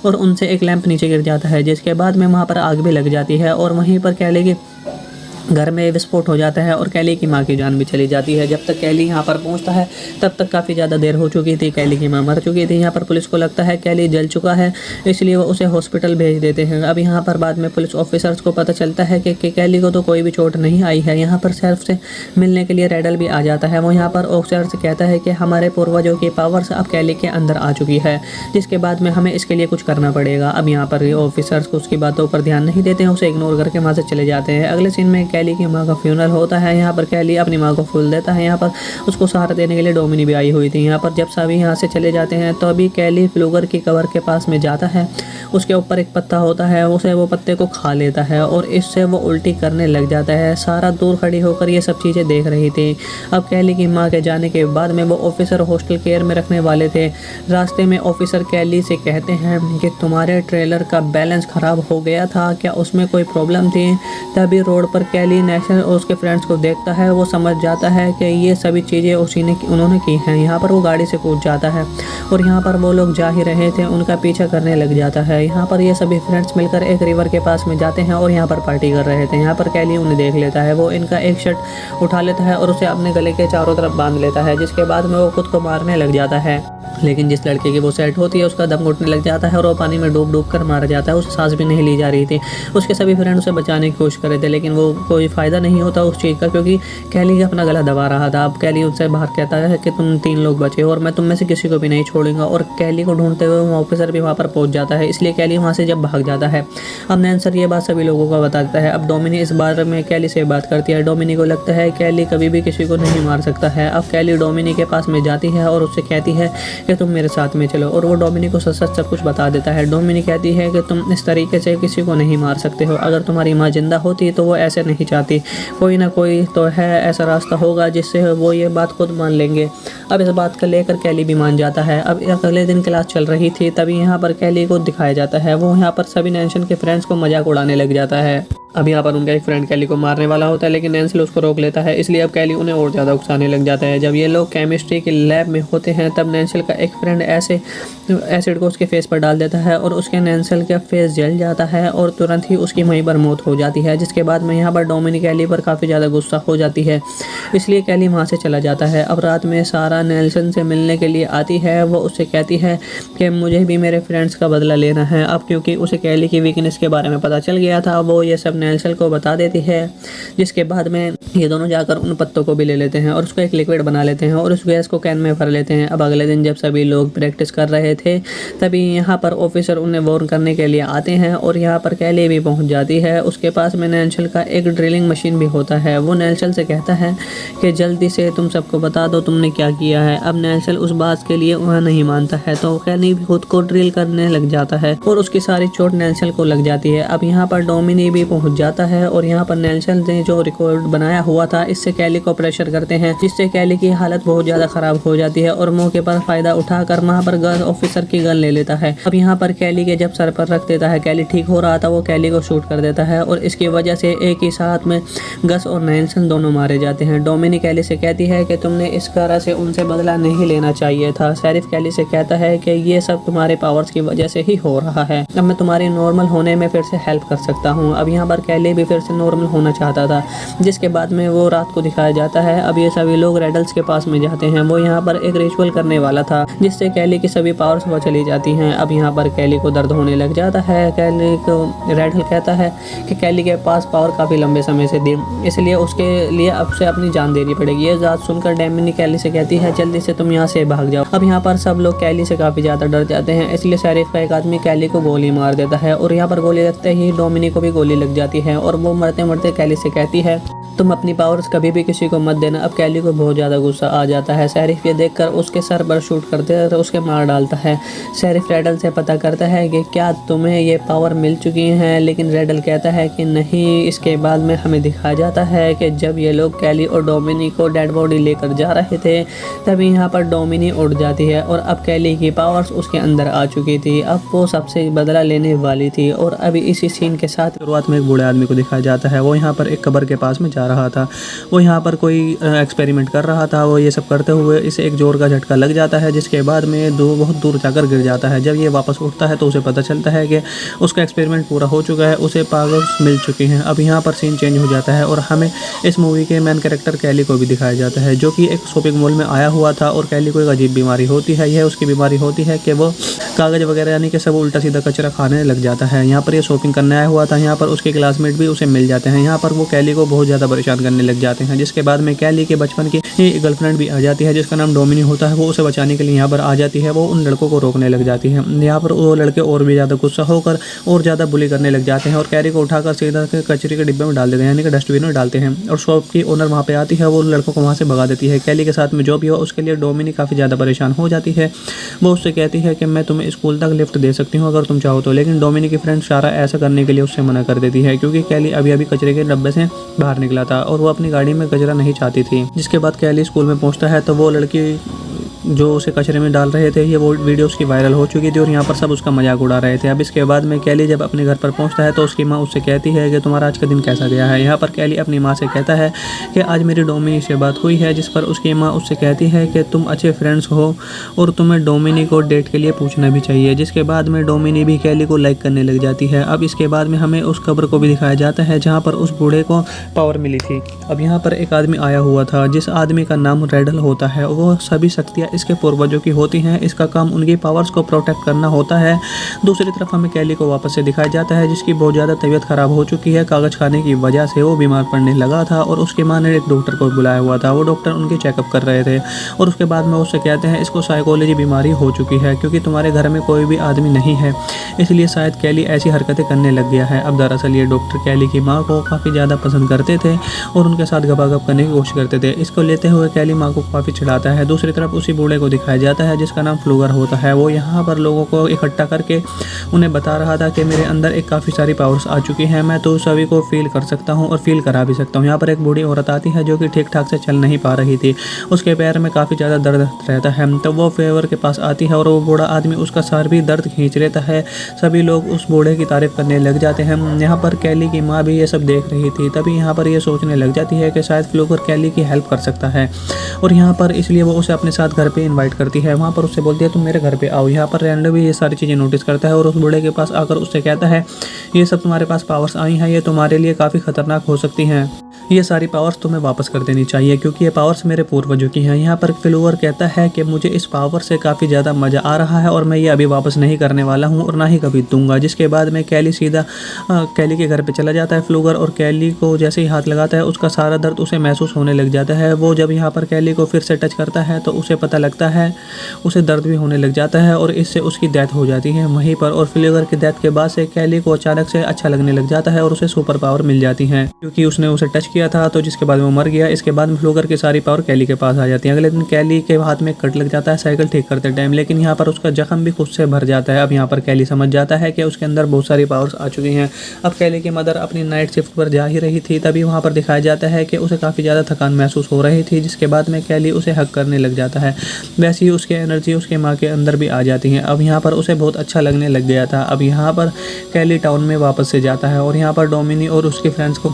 और उनसे एक लैंप नीचे गिर जाता है, जिसके बाद में वहाँ पर आग भी लग जाती है और वहीं पर कैली की घर में विस्फोट हो जाता है और कैली की माँ की जान भी चली जाती है। जब तक कैली यहाँ पर पहुँचता है तब तक काफ़ी ज़्यादा देर हो चुकी थी, कैली की माँ मर चुकी थी। यहाँ पर पुलिस को लगता है कैली जल चुका है, इसलिए वो उसे हॉस्पिटल भेज देते हैं। अब यहाँ पर बाद में पुलिस ऑफिसर्स को पता चलता है कि कैली को तो कोई भी चोट नहीं आई है। यहाँ पर शेरिफ से मिलने के लिए रेडल भी आ जाता है। वो यहाँ पर ऑफिसर से कहता है कि हमारे पूर्वजों की पावर्स अब कैली के अंदर आ चुकी है, जिसके बाद में हमें इसके लिए कुछ करना पड़ेगा। अब यहाँ पर ऑफिसर्स को उसकी बातों पर ध्यान नहीं देते हैं, उसे इग्नोर करके वहाँ से चले जाते हैं। अगले सीन में कैली की माँ का फ्यूनरल होता है। यहाँ पर कैली अपनी माँ को फूल देता है। यहाँ पर उसको सहारा देने के लिए डोमिनी भी आई हुई थी। यहाँ पर जब सभी यहाँ से चले जाते हैं तो अभी कैली फ्लूगर की कवर के पास में जाता है। उसके ऊपर एक पत्ता होता है, उसे वो पत्ते को खा लेता है और इससे वो उल्टी करने लग जाता है। सारा दूर खड़ी होकर ये सब चीज़ें देख रही थी। अब कैली की माँ के जाने के बाद में वो ऑफिसर हॉस्टल केयर में रखने वाले थे। रास्ते में ऑफिसर कैली से कहते हैं कि तुम्हारे ट्रेलर का बैलेंस ख़राब हो गया था, क्या उसमें कोई प्रॉब्लम थी? तभी रोड पर कैली नेशनल और उसके फ्रेंड्स को देखता है। वो समझ जाता है कि ये सभी चीज़ें उन्होंने की हैं। यहाँ पर वो गाड़ी से कूद जाता है और यहाँ पर वो लोग जा ही रहे थे, उनका पीछा करने लग जाता है। यहाँ पर ये सभी फ्रेंड्स मिलकर एक रिवर के पास में जाते हैं और यहाँ पर पार्टी कर रहे थे। यहाँ पर कैली उन्हें देख लेता है। वो इनका एक शर्ट उठा लेता है और उसे अपने गले के चारों तरफ बांध लेता है, जिसके बाद में वो खुद को मारने लग जाता है। लेकिन जिस लड़के की वो सेट होती है उसका दम घुटने लग जाता है और वो पानी में डूब डूब कर मारा जाता है। उसे सांस भी नहीं ली जा रही थी। उसके सभी फ्रेंड उसे बचाने की कोशिश कर रहे थे, लेकिन वो कोई फ़ायदा नहीं होता उस चीज़ का, क्योंकि कैली अपना गला दबा रहा था। अब कैली उनसे बाहर कहता है कि तुम 3 लोग बचे हो और मैं तुम में से किसी को भी नहीं छोड़ूंगा। और कैली को ढूंढते हुए वो ऑफिसर भी वहाँ पर पहुँच जाता है, इसलिए कैली वहाँ से जब भाग जाता है। अब नैन्सर ये बात सभी लोगों को बताता है। अब डोमिनी इस बारे में कैली से बात करती है। डोमिनी को लगता है कैली कभी भी किसी को नहीं मार सकता है। अब कैली डोमिनी के पास में जाती है और उससे कहती है कि तुम मेरे साथ में चलो, और वो डोमिनी को सच सच सब कुछ बता देता है। डोमिनी कहती है कि तुम इस तरीके से किसी को नहीं मार सकते हो। अगर तुम्हारी माँ जिंदा होती तो वो ऐसे नहीं चाहती। कोई ना कोई तो है, ऐसा रास्ता होगा जिससे वो ये बात खुद मान लेंगे। अब इस बात को लेकर कैली भी मान जाता है। अब अगले दिन क्लास चल रही थी, तभी यहाँ पर कैली को दिखाया जाता है। वो यहाँ पर सभी नैन्सल के फ्रेंड्स को मजाक उड़ाने लग जाता है। अब यहाँ पर उनका एक फ्रेंड कैली को मारने वाला होता है, लेकिन नैन्सल उसको रोक लेता है, इसलिए अब कैली उन्हें और ज़्यादा उकसाने लग जाता है। जब ये लोग केमिस्ट्री के लैब में होते हैं तब नैन्सल का एक फ्रेंड ऐसे एसिड को उसके फेस पर डाल देता है और उसके नैन्सल का फेस जल जाता है और तुरंत ही उसकी वहीं पर मौत हो जाती है। जिसके बाद में यहाँ पर डोमिनी कैली पर काफ़ी ज़्यादा गुस्सा हो जाती है, इसलिए कैली वहाँ से चला जाता है। अब रात में सारा नेल्सन से मिलने के लिए आती है। वो उससे कहती है कि मुझे भी मेरे फ्रेंड्स का बदला लेना है। अब क्योंकि उसे कैली की वीकनेस के बारे में पता चल गया था, वो ये सब नेल्सन को बता देती है। जिसके बाद में ये दोनों जाकर उन पत्तों को भी ले लेते हैं और उसको एक लिक्विड बना लेते हैं और उस गैस को कैन में भर लेते हैं। अब अगले दिन जब सभी लोग प्रैक्टिस कर रहे थे तभी यहाँ पर ऑफिसर उन्हें वार्न करने के लिए आते हैं और यहाँ पर कैली भी पहुँच जाती है। उसके पास में नैन्सल का एक ड्रिलिंग मशीन भी होता है। वो नैन्सल से कहता है कि जल्दी से तुम सबको बता दो तुमने क्या किया है। अब नैन्सल उस बात के लिए वह नहीं मानता है, तो कैली भी खुद को ड्रिल करने लग जाता है और उसकी सारी चोट नैन्सल को लग जाती है। अब यहाँ पर डोमिनी भी पहुँच जाता है और यहाँ पर नैन्सल ने जो रिकॉर्ड बनाया हुआ था इससे कैली को प्रेशर करते हैं, जिससे कैली की हालत बहुत ज़्यादा ख़राब हो जाती है और मौके पर फ़ायदा उठाकर वहाँ पर गन ऑफिसर की गन ले लेता है। अब यहाँ पर कैली के जब सर पर रख देता है, कैली ठीक हो रहा था, वो कैली को शूट कर देता है और इसकी वजह से एक ही साथ में गस और नैन्सल दोनों मारे जाते हैं। डोमिनी कैली से कहती है कि तुमने इस तरह से उनसे बदला नहीं लेना चाहिए था। शेरिफ कैली से कहता है कि ये सब तुम्हारे पावर्स की वजह से ही हो रहा है, अब मैं तुम्हारे नॉर्मल होने में फिर से हेल्प कर सकता हूँ। अब यहाँ पर कैली भी फिर से नॉर्मल होना चाहता था, जिसके बाद में वो रात को दिखाया जाता है। अब ये सभी लोग रेडल्स के पास में जाते हैं। वो यहाँ पर एक रिचुअल करने वाला था जिससे कैली की सभी पावर्स वो चली जाती हैं। अब यहाँ पर कैली को दर्द होने लग जाता है। कैली को रेडल कहता है कि कैली के पास पावर काफ़ी लंबे समय से थी, इसलिए उसके लिए अब से अपनी जान देनी पड़ेगी। ये बात सुनकर डोमिनी कैली से कहती है जल्दी से तुम यहाँ से भाग जाओ। अब यहाँ पर सब लोग कैली से काफ़ी ज़्यादा डर जाते हैं, इसलिए शेरिफ का एक आदमी कैली को गोली मार देता है और यहाँ पर गोली लगते ही डोमिनी को भी गोली लग जाती है और वो मरते मरते कैली से कहती है तुम अपनी पावर्स कभी भी किसी को मत देना। अब कैली को बहुत ज़्यादा गुस्सा आ जाता है। शेरिफ ये देखकर उसके सर पर शूट करते हैं तो उसके मार डालता है। शेरिफ रेडल से पता करता है कि क्या तुम्हें ये पावर मिल चुकी है, लेकिन रेडल कहता है कि नहीं। इसके बाद में हमें दिखाया जाता है कि जब ये लोग कैली और डोमिनी को डेड बॉडी लेकर जा रहे थे तभी यहाँ पर डोमिनी उड़ जाती है और अब कैली की पावर्स उसके अंदर आ चुकी थी। अब वो सबसे बदला लेने वाली थी और अभी इसी सीन के साथ शुरुआत में एक बूढ़े बूढ़े आदमी को दिखाया जाता है। वो यहाँ पर एक कब्र के पास में जा रहा था। वो यहाँ पर कोई एक्सपेरिमेंट कर रहा था। वो ये सब करते हुए इसे एक जोर का झटका लग जाता है, जिसके बाद में बहुत दूर जाकर गिर जाता है। जब ये वापस उठता है तो उसे पता चलता है कि उसका एक्सपेरिमेंट पूरा हो चुका है, उसे पावर्स मिल चुकी हैं। अब यहाँ पर सीन चेंज हो जाता है और हमें इस मूवी के मेन कैरेक्टर कैली को भी दिखाया जाता है, जो कि एक शॉपिंग मॉल में आया हुआ था। और कैली को एक अजीब बीमारी होती है। यह उसकी बीमारी होती है कि वो कागज़ वगैरह यानी कि सब उल्टा सीधा कचरा खाने लग जाता है। यहाँ पर ये शॉपिंग करने आया हुआ था। यहाँ पर उसके क्लासमेट भी उसे मिल जाते हैं। यहाँ पर वो कैली को बहुत ज़्यादा परेशान करने लग जाते हैं, जिसके बाद में कैली के बचपन की गर्लफ्रेंड भी आ जाती है, जिसका नाम डोमिनी होता है। वो उसे बचाने के लिए यहाँ पर आ जाती है। वो उन लड़कों को रोकने लग जाती है। यहाँ पर वो लड़के और भी ज़्यादा गुस्सा होकर और ज़्यादा बुली करने लग जाते हैं और कैली को उठाकर सीधा कचरे के डिब्बे में डाल देते हैं, यानी कि डस्टबिन में डालते हैं। और शॉप की ओनर वहाँ पे आती है, वो लड़कों को वहाँ से भगा देती है। कैली के साथ में जो भी हो उसके लिए डोमिनी काफ़ी ज़्यादा परेशान हो जाती है। वो उससे कहती है कि मैं तुम्हें स्कूल तक लिफ्ट दे सकती हूँ अगर तुम चाहो तो, लेकिन डोमिनी की फ्रेंड सारा ऐसा करने के लिए उससे मना कर देती है, क्योंकि कैली अभी अभी कचरे के डब्बे से बाहर निकला था और वो अपनी गाड़ी में कचरा नहीं चाहती थी। जिसके बाद कैली स्कूल में पहुँचता है तो वो लड़की जो उसे कचरे में डाल रहे थे, ये वो वीडियो उसकी वायरल हो चुकी थी और यहाँ पर सब उसका मजाक उड़ा रहे थे। अब इसके बाद में कैली जब अपने घर पर पहुँचता है तो उसकी माँ उससे कहती है कि तुम्हारा आज का दिन कैसा गया है। यहाँ पर कैली अपनी माँ से कहता है कि आज मेरी डोमिनी से बात हुई है, जिस पर उसकी माँ उससे कहती है कि तुम अच्छे फ्रेंड्स हो और तुम्हें डोमिनी को डेट के लिए पूछना भी चाहिए। जिसके बाद में डोमिनी भी कैली को लाइक करने लग जाती है। अब इसके बाद में हमें उस कब्र को भी दिखाया जाता है जहाँ पर उस बूढ़े को पावर मिली थी। अब यहाँ पर एक आदमी आया हुआ था, जिस आदमी का नाम रेडल होता है। वो सभी शक्तियाँ इसके पूर्वजों की होती हैं। इसका काम उनकी पावर्स को प्रोटेक्ट करना होता है। दूसरी तरफ हमें कैली को वापस से दिखाया जाता है, जिसकी बहुत ज़्यादा तबीयत खराब हो चुकी है। कागज़ खाने की वजह से वो बीमार पड़ने लगा था और उसकी माँ ने एक डॉक्टर को बुलाया हुआ था। वो डॉक्टर उनके चेकअप कर रहे थे और उसके बाद में उससे कहते हैं इसको साइकोलॉजी बीमारी हो चुकी है, क्योंकि तुम्हारे घर में कोई भी आदमी नहीं है, इसलिए शायद कैली ऐसी हरकतें करने लग गया है। अब दरअसल ये डॉक्टर कैली की माँ को काफ़ी ज़्यादा पसंद करते थे और उनके साथ गपागप करने की कोशिश करते थे। इसको लेते हुए कैली माँ को काफ़ी चिढ़ाता है। दूसरी तरफ उसी बूढ़े को दिखाया जाता है जिसका नाम फ्लूगर होता है। वो यहाँ पर लोगों को इकट्ठा करके उन्हें बता रहा था कि मेरे अंदर एक काफ़ी सारी पावर्स आ चुकी हैं, मैं तो सभी को फील कर सकता हूँ और फील करा भी सकता हूँ। यहाँ पर एक बूढ़ी औरत आती है जो कि ठीक ठाक से चल नहीं पा रही थी, उसके पैर में काफ़ी ज़्यादा दर्द रहता है। तो वो फेवर के पास आती है और वो बूढ़ा आदमी उसका सर भी दर्द खींच लेता है। सभी लोग उस बूढ़े की तारीफ करने लग जाते हैं। यहाँ पर कैली की माँ भी ये सब देख रही थी। तभी यहाँ पर ये सोचने लग जाती है कि शायद फ्लूगर कैली की हेल्प कर सकता है और यहाँ पर इसलिए वो उसे अपने साथ घर पे इनवाइट करती है। वहाँ पर उससे बोलती है तुम मेरे घर पे आओ। यहाँ पर रैंडम भी ये सारी चीज़ें नोटिस करता है और उस बूढ़े के पास आकर उससे कहता है ये सब तुम्हारे पास पावर्स आई हैं, ये तुम्हारे लिए काफ़ी खतरनाक हो सकती हैं। ये सारी पावर्स तुम्हें वापस कर देनी चाहिए, क्योंकि ये पावर्स मेरे पूर्वजों की हैं। यहाँ पर फ्लूगर कहता है कि मुझे इस पावर से काफ़ी ज़्यादा मज़ा आ रहा है और मैं ये अभी वापस नहीं करने वाला हूँ और ना ही कभी दूंगा। जिसके बाद में कैली सीधा कैली के घर पे चला जाता है फ्लूगर, और कैली को जैसे ही हाथ लगाता है उसका सारा दर्द उसे महसूस होने लग जाता है। वो जब यहाँ पर कैली को फिर से टच करता है तो उसे पता लगता है, उसे दर्द भी होने लग जाता है और इससे उसकी डेथ हो जाती है वहीं पर। और फ्लूगर की डेथ के बाद से कैली को अचानक से अच्छा लगने लग जाता है और उसे सुपर पावर मिल जाती है, क्योंकि उसने उसे टच किया था। तो जिसके बाद वो मर गया। इसके बाद फ्लूगर की सारी पावर कैली के पास आ जाती है। अगले दिन कैली के हाथ में कट लग जाता है साइकिल ठीक करते टाइम, लेकिन यहाँ पर उसका जख्म भी खुद से भर जाता है। अब यहाँ पर कैली समझ जाता है कि उसके अंदर बहुत सारी पावर्स आ चुकी हैं। अब कैली की मदर अपनी नाइट शिफ्ट पर जा ही रही थी, तभी वहाँ पर दिखाया जाता है कि उसे काफ़ी ज़्यादा थकान महसूस हो रही थी। जिसके बाद में कैली उसे हक करने लग जाता है। वैसे ही उसकी एनर्जी उसके माँ के अंदर भी आ जाती है। अब यहाँ पर उसे बहुत अच्छा लगने लग गया था। अब यहाँ पर कैली टाउन में वापस से जाता है और यहाँ पर डोमिनी और उसके फ्रेंड्स को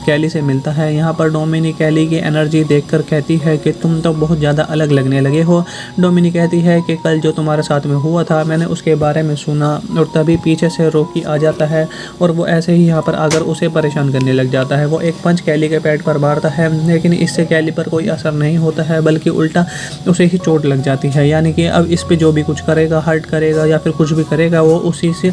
कैली से मिलता है। यहाँ पर डोमिनी कैली की एनर्जी देखकर कहती है कि तुम तो बहुत ज़्यादा अलग लगने लगे हो। डोमिनी कहती है कि कल जो तुम्हारे साथ में हुआ था मैंने उसके बारे में सुना, और तभी पीछे से रॉकी आ जाता है और वो ऐसे ही यहाँ पर आकर उसे परेशान करने लग जाता है। वो एक पंच कैली के पेट पर मारता है, लेकिन इससे कैली पर कोई असर नहीं होता है, बल्कि उल्टा उसे ही चोट लग जाती है। यानी कि अब इस पर जो भी कुछ करेगा, हर्ट करेगा या फिर कुछ भी करेगा, वो उसी से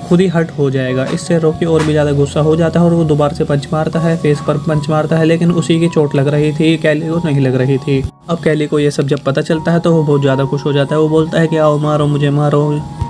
खुद ही हर्ट हो जाएगा। इससे रॉकी और भी ज़्यादा गुस्सा हो जाता है और वो दोबारा से पंच मारता है, फेस पर पंच मारता है, लेकिन उसी की चोट लग रही थी, कैली को नहीं लग रही थी। अब कैली को ये सब जब पता चलता है तो वो बहुत ज़्यादा खुश हो जाता है। वो बोलता है कि आओ मारो मुझे, मारो,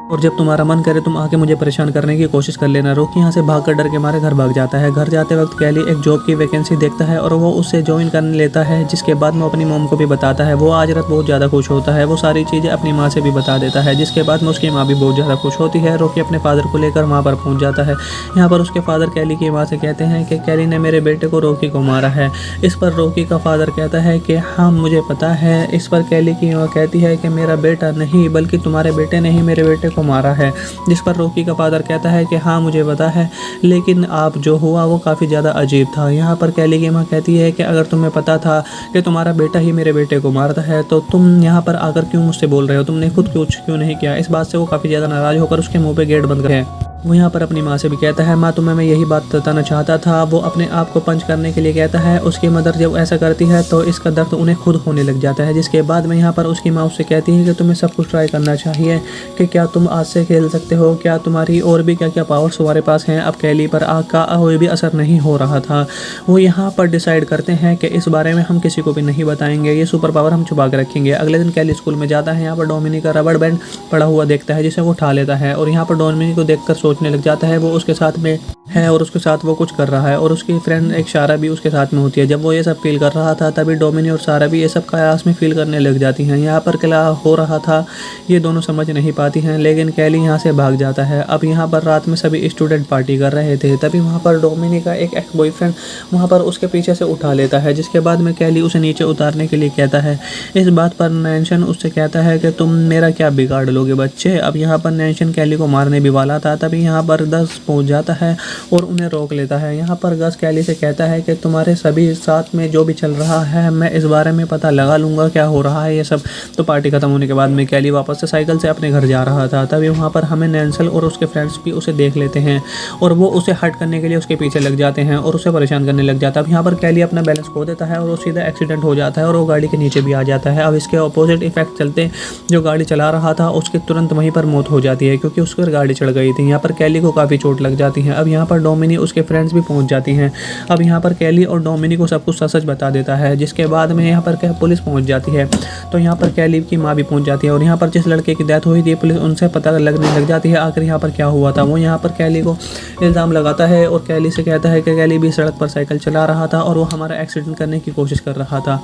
और जब तुम्हारा मन करे तुम आके मुझे परेशान करने की कोशिश कर लेना। रॉकी यहाँ से भागकर डर के मारे घर भाग जाता है। घर जाते वक्त कैली एक जॉब की वैकेंसी देखता है और वो उससे ज्वाइन करने लेता है, जिसके बाद में अपनी मॉम को भी बताता है। वो आज रात बहुत ज़्यादा खुश होता है। वो सारी चीज़ें अपनी माँ से भी बता देता है, जिसके बाद में उसकी माँ भी बहुत ज़्यादा खुश होती है। रॉकी अपने फादर को लेकर वहाँ पर पहुँच जाता है। यहाँ पर उसके फादर कैली की माँ से कहते हैं कि कैली ने मेरे बेटे को रॉकी को मारा है। इस पर रॉकी का फादर कहता है कि हाँ मुझे पता है। इस पर कैली की माँ कहती है कि मेरा बेटा नहीं बल्कि तुम्हारे बेटे ने ही मेरे बेटे को मारा है। जिस पर रॉकी का फादर कहता है कि हाँ मुझे पता है, लेकिन आप जो हुआ वो काफ़ी ज़्यादा अजीब था। यहाँ पर कैली की माँ कहती है कि अगर तुम्हें पता था कि तुम्हारा बेटा ही मेरे बेटे को मारता है तो तुम यहाँ पर आकर क्यों मुझसे बोल रहे हो, तुमने खुद कुछ क्यों नहीं किया। इस बात से वो काफ़ी ज़्यादा नाराज़ होकर उसके मुँह पे गेट बंद कर है। वो यहाँ पर अपनी माँ से भी कहता है, माँ तुम्हें मैं यही बात बताना चाहता था। वो अपने आप को पंच करने के लिए कहता है। उसकी मदर जब ऐसा करती है तो इसका दर्द उन्हें खुद होने लग जाता है। जिसके बाद में यहाँ पर उसकी माँ उससे कहती है कि तुम्हें सब कुछ ट्राई करना चाहिए, कि क्या तुम आज से खेल सकते हो, क्या तुम्हारी और भी क्या क्या पावर्स तुम्हारे पास हैं। अब कैली पर आग का कोई भी असर नहीं हो रहा था। वो यहाँ पर डिसाइड करते हैं कि इस बारे में हम किसी को भी नहीं बताएंगे, ये सुपर पावर हम छुपा के रखेंगे। अगले दिन कैली स्कूल में जाता है। यहाँ पर डोमिनी का रबड़ बैंड पड़ा हुआ देखता है, जिसे वो उठा लेता है और यहाँ पर डोमिनी को देखकर सोचने लग जाता है वो उसके साथ में है और उसके साथ वो कुछ कर रहा है। और उसकी फ्रेंड एक सारा भी उसके साथ में होती है। जब वो ये सब फील कर रहा था तभी डोमिनी और सारा भी ये सब कायास में फील करने लग जाती हैं। यहाँ पर क्या हो रहा था ये दोनों समझ नहीं पाती हैं, लेकिन कैली यहाँ से भाग जाता है। अब यहाँ पर रात में सभी स्टूडेंट पार्टी कर रहे थे, तभी वहाँ पर डोमिनी का एक एक्स बॉयफ्रेंड वहाँ पर उसके पीछे से उठा लेता है। जिसके बाद में कैली उसे नीचे उतारने के लिए कहता है। इस बात पर नैन्शन उससे कहता है कि तुम मेरा क्या बिगाड़ लोगे बच्चे। अब यहाँ पर नैन्शन कैली को मारने भी वाला था, तभी यहाँ पर गस पहुँच जाता है और उन्हें रोक लेता है। यहाँ पर गस कैली से कहता है कि तुम्हारे सभी साथ में जो भी चल रहा है मैं इस बारे में पता लगा लूँगा क्या हो रहा है ये सब। तो पार्टी खत्म होने के बाद में कैली वापस से साइकिल से अपने घर जा रहा था, तभी वहाँ पर हमें नैन्सल और उसके फ्रेंड्स भी उसे देख लेते हैं और वो उसे हट करने के लिए उसके पीछे लग जाते हैं और उसे परेशान करने लग जाता है। अब यहाँ पर कैली अपना बैलेंस खो देता है और वो सीधा एक्सीडेंट हो जाता है और वो गाड़ी के नीचे भी आ जाता है। अब इसके अपोजिट इफेक्ट चलते जो गाड़ी चला रहा था उसकी तुरंत वहीं पर मौत हो जाती है, क्योंकि उस पर गाड़ी चढ़ गई थी। यहाँ पर कैली को काफ़ी चोट लग जाती है। अब यहाँ पर डोमिनी उसके फ्रेंड्स भी पहुंच जाती हैं। अब यहाँ पर कैली और डोमिनी को सब कुछ सच बता देता है। जिसके बाद में यहाँ पर पुलिस पहुंच जाती है, तो यहाँ पर कैली की माँ भी पहुंच जाती है और यहाँ पर जिस लड़के की डेथ हुई थी पुलिस उनसे पता लगने लग जाती है आखिर यहाँ पर क्या हुआ था। वो यहाँ पर कैली को इल्ज़ाम लगाता है और कैली से कहता है कि कैली भी सड़क पर साइकिल चला रहा था और वो हमारा एक्सीडेंट करने की कोशिश कर रहा था।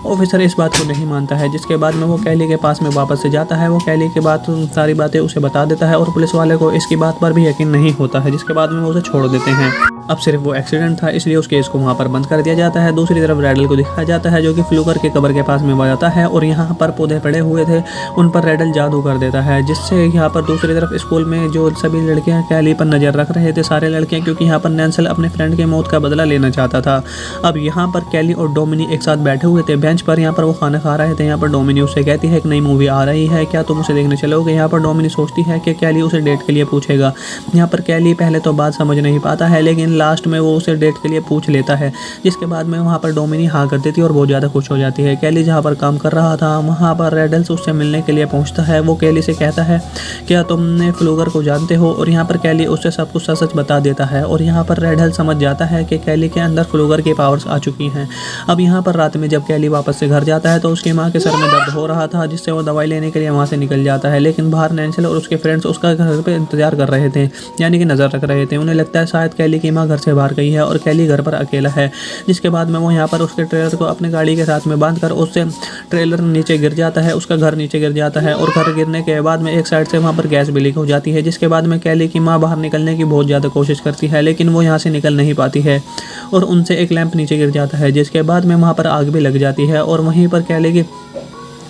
ऑफिसर इस बात को नहीं मानता है। जिसके बाद में वो कैली के पास में वापस से जाता है। वो कैली के बात सारी बातें उसे बता देता है और पुलिस वाले को इसकी बात पर भी यकीन नहीं होता है। जिसके बाद में वो उसे छोड़ देते हैं। अब सिर्फ वो एक्सीडेंट था इसलिए उस केस को वहाँ पर बंद कर दिया जाता है। दूसरी तरफ रैडल को दिखाया जाता है जो कि फ्लूकर के कब्र के पास में जाता है और यहाँ पर पौधे पड़े हुए थे उन पर रैडल जादू कर देता है, जिससे यहाँ पर दूसरी तरफ स्कूल में जो सभी लड़कियाँ कैली पर नज़र रख रहे थे सारे लड़कियाँ, क्योंकि यहाँ पर नैन्सल अपने फ्रेंड के मौत का बदला लेना चाहता था। अब यहाँ पर कैली और डोमिनी एक साथ बैठे हुए थे बेंच पर। यहाँ पर वो खाना खा रहे थे। यहाँ पर डोमिनी उससे कहती है एक नई मूवी आ रही है, क्या तुम उसे देखने चलोगे। यहाँ पर डोमिनी सोचती है कि कैली उसे डेट के लिए पूछेगा। यहाँ पर कैली पहले तो बात समझ नहीं पाता है, लेकिन लास्ट में वो उसे डेट के लिए पूछ लेता है। जिसके बाद में वहाँ पर डोमिनी हाँ कर देती है और बहुत ज़्यादा खुश हो जाती है। कैली जहाँ पर काम कर रहा था वहाँ पर रैडल उससे मिलने के लिए पहुँचता है। वो कैली से कहता है क्या तुमने फ्लूगर को जानते हो, और यहाँ पर कैली उससे सब कुछ सच बता देता है और यहाँ पर रैडल समझ जाता है कि कैली के अंदर फ्लूगर की पावर्स आ चुकी हैं। अब यहाँ पर रात में जब कैली वापस से घर जाता है तो उसकी माँ के सर में दर्द हो रहा था, जिससे वो दवाई लेने के लिए वहाँ से निकल जाता है। लेकिन बाहर नैन्सल और उसके फ्रेंड्स उसका घर पर इंतजार कर रहे थे, यानी कि नज़र रख रहे थे। उन्हें लगता है शायद कैली की माँ घर से बाहर गई है और कैली घर पर अकेला है। जिसके बाद में वो यहाँ पर उसके ट्रेलर को अपने गाड़ी के साथ में बांध कर उससे ट्रेलर नीचे गिर जाता है, उसका घर नीचे गिर जाता है और घर गिरने के बाद में एक साइड से वहाँ पर गैस भी लीक हो जाती है। जिसके बाद में कैली की माँ बाहर निकलने की बहुत ज़्यादा कोशिश करती है, लेकिन वो यहाँ से निकल नहीं पाती है और उनसे एक लैंप नीचे गिर जाता है। जिसके बाद में वहाँ पर आग भी लग जाती है और वहीं पर कैली की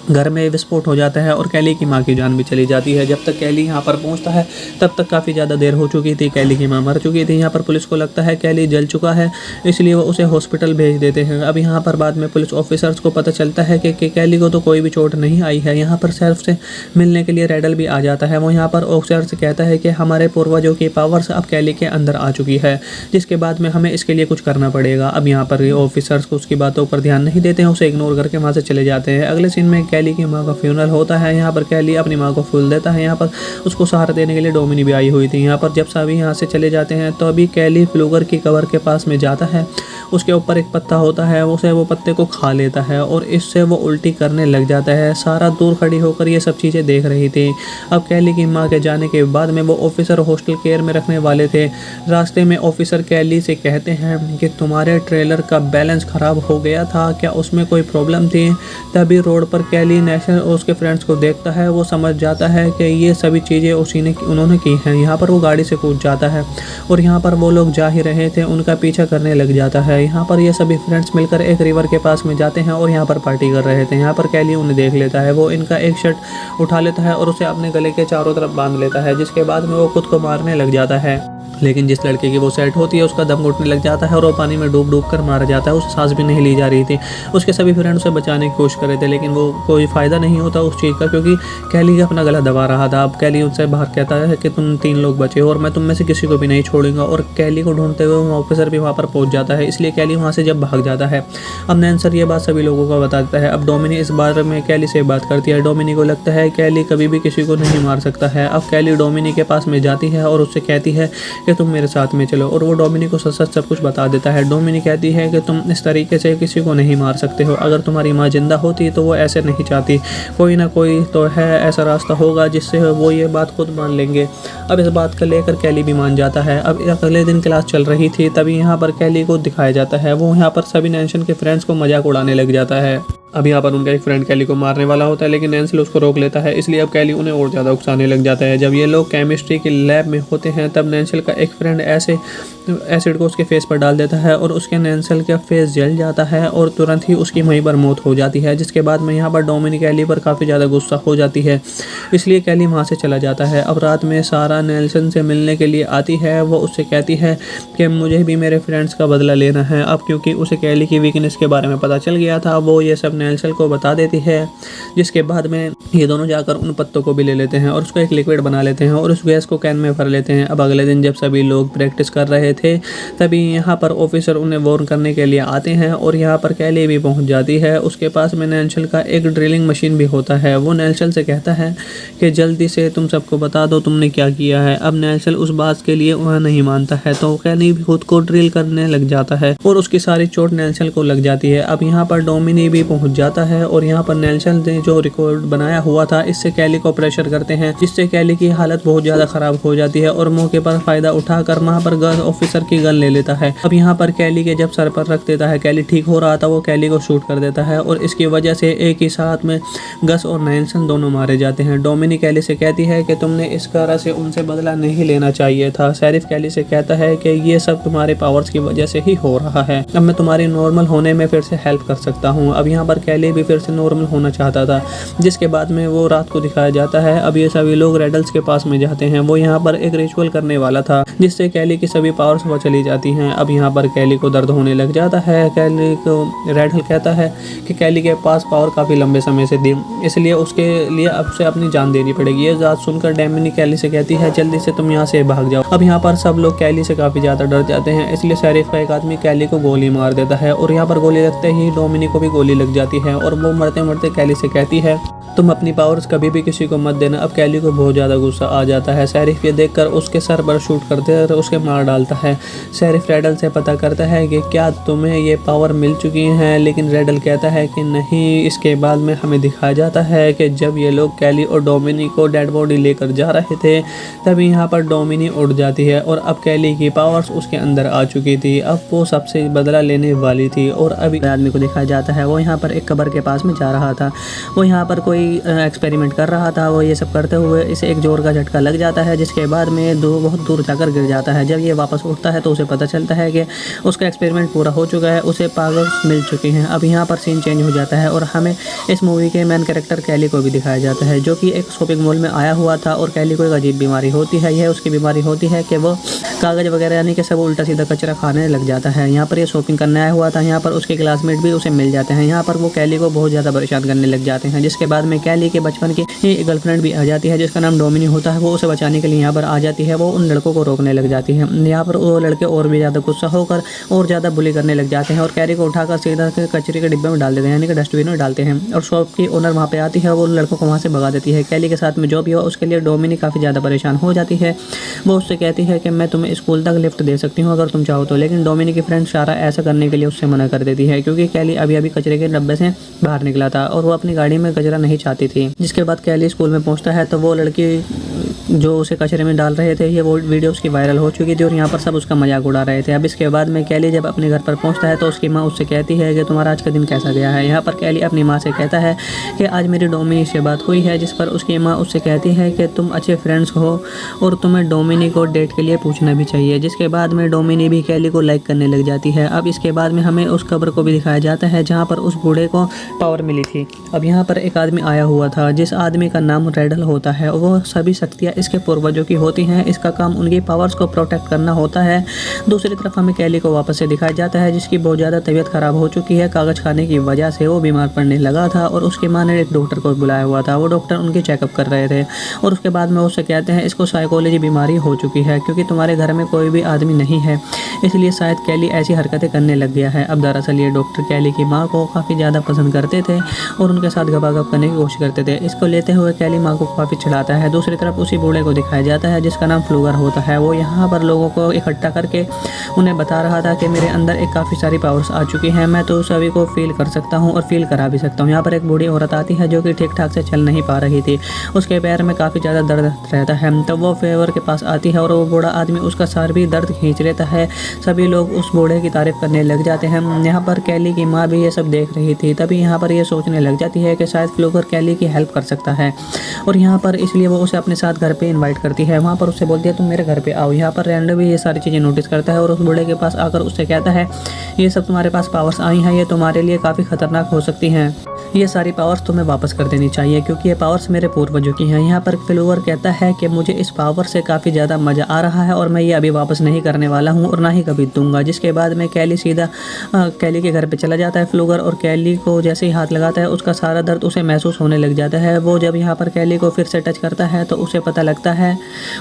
घर में विस्फोट हो जाता है और कैली की माँ की जान भी चली जाती है। जब तक कैली यहाँ पर पहुँचता है तब तक काफ़ी ज़्यादा देर हो चुकी थी, कैली की माँ मर चुकी थी। यहाँ पर पुलिस को लगता है कैली जल चुका है, इसलिए वो उसे हॉस्पिटल भेज देते हैं। अब यहाँ पर बाद में पुलिस ऑफिसर्स को पता चलता है कि कैली को तो कोई भी चोट नहीं आई है। यहाँ पर शेरिफ से मिलने के लिए रैडल भी आ जाता है। वो यहाँ पर ऑफिसर से कहता है कि हमारे पूर्वजों की पावर्स अब कैली के अंदर आ चुकी है, जिसके बाद में हमें इसके लिए कुछ करना पड़ेगा। अब यहाँ पर ऑफिसर्स को उसकी बातों पर ध्यान नहीं देते हैं, उसे इग्नोर करके वहाँ से चले जाते हैं। अगले सीन में कैली की माँ का फ्यूनरल होता है। यहाँ पर कैली अपनी माँ को फूल देता है। यहाँ पर उसको सहारा देने के लिए डोमिनी भी आई हुई थी। यहाँ पर जब सभी यहाँ से चले जाते हैं तो अभी कैली फ्लूगर की कब्र के पास में जाता है। उसके ऊपर एक पत्ता होता है, उसे वो पत्ते को खा लेता है और इससे वो उल्टी करने लग जाता है। सारा दूर खड़ी होकर ये सब चीज़ें देख रही थी। अब कैली की माँ के जाने के बाद में वो ऑफिसर हॉस्टल केयर में रखने वाले थे। रास्ते में ऑफिसर कैली से कहते हैं कि तुम्हारे ट्रेलर का बैलेंस ख़राब हो गया था, क्या उसमें कोई प्रॉब्लम थी। तभी रोड पर कैली नेशनल और उसके फ्रेंड्स को देखता है। वो समझ जाता है कि ये सभी चीज़ें उन्होंने की हैं। यहाँ पर वो गाड़ी से कूद जाता है और यहाँ पर वो लोग जा ही रहे थे, उनका पीछा करने लग जाता है। है। यहाँ पर ये सभी फ्रेंड्स मिलकर एक रिवर के पास में जाते हैं और यहाँ पर पार्टी कर रहे थे। यहाँ पर कैली उन्हें देख लेता है, वो इनका एक शर्ट उठा लेता है और उसे अपने गले के चारों तरफ बांध लेता है, जिसके बाद में वो खुद को मारने लग जाता है। लेकिन जिस लड़के की वो सेट होती है उसका दम घुटने लग जाता है और वो पानी में डूब डूब कर मारा जाता है। उसे सांस भी नहीं ली जा रही थी। उसके सभी फ्रेंड उसे बचाने की कोशिश कर रहे थे, लेकिन वो कोई फ़ायदा नहीं होता उस चीज़ का, क्योंकि कैली अपना गला दबा रहा था। अब कैली उनसे बाहर कहता है कि तुम 3 लोग बचे हो और मैं तुम में से किसी को भी नहीं छोड़ूंगा। और कैली को ढूंढते हुए वो ऑफिसर भी वहाँ पर पहुँच जाता है, इसलिए कैली वहाँ से जब भाग जाता है। अब नैन्सर ये बात सभी लोगों को बता देता है। अब डोमिनी इस बारे में कैली से बात करती है। डोमिनी को लगता है कैली कभी भी किसी को नहीं मार सकता है। अब कैली डोमिनी के पास में जाती है और उससे कहती है कि तुम मेरे साथ में चलो, और वो डोमिनी को सच सच सब कुछ बता देता है। डोमिनी कहती है कि तुम इस तरीके से किसी को नहीं मार सकते हो। अगर तुम्हारी माँ जिंदा होती तो वो ऐसे नहीं चाहती। कोई ना कोई तो है ऐसा रास्ता होगा जिससे वो ये बात खुद मान लेंगे। अब इस बात को लेकर कैली भी मान जाता है। अब अगले दिन क्लास चल रही थी, तभी यहाँ पर कैली को दिखाया जाता है। वो यहाँ पर सभी नैन्सल के फ्रेंड्स को मजाक उड़ाने लग जाता है। अब यहाँ पर उनका एक फ्रेंड कैली को मारने वाला होता है, लेकिन नैन्सल उसको रोक लेता है, इसलिए अब कैली उन्हें और ज़्यादा उकसाने लग जाता है। जब ये लोग केमिस्ट्री के लैब में होते हैं तब नैन्सल का एक फ्रेंड ऐसे एसिड को उसके फेस पर डाल देता है और उसके नैन्सल का फेस जल जाता है और तुरंत ही उसकी वहीं पर मौत हो जाती है। जिसके बाद में यहाँ पर डोमिनी कैली पर काफ़ी ज़्यादा गुस्सा हो जाती है, इसलिए कैली वहाँ से चला जाता है। अब रात में सारा नेल्सन से मिलने के लिए आती है। वो उससे कहती है कि मुझे भी मेरे फ्रेंड्स का बदला लेना है। अब क्योंकि उसे कैली की वीकनेस के बारे में पता चल गया था, वो ये सब नेल्सन को बता देती है। जिसके बाद में ये दोनों जाकर उन पत्तों को भी ले लेते हैं और उसको एक लिक्विड बना लेते हैं और उस गैस को कैन में भर लेते हैं। अब अगले दिन जब सभी लोग प्रैक्टिस कर रहे थे तभी यहाँ पर ऑफिसर उन्हें वार्न करने के लिए आते हैं और यहाँ पर कैली भी पहुँच जाती है। उसके पास में नैन्सल का एक ड्रिलिंग मशीन भी होता है। वो नैन्सल से कहता है कि जल्दी से तुम सबको बता दो तुमने क्या किया है। अब नैन्सल उस बात के लिए वह नहीं मानता है, तो कैली भी खुद को ड्रिल करने लग जाता है और उसकी सारी चोट नैन्सल को लग जाती है। अब यहाँ पर डोमिनी भी पहुँच जाता है और यहाँ पर नैन्सल ने जो रिकॉर्ड बनाया हुआ था इससे कैली को प्रेशर करते हैं, जिससे कैली की हालत बहुत ज़्यादा ख़राब हो जाती है और मौके पर फ़ायदा उठाकर वहाँ पर गन ऑफिसर की गन ले लेता है। अब यहाँ पर कैली के जब सर पर रख देता है, कैली ठीक हो रहा था, वो कैली को शूट कर देता है और इसकी वजह से एक ही साथ में गस और नैन्सल दोनों मारे जाते हैं। डोमिनी कैली से कहती है कि तुमने इस तरह से उनसे बदला नहीं लेना चाहिए था। शेरिफ कैली से कहता है कि ये सब तुम्हारे पावर्स की वजह से ही हो रहा है, अब मैं तुम्हारे नॉर्मल होने में फिर से हेल्प कर सकता हूँ। अब यहाँ पर कैली भी फिर से नॉर्मल होना चाहता था, जिसके बाद में वो रात को दिखाया जाता है। अब ये सभी लोग रेडल्स के पास में जाते हैं। वो यहाँ पर एक रिचुअल करने वाला था जिससे कैली की सभी पावर्स वो चली जाती हैं। अब यहाँ पर कैली को दर्द होने लग जाता है। कैली को रेडल कहता है कि कैली के पास पावर काफ़ी लंबे समय से थी, इसलिए उसके लिए अब से अपनी जान देनी पड़ेगी। ये बात सुनकर डोमिनी कैली से कहती है जल्दी से तुम यहाँ से भाग जाओ। अब यहाँ पर सब लोग कैली से काफ़ी ज़्यादा डर जाते हैं, इसलिए शेरिफ का एक आदमी कैली को गोली मार देता है और यहाँ पर गोली लगते ही डोमिनी को भी गोली लग जाती है और वो मरते मरते कैली से कहती है तुम अपनी पावर्स कभी भी किसी को मत देना। अब कैली को बहुत ज़्यादा गुस्सा आ जाता है। शेरिफ ये देखकर उसके सर पर शूट करते और उसके मार डालता है। शेरिफ रेडल से पता करता है कि क्या तुम्हें ये पावर मिल चुकी है, लेकिन रेडल कहता है कि नहीं। इसके बाद में हमें दिखाया जाता है कि जब ये लोग कैली और डोमिनी को डेड बॉडी लेकर जा रहे थे तभी यहाँ पर डोमिनी उड़ जाती है और अब कैली की पावर्स उसके अंदर आ चुकी थी। अब वो सबसे बदला लेने वाली थी और अभी आदमी को दिखाया जाता है। वो यहाँ पर एक कब्र के पास में जा रहा था। वो यहाँ पर कोई एक्सपेरिमेंट कर रहा था। वो ये सब करते हुए इसे एक जोर का झटका लग जाता है, जिसके बाद में बहुत दूर जाकर गिर जाता है। जब ये वापस उठता है तो उसे पता चलता है कि उसका एक्सपेरिमेंट पूरा हो चुका है, उसे पावर्स मिल चुकी हैं। अब यहाँ पर सीन चेंज हो जाता है और हमें इस मूवी के मेन कैरेक्टर कैली को भी दिखाया जाता है, जो कि एक शॉपिंग मॉल में आया हुआ था और कैली को एक अजीब बीमारी होती है। यह उसकी बीमारी होती है कि वो कागज़ वगैरह यानी कि सब उल्टा सीधा कचरा खाने लग जाता है। यहाँ पर ये शॉपिंग करने आया हुआ था। यहाँ पर उसके क्लासमेट भी उसे मिल जाते हैं। यहाँ पर वो कैली को बहुत ज़्यादा परेशान करने लग जाते हैं, जिसके बाद में कैली के बचपन की गर्लफ्रेंड भी आ जाती है जिसका नाम डोमिनी होता है। वो उसे बचाने के लिए यहाँ पर आ जाती है। वो उन लड़कों को रोकने लग जाती है। यहाँ पर वो लड़के और भी ज़्यादा गुस्सा होकर और ज़्यादा बुली करने लग जाते हैं और कैली को उठाकर सीधा कचरे के डिब्बे में डाल देते हैं, यानी कि डस्टबिन में डालते हैं। और शॉप की ओनर वहाँ पे आती है, वो उन लड़कों को वहाँ से भगा देती है। कैली के साथ में जो भी हो उसके लिए डोमिनी काफ़ी ज़्यादा परेशान हो जाती है। वो उससे कहती है कि मैं तुम्हें स्कूल तक लिफ्ट दे सकती हूँ अगर तुम चाहो तो, लेकिन डोमिनी की फ्रेंड सारा ऐसा करने के लिए उससे मना कर देती है, क्योंकि कैली अभी अभी कचरे के डब्बे से बाहर निकला था और वो अपनी गाड़ी में कचरा नहीं चाहती थी। जिसके बाद कैली स्कूल में पहुंचता है तो वो लड़की जो उसे कचरे में डाल रहे थे। ये वो वीडियो उसकी वायरल हो चुकी थी और यहाँ पर सब उसका मजाक उड़ा रहे थे। अब इसके बाद में कैली जब अपने घर पर पहुँचता है तो उसकी माँ उससे कहती है कि तुम्हारा आज का दिन कैसा गया है। यहाँ पर कैली अपनी माँ से कहता है कि आज मेरी डोमिनी से बात हुई है, जिस पर उसकी माँ उससे कहती है कि तुम अच्छे फ्रेंड्स हो और तुम्हें डोमिनी को डेट के लिए पूछना भी चाहिए। जिसके बाद में डोमिनी भी कैली को लाइक करने लग जाती है। अब इसके बाद में हमें उस कब्र को भी दिखाया जाता है जहाँ पर उस बूढ़े को पावर मिली थी। अब यहाँ पर एक आदमी आया हुआ था जिस आदमी का नाम रेडल होता है। वो सभी शक्तियाँ इसके पूर्वजों की होती हैं। इसका काम उनकी पावर्स को प्रोटेक्ट करना होता है। दूसरी तरफ हमें कैली को वापस से दिखाया जाता है जिसकी बहुत ज़्यादा तबीयत ख़राब हो चुकी है। कागज़ खाने की वजह से वो बीमार पड़ने लगा था और उसकी माँ ने एक डॉक्टर को बुलाया हुआ था। वो डॉक्टर उनकी चेकअप कर रहे थे और उसके बाद में उससे कहते हैं इसको साइकोलॉजी बीमारी हो चुकी है क्योंकि तुम्हारे घर में कोई भी आदमी नहीं है, इसलिए शायद कैली ऐसी हरकतें करने लग गया है। अब दरअसल ये डॉक्टर कैली की माँ को काफ़ी ज़्यादा पसंद करते थे और उनके साथ गपागप करने की कोशिश करते थे। इसको लेते हुए कैली माँ को काफ़ी चिढ़ाता है। दूसरी तरफ उसी बूढ़े को दिखाया जाता है जिसका नाम फ्लूगर होता है। वो यहाँ पर लोगों को इकट्ठा करके उन्हें बता रहा था कि मेरे अंदर एक काफ़ी सारी पावर्स आ चुकी हैं, मैं तो सभी को फील कर सकता हूँ और फील करा भी सकता हूँ। यहाँ पर एक बूढ़ी औरत आती है जो कि ठीक ठाक से चल नहीं पा रही थी, उसके पैर में काफ़ी ज़्यादा दर्द रहता है। तब वो फेवर के पास आती है और वो बूढ़ा आदमी उसका सर भी दर्द खींच लेता है। सभी लोग उस बूढ़े की तारीफ करने लग जाते हैं। यहाँ पर कैली की माँ भी ये सब देख रही थी। तभी यहाँ पर ये सोचने लग जाती है कि शायद फ्लूगर कैली की हेल्प कर सकता है और यहाँ पर इसलिए वो उसे अपने साथ घर पे इनवाइट करती है। वहाँ पर उससे बोलती है तुम मेरे घर पे आओ। यहाँ पर रैंडो भी ये सारी चीज़ें नोटिस करता है और उस बूढ़े के पास आकर उससे कहता है ये सब तुम्हारे पास पावर्स आई हैं, ये तुम्हारे लिए काफ़ी खतरनाक हो सकती हैं, ये सारी पावर्स तुम्हें वापस कर देनी चाहिए क्योंकि ये पावर्स मेरे पूर्वजों की हैं। यहाँ पर फ्लूगर कहता है कि मुझे इस पावर से काफ़ी ज़्यादा मज़ा आ रहा है और मैं ये अभी वापस नहीं करने वाला हूँ और ना ही कभी दूंगा। जिसके बाद में कैली सीधा कैली के घर पे चला जाता है फ्लूगर और कैली को जैसे ही हाथ लगाता है उसका सारा दर्द उसे महसूस होने लग जाता है। वो जब यहाँ पर कैली को फिर से टच करता है तो उसे पता लगता है,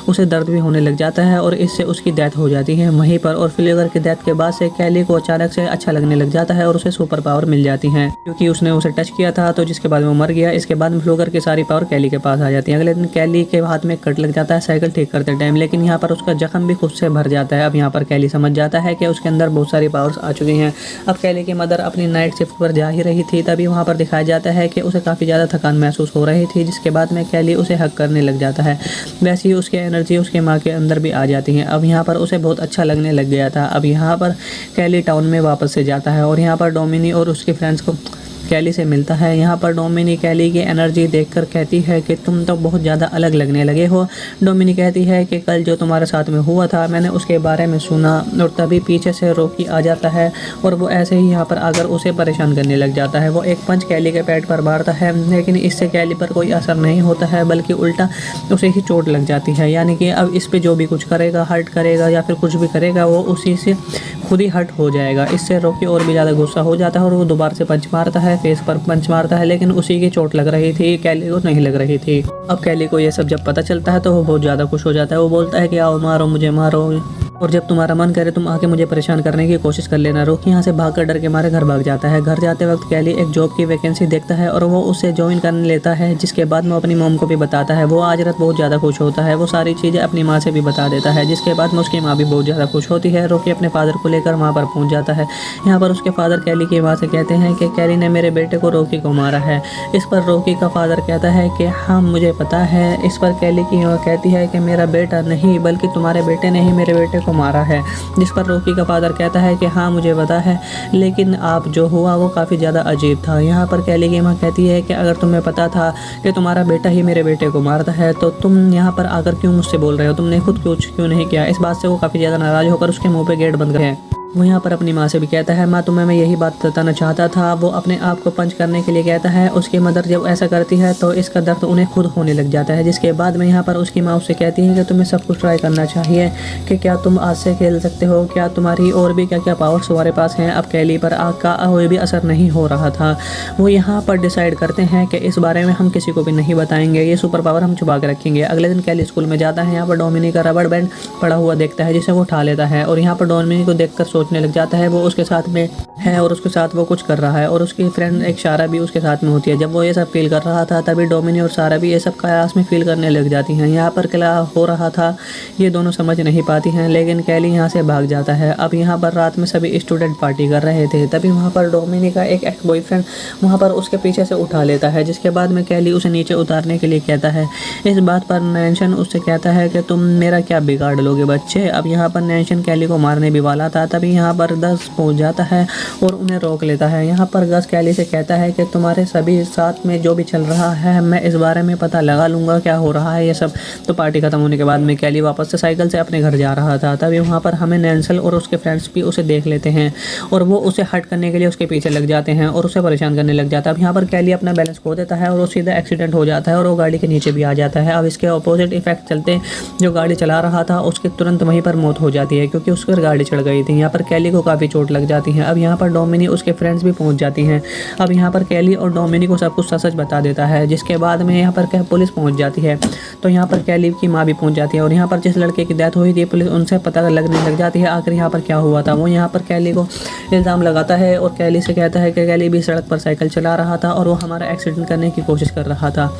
उसे दर्द भी होने लग जाता है और इससे उसकी डेथ हो जाती है वहीं पर। और फ्लूगर की डेथ के बाद से कैली को अचानक से अच्छा लगने लग जाता है और उसे सुपर पावर मिल जाती है क्योंकि उसने उसे टच किया था, तो जिसके बाद वो मर गया। इसके बाद में फ्लूगर की सारी पावर कैली के पास आ जाती है। अगले दिन कैली के हाथ में कट लग जाता है साइकिल ठीक करते टाइम, लेकिन यहाँ पर उसका जख्म भी खुद से भर जाता है। अब यहाँ पर कैली समझ जाता है कि उसके अंदर बहुत सारी पावर्स आ चुकी हैं। अब कैली की मदर अपनी नाइट शिफ्ट पर जा ही रही थी, तभी वहाँ पर दिखाया जाता है कि उसे काफ़ी ज़्यादा थकान महसूस हो रही थी। जिसके बाद में कैली उसे हक करने लग जाता है। वैसे ही उसकी एनर्जी उसके माँ के अंदर भी आ जाती है। अब यहाँ पर उसे बहुत अच्छा लगने लग गया था। अब यहाँ पर कैली टाउन में वापस से जाता है और यहाँ पर डोमिनी और उसके फ्रेंड्स को कैली से मिलता है। यहाँ पर डोमिनी कैली की एनर्जी देखकर कहती है कि तुम तो बहुत ज़्यादा अलग लगने लगे हो। डोमिनी कहती है कि कल जो तुम्हारे साथ में हुआ था मैंने उसके बारे में सुना, और तभी पीछे से रॉकी आ जाता है और वो ऐसे ही यहाँ पर आकर उसे परेशान करने लग जाता है। वो एक पंच कैली के पेट पर मारता है, लेकिन इससे कैली पर कोई असर नहीं होता है, बल्कि उल्टा उसे ही चोट लग जाती है। यानी कि अब इस पर जो भी कुछ करेगा, हर्ट करेगा या फिर कुछ भी करेगा, वो उसी से खुद ही हर्ट हो जाएगा। इससे रॉकी और भी ज़्यादा गुस्सा हो जाता है और वो दोबारा से पंच मारता है, फेस पर पंच मारता है, लेकिन उसी की चोट लग रही थी, कैली को नहीं लग रही थी। अब कैली को ये सब जब पता चलता है तो वो बहुत ज़्यादा खुश हो जाता है। वो बोलता है कि आओ मारो मुझे, मारो, और जब तुम्हारा मन करे तुम आके मुझे परेशान करने की कोशिश कर लेना। रॉकी यहाँ से भागकर डर के मारे घर भाग जाता है। घर जाते वक्त कैली एक जॉब की वैकेंसी देखता है और वो उससे ज्वाइन करने लेता है, जिसके बाद में अपनी मॉम को भी बताता है। वो आज रात बहुत ज़्यादा खुश होता है, वो सारी चीज़ें अपनी माँ से भी बता देता है, जिसके बाद में उसकी माँ भी बहुत ज़्यादा खुश होती है। रॉकी अपने फादर को लेकर वहाँ पर पहुँच जाता है। यहाँ पर उसके फादर कैली की माँ से कहते हैं कि कैली ने मेरे बेटे को रॉकी को मारा है। इस पर रॉकी का फादर कहता है कि हाँ मुझे पता है। इस पर कैली की माँ कहती है कि मेरा बेटा नहीं बल्कि तुम्हारे बेटे ने ही मेरे बेटे को मारा है। जिस पर रॉकी का फादर कहता है कि हाँ मुझे पता है, लेकिन आप जो हुआ वो काफ़ी ज़्यादा अजीब था। यहाँ पर कैली की माँ कहती है कि अगर तुम्हें पता था कि तुम्हारा बेटा ही मेरे बेटे को मारता है तो तुम यहाँ पर आकर क्यों मुझसे बोल रहे हो, तुमने खुद कुछ क्यों नहीं किया। इस बात से वो काफ़ी ज़्यादा नाराज़ होकर उसके मुँह पे गेट बंद करे। वो यहाँ पर अपनी माँ से भी कहता है माँ तुम्हें मैं यही बात बताना चाहता था। वो अपने आप को पंच करने के लिए कहता है। उसकी मदर जब ऐसा करती है तो इसका दर्द उन्हें खुद होने लग जाता है। जिसके बाद में यहाँ पर उसकी माँ उससे कहती है कि तुम्हें सब कुछ ट्राई करना चाहिए, कि क्या तुम आज से खेल सकते हो, क्या तुम्हारी और भी क्या क्या पावर्स तुम्हारे पास हैं। अब कैली पर आग का कोई भी असर नहीं हो रहा था। वो यहाँ पर डिसाइड करते हैं कि इस बारे में हम किसी को भी नहीं बताएंगे, ये सुपर पावर हम छुपा के रखेंगे। अगले दिन कैली स्कूल में जाता है। यहाँ पर डोमिनी का रबड़ बैंड पड़ा हुआ देखता है, जिसे वो उठा लेता है और यहाँ पर डोमिनी को देखकर सोचने लग जाता है वो उसके साथ में है और उसके साथ वो कुछ कर रहा है, और उसकी फ्रेंड एक सारा भी उसके साथ में होती है। जब वो ये सब फील कर रहा था तभी डोमिनी और सारा भी ये सब कायास में फील करने लग जाती हैं। यहाँ पर क्या हो रहा था ये दोनों समझ नहीं पाती हैं, लेकिन कैली यहाँ से भाग जाता है। अब यहाँ पर रात में सभी स्टूडेंट पार्टी कर रहे थे, तभी वहाँ पर डोमिनी का एक एक्स बॉयफ्रेंड वहाँ पर उसके पीछे से उठा लेता है, जिसके बाद में कैली उसे नीचे उतारने के लिए कहता है। इस बात पर नैन्शन उससे कहता है कि तुम मेरा क्या बिगाड़ लोगे बच्चे। अब यहाँ पर नैन्शन कैली को मारने भी वाला था, तभी यहाँ पर गस पहुँच जाता है और उन्हें रोक लेता है। यहाँ पर गस कैली से कहता है कि तुम्हारे सभी साथ में जो भी चल रहा है मैं इस बारे में पता लगा लूँगा क्या हो रहा है ये सब। तो पार्टी खत्म होने के बाद में कैली वापस से साइकिल से अपने घर जा रहा था, तभी वहाँ पर हमें नैन्सल और उसके फ्रेंड्स भी उसे देख लेते हैं और वो उसे हट करने के लिए उसके पीछे लग जाते हैं और उसे परेशान करने लग जाता है। अब यहाँ पर कैली अपना बैलेंस खो देता है और वो सीधा एक्सीडेंट हो जाता है और वो गाड़ी के नीचे भी आ जाता है। अब इसके अपोजिट इफेक्ट चलते जो गाड़ी चला रहा था उसके तुरंत वहीं पर मौत हो जाती है, क्योंकि उस पर गाड़ी चढ़ गई थी। यहाँ पर कैली को काफ़ी चोट लग जाती है। अब यहाँ पर डोमिनी उसके फ्रेंड्स भी पहुँच जाती हैं। अब यहाँ पर कैली और डोमिनी को सब कुछ सच बता देता है, जिसके बाद में यहाँ पर पुलिस पहुँच जाती है। तो यहाँ पर कैली की माँ भी पहुँच जाती है और यहाँ पर जिस लड़के की डेथ हुई थी पुलिस उनसे पता लगने लग जाती है आखिर यहाँ पर क्या हुआ था। वो यहाँ पर कैली को इल्ज़ाम लगाता है और कैली से कहता है कि कैली भी सड़क पर साइकिल चला रहा था और वो हमारा एक्सीडेंट करने की कोशिश कर रहा था।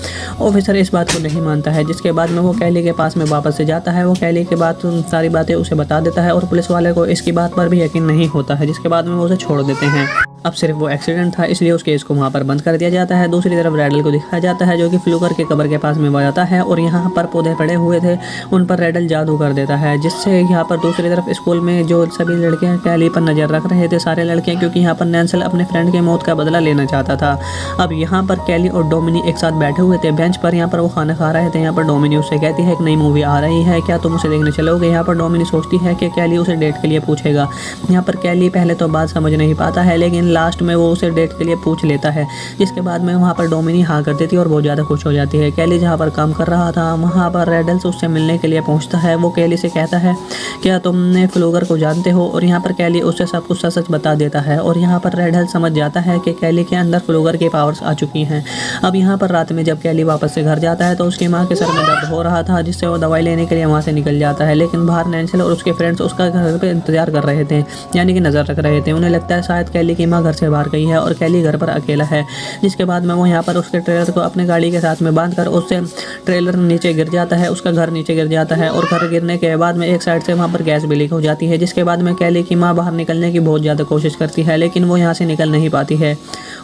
ऑफिसर इस बात को नहीं मानता है, जिसके बाद में वो कैली के पास में वापस से जाता है। वो कैली के बाद सारी बातें उसे बता देता है और पुलिस वाले को इसकी बात पर भी यकीन नहीं होता है, जिसके बाद में वो उसे छोड़ देते हैं। अब सिर्फ वो एक्सीडेंट था इसलिए उस केस को वहाँ पर बंद कर दिया जाता है। दूसरी तरफ रैडल को दिखाया जाता है जो कि फ्लूगर के कब्र के पास में जाता है और यहाँ पर पौधे पड़े हुए थे उन पर रैडल जादू कर देता है, जिससे यहाँ पर दूसरी तरफ स्कूल में जो सभी लड़कियाँ कैली पर नज़र रख रहे थे सारे लड़कियाँ, क्योंकि यहाँ पर नैन्सल अपने फ्रेंड की मौत का बदला लेना चाहता था। अब यहाँ पर कैली और डोमिनी एक साथ बैठे हुए थे बेंच पर, यहाँ पर वो खाना खा रहे थे। यहाँ पर डोमिनी उससे कहती है एक नई मूवी आ रही है, क्या तुम उसे देखने चलोगे। यहाँ पर डोमिनी सोचती है कि कैली उसे डेट के लिए पूछेगा। यहाँ पर कैली पहले तो बात समझ नहीं पाता है, लेकिन लास्ट में वो उसे डेट के लिए पूछ लेता है, जिसके बाद में वहाँ पर डोमिनी हाँ कर देती है और बहुत ज़्यादा खुश हो जाती है। कैली जहाँ पर काम कर रहा था वहाँ पर रैडल से उससे मिलने के लिए पहुँचता है। वो कैली से कहता है क्या तुमने फ्लूगर को जानते हो, और यहाँ पर कैली उससे सब कुछ सच बता देता है और यहाँ पर रैडल समझ जाता है कि कैली के अंदर फ्लूगर की पावर्स आ चुकी हैं। अब यहाँ पर रात में जब कैली वापस से घर जाता है तो उसकी माँ के सर में दर्द हो रहा था, जिससे वो दवाई लेने के लिए वहाँ से निकल जाता है, लेकिन बाहर नैन्सल और उसके फ्रेंड्स उसका घर पे इंतजार कर रहे थे, यानी कि नज़र रख रहे थे। उन्हें लगता है शायद कैली की माँ घर से बाहर गई है और कैली घर पर अकेला है, जिसके बाद में वो यहाँ पर उसके ट्रेलर को अपने गाड़ी के साथ में बांधकर उससे ट्रेलर नीचे गिर जाता है, उसका घर नीचे गिर जाता है और घर गिरने के बाद में एक साइड से वहाँ पर गैस भी लीक हो जाती है, जिसके बाद में कैली की माँ बाहर निकलने की बहुत ज़्यादा कोशिश करती है, लेकिन वो यहाँ से निकल नहीं पाती है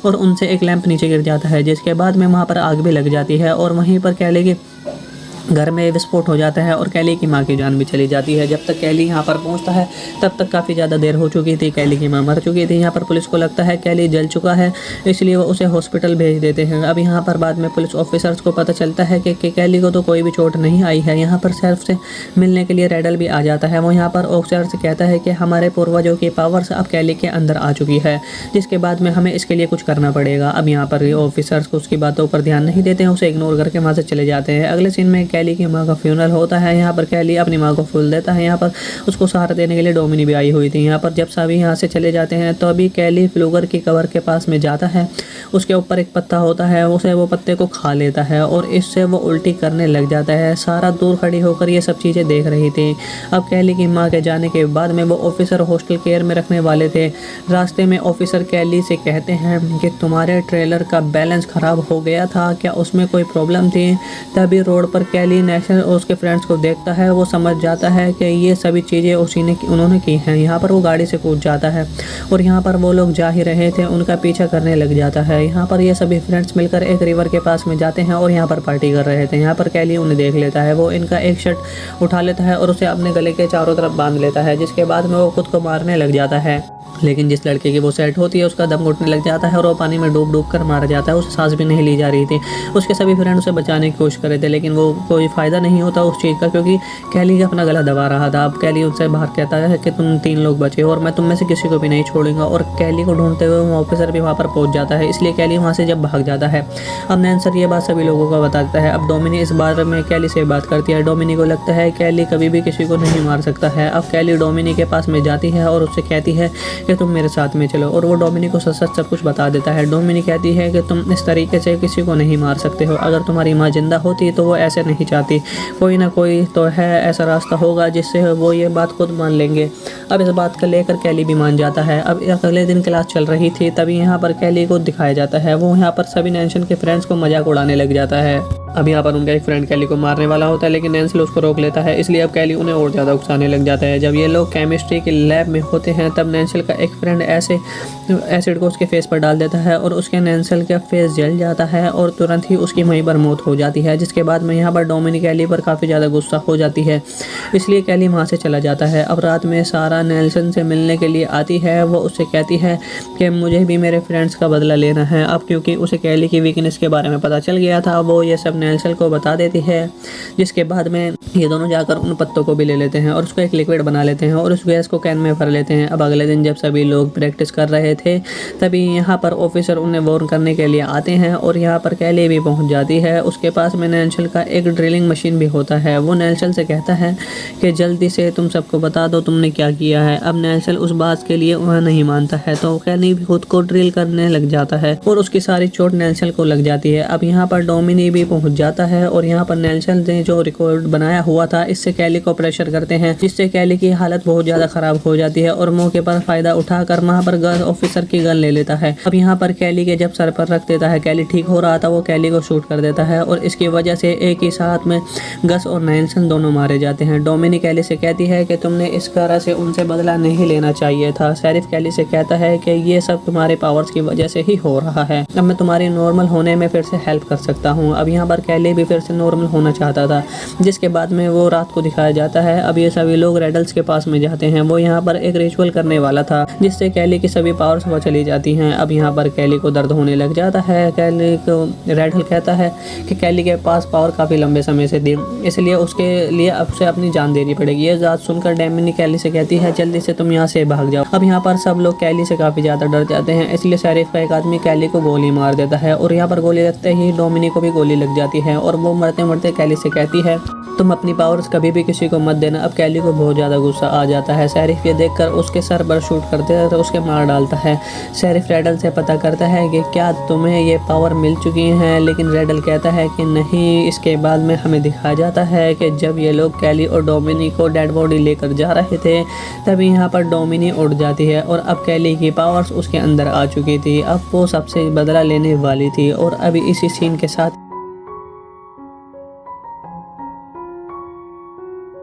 और उनसे एक लैंप नीचे गिर जाता है, जिसके बाद में वहाँ पर आग भी लग जाती है और वहीं पर कैली की घर में विस्फोट हो जाता है और कैली की माँ की जान भी चली जाती है। जब तक कैली यहाँ पर पहुँचता है तब तक काफ़ी ज़्यादा देर हो चुकी थी, कैली की माँ मर चुकी थी। यहाँ पर पुलिस को लगता है कैली जल चुका है, इसलिए वो उसे हॉस्पिटल भेज देते हैं। अब यहाँ पर बाद में पुलिस ऑफिसर्स को पता चलता है कि कैली को तो कोई भी चोट नहीं आई है। यहाँ पर सेल्फ से मिलने के लिए रैडल भी आ जाता है। वो यहाँ पर ऑफिसर से कहता है कि हमारे पूर्वजों की पावर्स अब कैली के अंदर आ चुकी है, जिसके बाद में हमें इसके लिए कुछ करना पड़ेगा। अब यहाँ पर ऑफिसर्स को उसकी बातों पर ध्यान नहीं देते हैं, उसे इग्नोर करके वहाँ से चले जाते हैं। अगले सीन में कैली की माँ का फ्यूनरल होता है। यहाँ पर कैली अपनी माँ को फूल देता है। यहाँ पर उसको सहारा देने के लिए डोमिनी भी आई हुई थी। यहाँ पर जब सभी यहाँ से चले जाते हैं तो अभी कैली फ्लूगर की कब्र के पास में जाता है। उसके ऊपर एक पत्ता होता है, उसे वो पत्ते को खा लेता है और इससे वो उल्टी करने लग जाता है। सारा दूर खड़ी होकर ये सब चीज़ें देख रही थी। अब कैली की माँ के जाने के बाद में वो ऑफिसर हॉस्टल केयर में रखने वाले थे। रास्ते में ऑफिसर कैली से कहते हैं कि तुम्हारे ट्रेलर का बैलेंस ख़राब हो गया था, क्या उसमें कोई प्रॉब्लम थी। तभी रोड पर कैली नेशनल और उसके फ्रेंड्स को देखता है। वो समझ जाता है कि ये सभी चीज़ें उन्होंने की हैं। यहाँ पर वो गाड़ी से कूद जाता है और यहाँ पर वो लोग जा ही रहे थे उनका पीछा करने लग जाता है। यहाँ पर ये सभी फ्रेंड्स मिलकर एक रिवर के पास में जाते हैं और यहाँ पर पार्टी कर रहे थे। यहाँ पर कैली उन्हें देख लेता है। वो इनका एक शर्ट उठा लेता है और उसे अपने गले के चारों तरफ बांध लेता है, जिसके बाद में वो खुद को मारने लग जाता है। लेकिन जिस लड़के की वो सेट होती है उसका दम घुटने लग जाता है और वो पानी में डूब डूब कर मारा जाता है। उसे सांस भी नहीं ली जा रही थी। उसके सभी फ्रेंड उसे बचाने की कोशिश कर रहे थे, लेकिन वो कोई फ़ायदा नहीं होता उस चीज़ का, क्योंकि कैली अपना गला दबा रहा था। अब कैली उनसे बाहर कहता है कि तुम 3 लोग बचे हो और मैं तुम में से किसी को भी नहीं छोड़ूंगा। और कैली को ढूंढते हुए वो ऑफिसर भी वहाँ पर पहुँच जाता है, इसलिए कैली वहाँ से जब भाग जाता है। अब नैन्सर ये बात सभी लोगों को बताता है। अब डोमिनी इस बारे में कैली से बात करती है। डोमिनी को लगता है कैली कभी भी किसी को नहीं मार सकता है। अब कैली डोमिनी के पास में जाती है और उससे कहती है कि कि तुम मेरे साथ में चलो, और वो डोमिनी को सच सच सब कुछ बता देता है। डोमिनी कहती है कि तुम इस तरीके से किसी को नहीं मार सकते हो, अगर तुम्हारी माँ जिंदा होती तो वो ऐसे नहीं चाहती, कोई ना कोई तो है ऐसा रास्ता होगा जिससे वो ये बात खुद मान लेंगे। अब इस बात को लेकर कैली भी मान जाता है। अब अगले दिन क्लास चल रही थी, तभी यहाँ पर कैली को दिखाया जाता है, वो यहाँ पर सभी नैन्सल के फ्रेंड्स को मजाक उड़ाने लग जाता है। अब यहाँ पर उनका एक फ्रेंड कैली को मारने वाला होता है, लेकिन नैन्सल उसको रोक लेता है, इसलिए अब कैली उन्हें और ज़्यादा उकसाने लग जाता है। जब ये लोग केमिस्ट्री के लैब में होते हैं, तब नैन्सल का एक फ्रेंड ऐसे एसिड को उसके फेस पर डाल देता है और उसके नैन्सल का फेस जल जाता है और तुरंत ही उसकी वहीं पर मौत हो जाती है। जिसके बाद में यहाँ पर डोमिनी कैली पर काफ़ी ज़्यादा गुस्सा हो जाती है, इसलिए कैली वहाँ से चला जाता है। अब रात में सारा नैन्सल से मिलने के लिए आती है, वो उससे कहती है कि मुझे भी मेरे फ्रेंड्स का बदला लेना है। अब क्योंकि उसे कैली की वीकनेस के बारे में पता चल गया था, वो ये सब नैन्सल को बता देती है। जिसके बाद में ये दोनों जाकर उन पत्तों को भी ले लेते हैं और उसको एक लिक्विड बना लेते हैं और उस गैस को कैन में भर लेते हैं। अब अगले दिन जब सभी लोग प्रैक्टिस कर रहे थे, तभी यहाँ पर ऑफिसर उन्हें वार्न करने के लिए आते हैं और यहाँ पर कैली भी पहुँच जाती है। उसके पास में नैन्सल का एक ड्रिलिंग मशीन भी होता है। वो नैन्सल से कहता है कि जल्दी से तुम सबको बता दो तुमने क्या किया है। अब नैन्सल उस बात के लिए वह नहीं मानता है, तो कैली भी खुद को ड्रिल करने लग जाता है और उसकी सारी चोट नैन्सल को लग जाती है। अब यहाँ पर डोमिनी भी पहुँच जाता है और यहाँ पर नैन्सल ने जो रिकॉर्ड बनाया हुआ था, इससे कैली को प्रेशर करते हैं, जिससे कैली की हालत बहुत ज़्यादा ख़राब हो जाती है और मौके पर फ़ायदा उठाकर वहाँ पर गन ऑफिसर की गन ले लेता है। अब यहाँ पर कैली के जब सर पर रख देता है, कैली ठीक हो रहा था, वो कैली को शूट कर देता है और इसकी वजह से एक ही साथ में गस और नैन्सल दोनों मारे जाते हैं। डोमिनी कैली से कहती है कि तुमने इस तरह से उनसे बदला नहीं लेना चाहिए था। शेरिफ कैली से कहता है कि ये सब तुम्हारे पावर्स की वजह से ही हो रहा है, अब मैं तुम्हारी नॉर्मल होने में फिर से हेल्प कर सकता हूँ। अब यहाँ पर कैली भी फिर से नॉर्मल होना चाहता था, जिसके बाद में वो रात को दिखाया जाता है। अब ये सभी लोग रेडल्स के पास में जाते हैं, वो यहाँ पर एक रिचुअल करने वाला था जिससे कैली की सभी पावर्स वो चली जाती हैं। अब यहाँ पर कैली को दर्द होने लग जाता है। कैली को रेडल कहता है कि कैली के पास पावर काफ़ी लंबे समय से थी, इसलिए उसके लिए अब से अपनी जान देनी पड़ेगी। ये बात सुनकर डोमिनी कैली से कहती है जल्दी से तुम यहाँ से भाग जाओ। अब यहाँ पर सब लोग कैली से काफ़ी ज़्यादा डर जाते हैं, इसलिए शेरिफ का एक आदमी कैली को गोली मार देता है और यहाँ पर गोली लगते ही डोमिनी को भी गोली लग जाती है और वो मरते मरते कैली से कहती है तुम अपनी पावर्स कभी भी किसी को मत देना। अब कैली को बहुत ज़्यादा गुस्सा आ जाता है। शेरिफ ये देखकर उसके सर पर शूट करते हैं तो उसके मार डालता है। शेरिफ रेडल से पता करता है कि क्या तुम्हें ये पावर मिल चुकी है, लेकिन रेडल कहता है कि नहीं। इसके बाद में हमें दिखाया जाता है कि जब ये लोग कैली और डोमिनी को डेड बॉडी लेकर जा रहे थे, तभी यहाँ पर डोमिनी उड़ जाती है और अब कैली की पावर्स उसके अंदर आ चुकी थी। अब वो सबसे बदला लेने वाली थी और अभी इसी सीन के साथ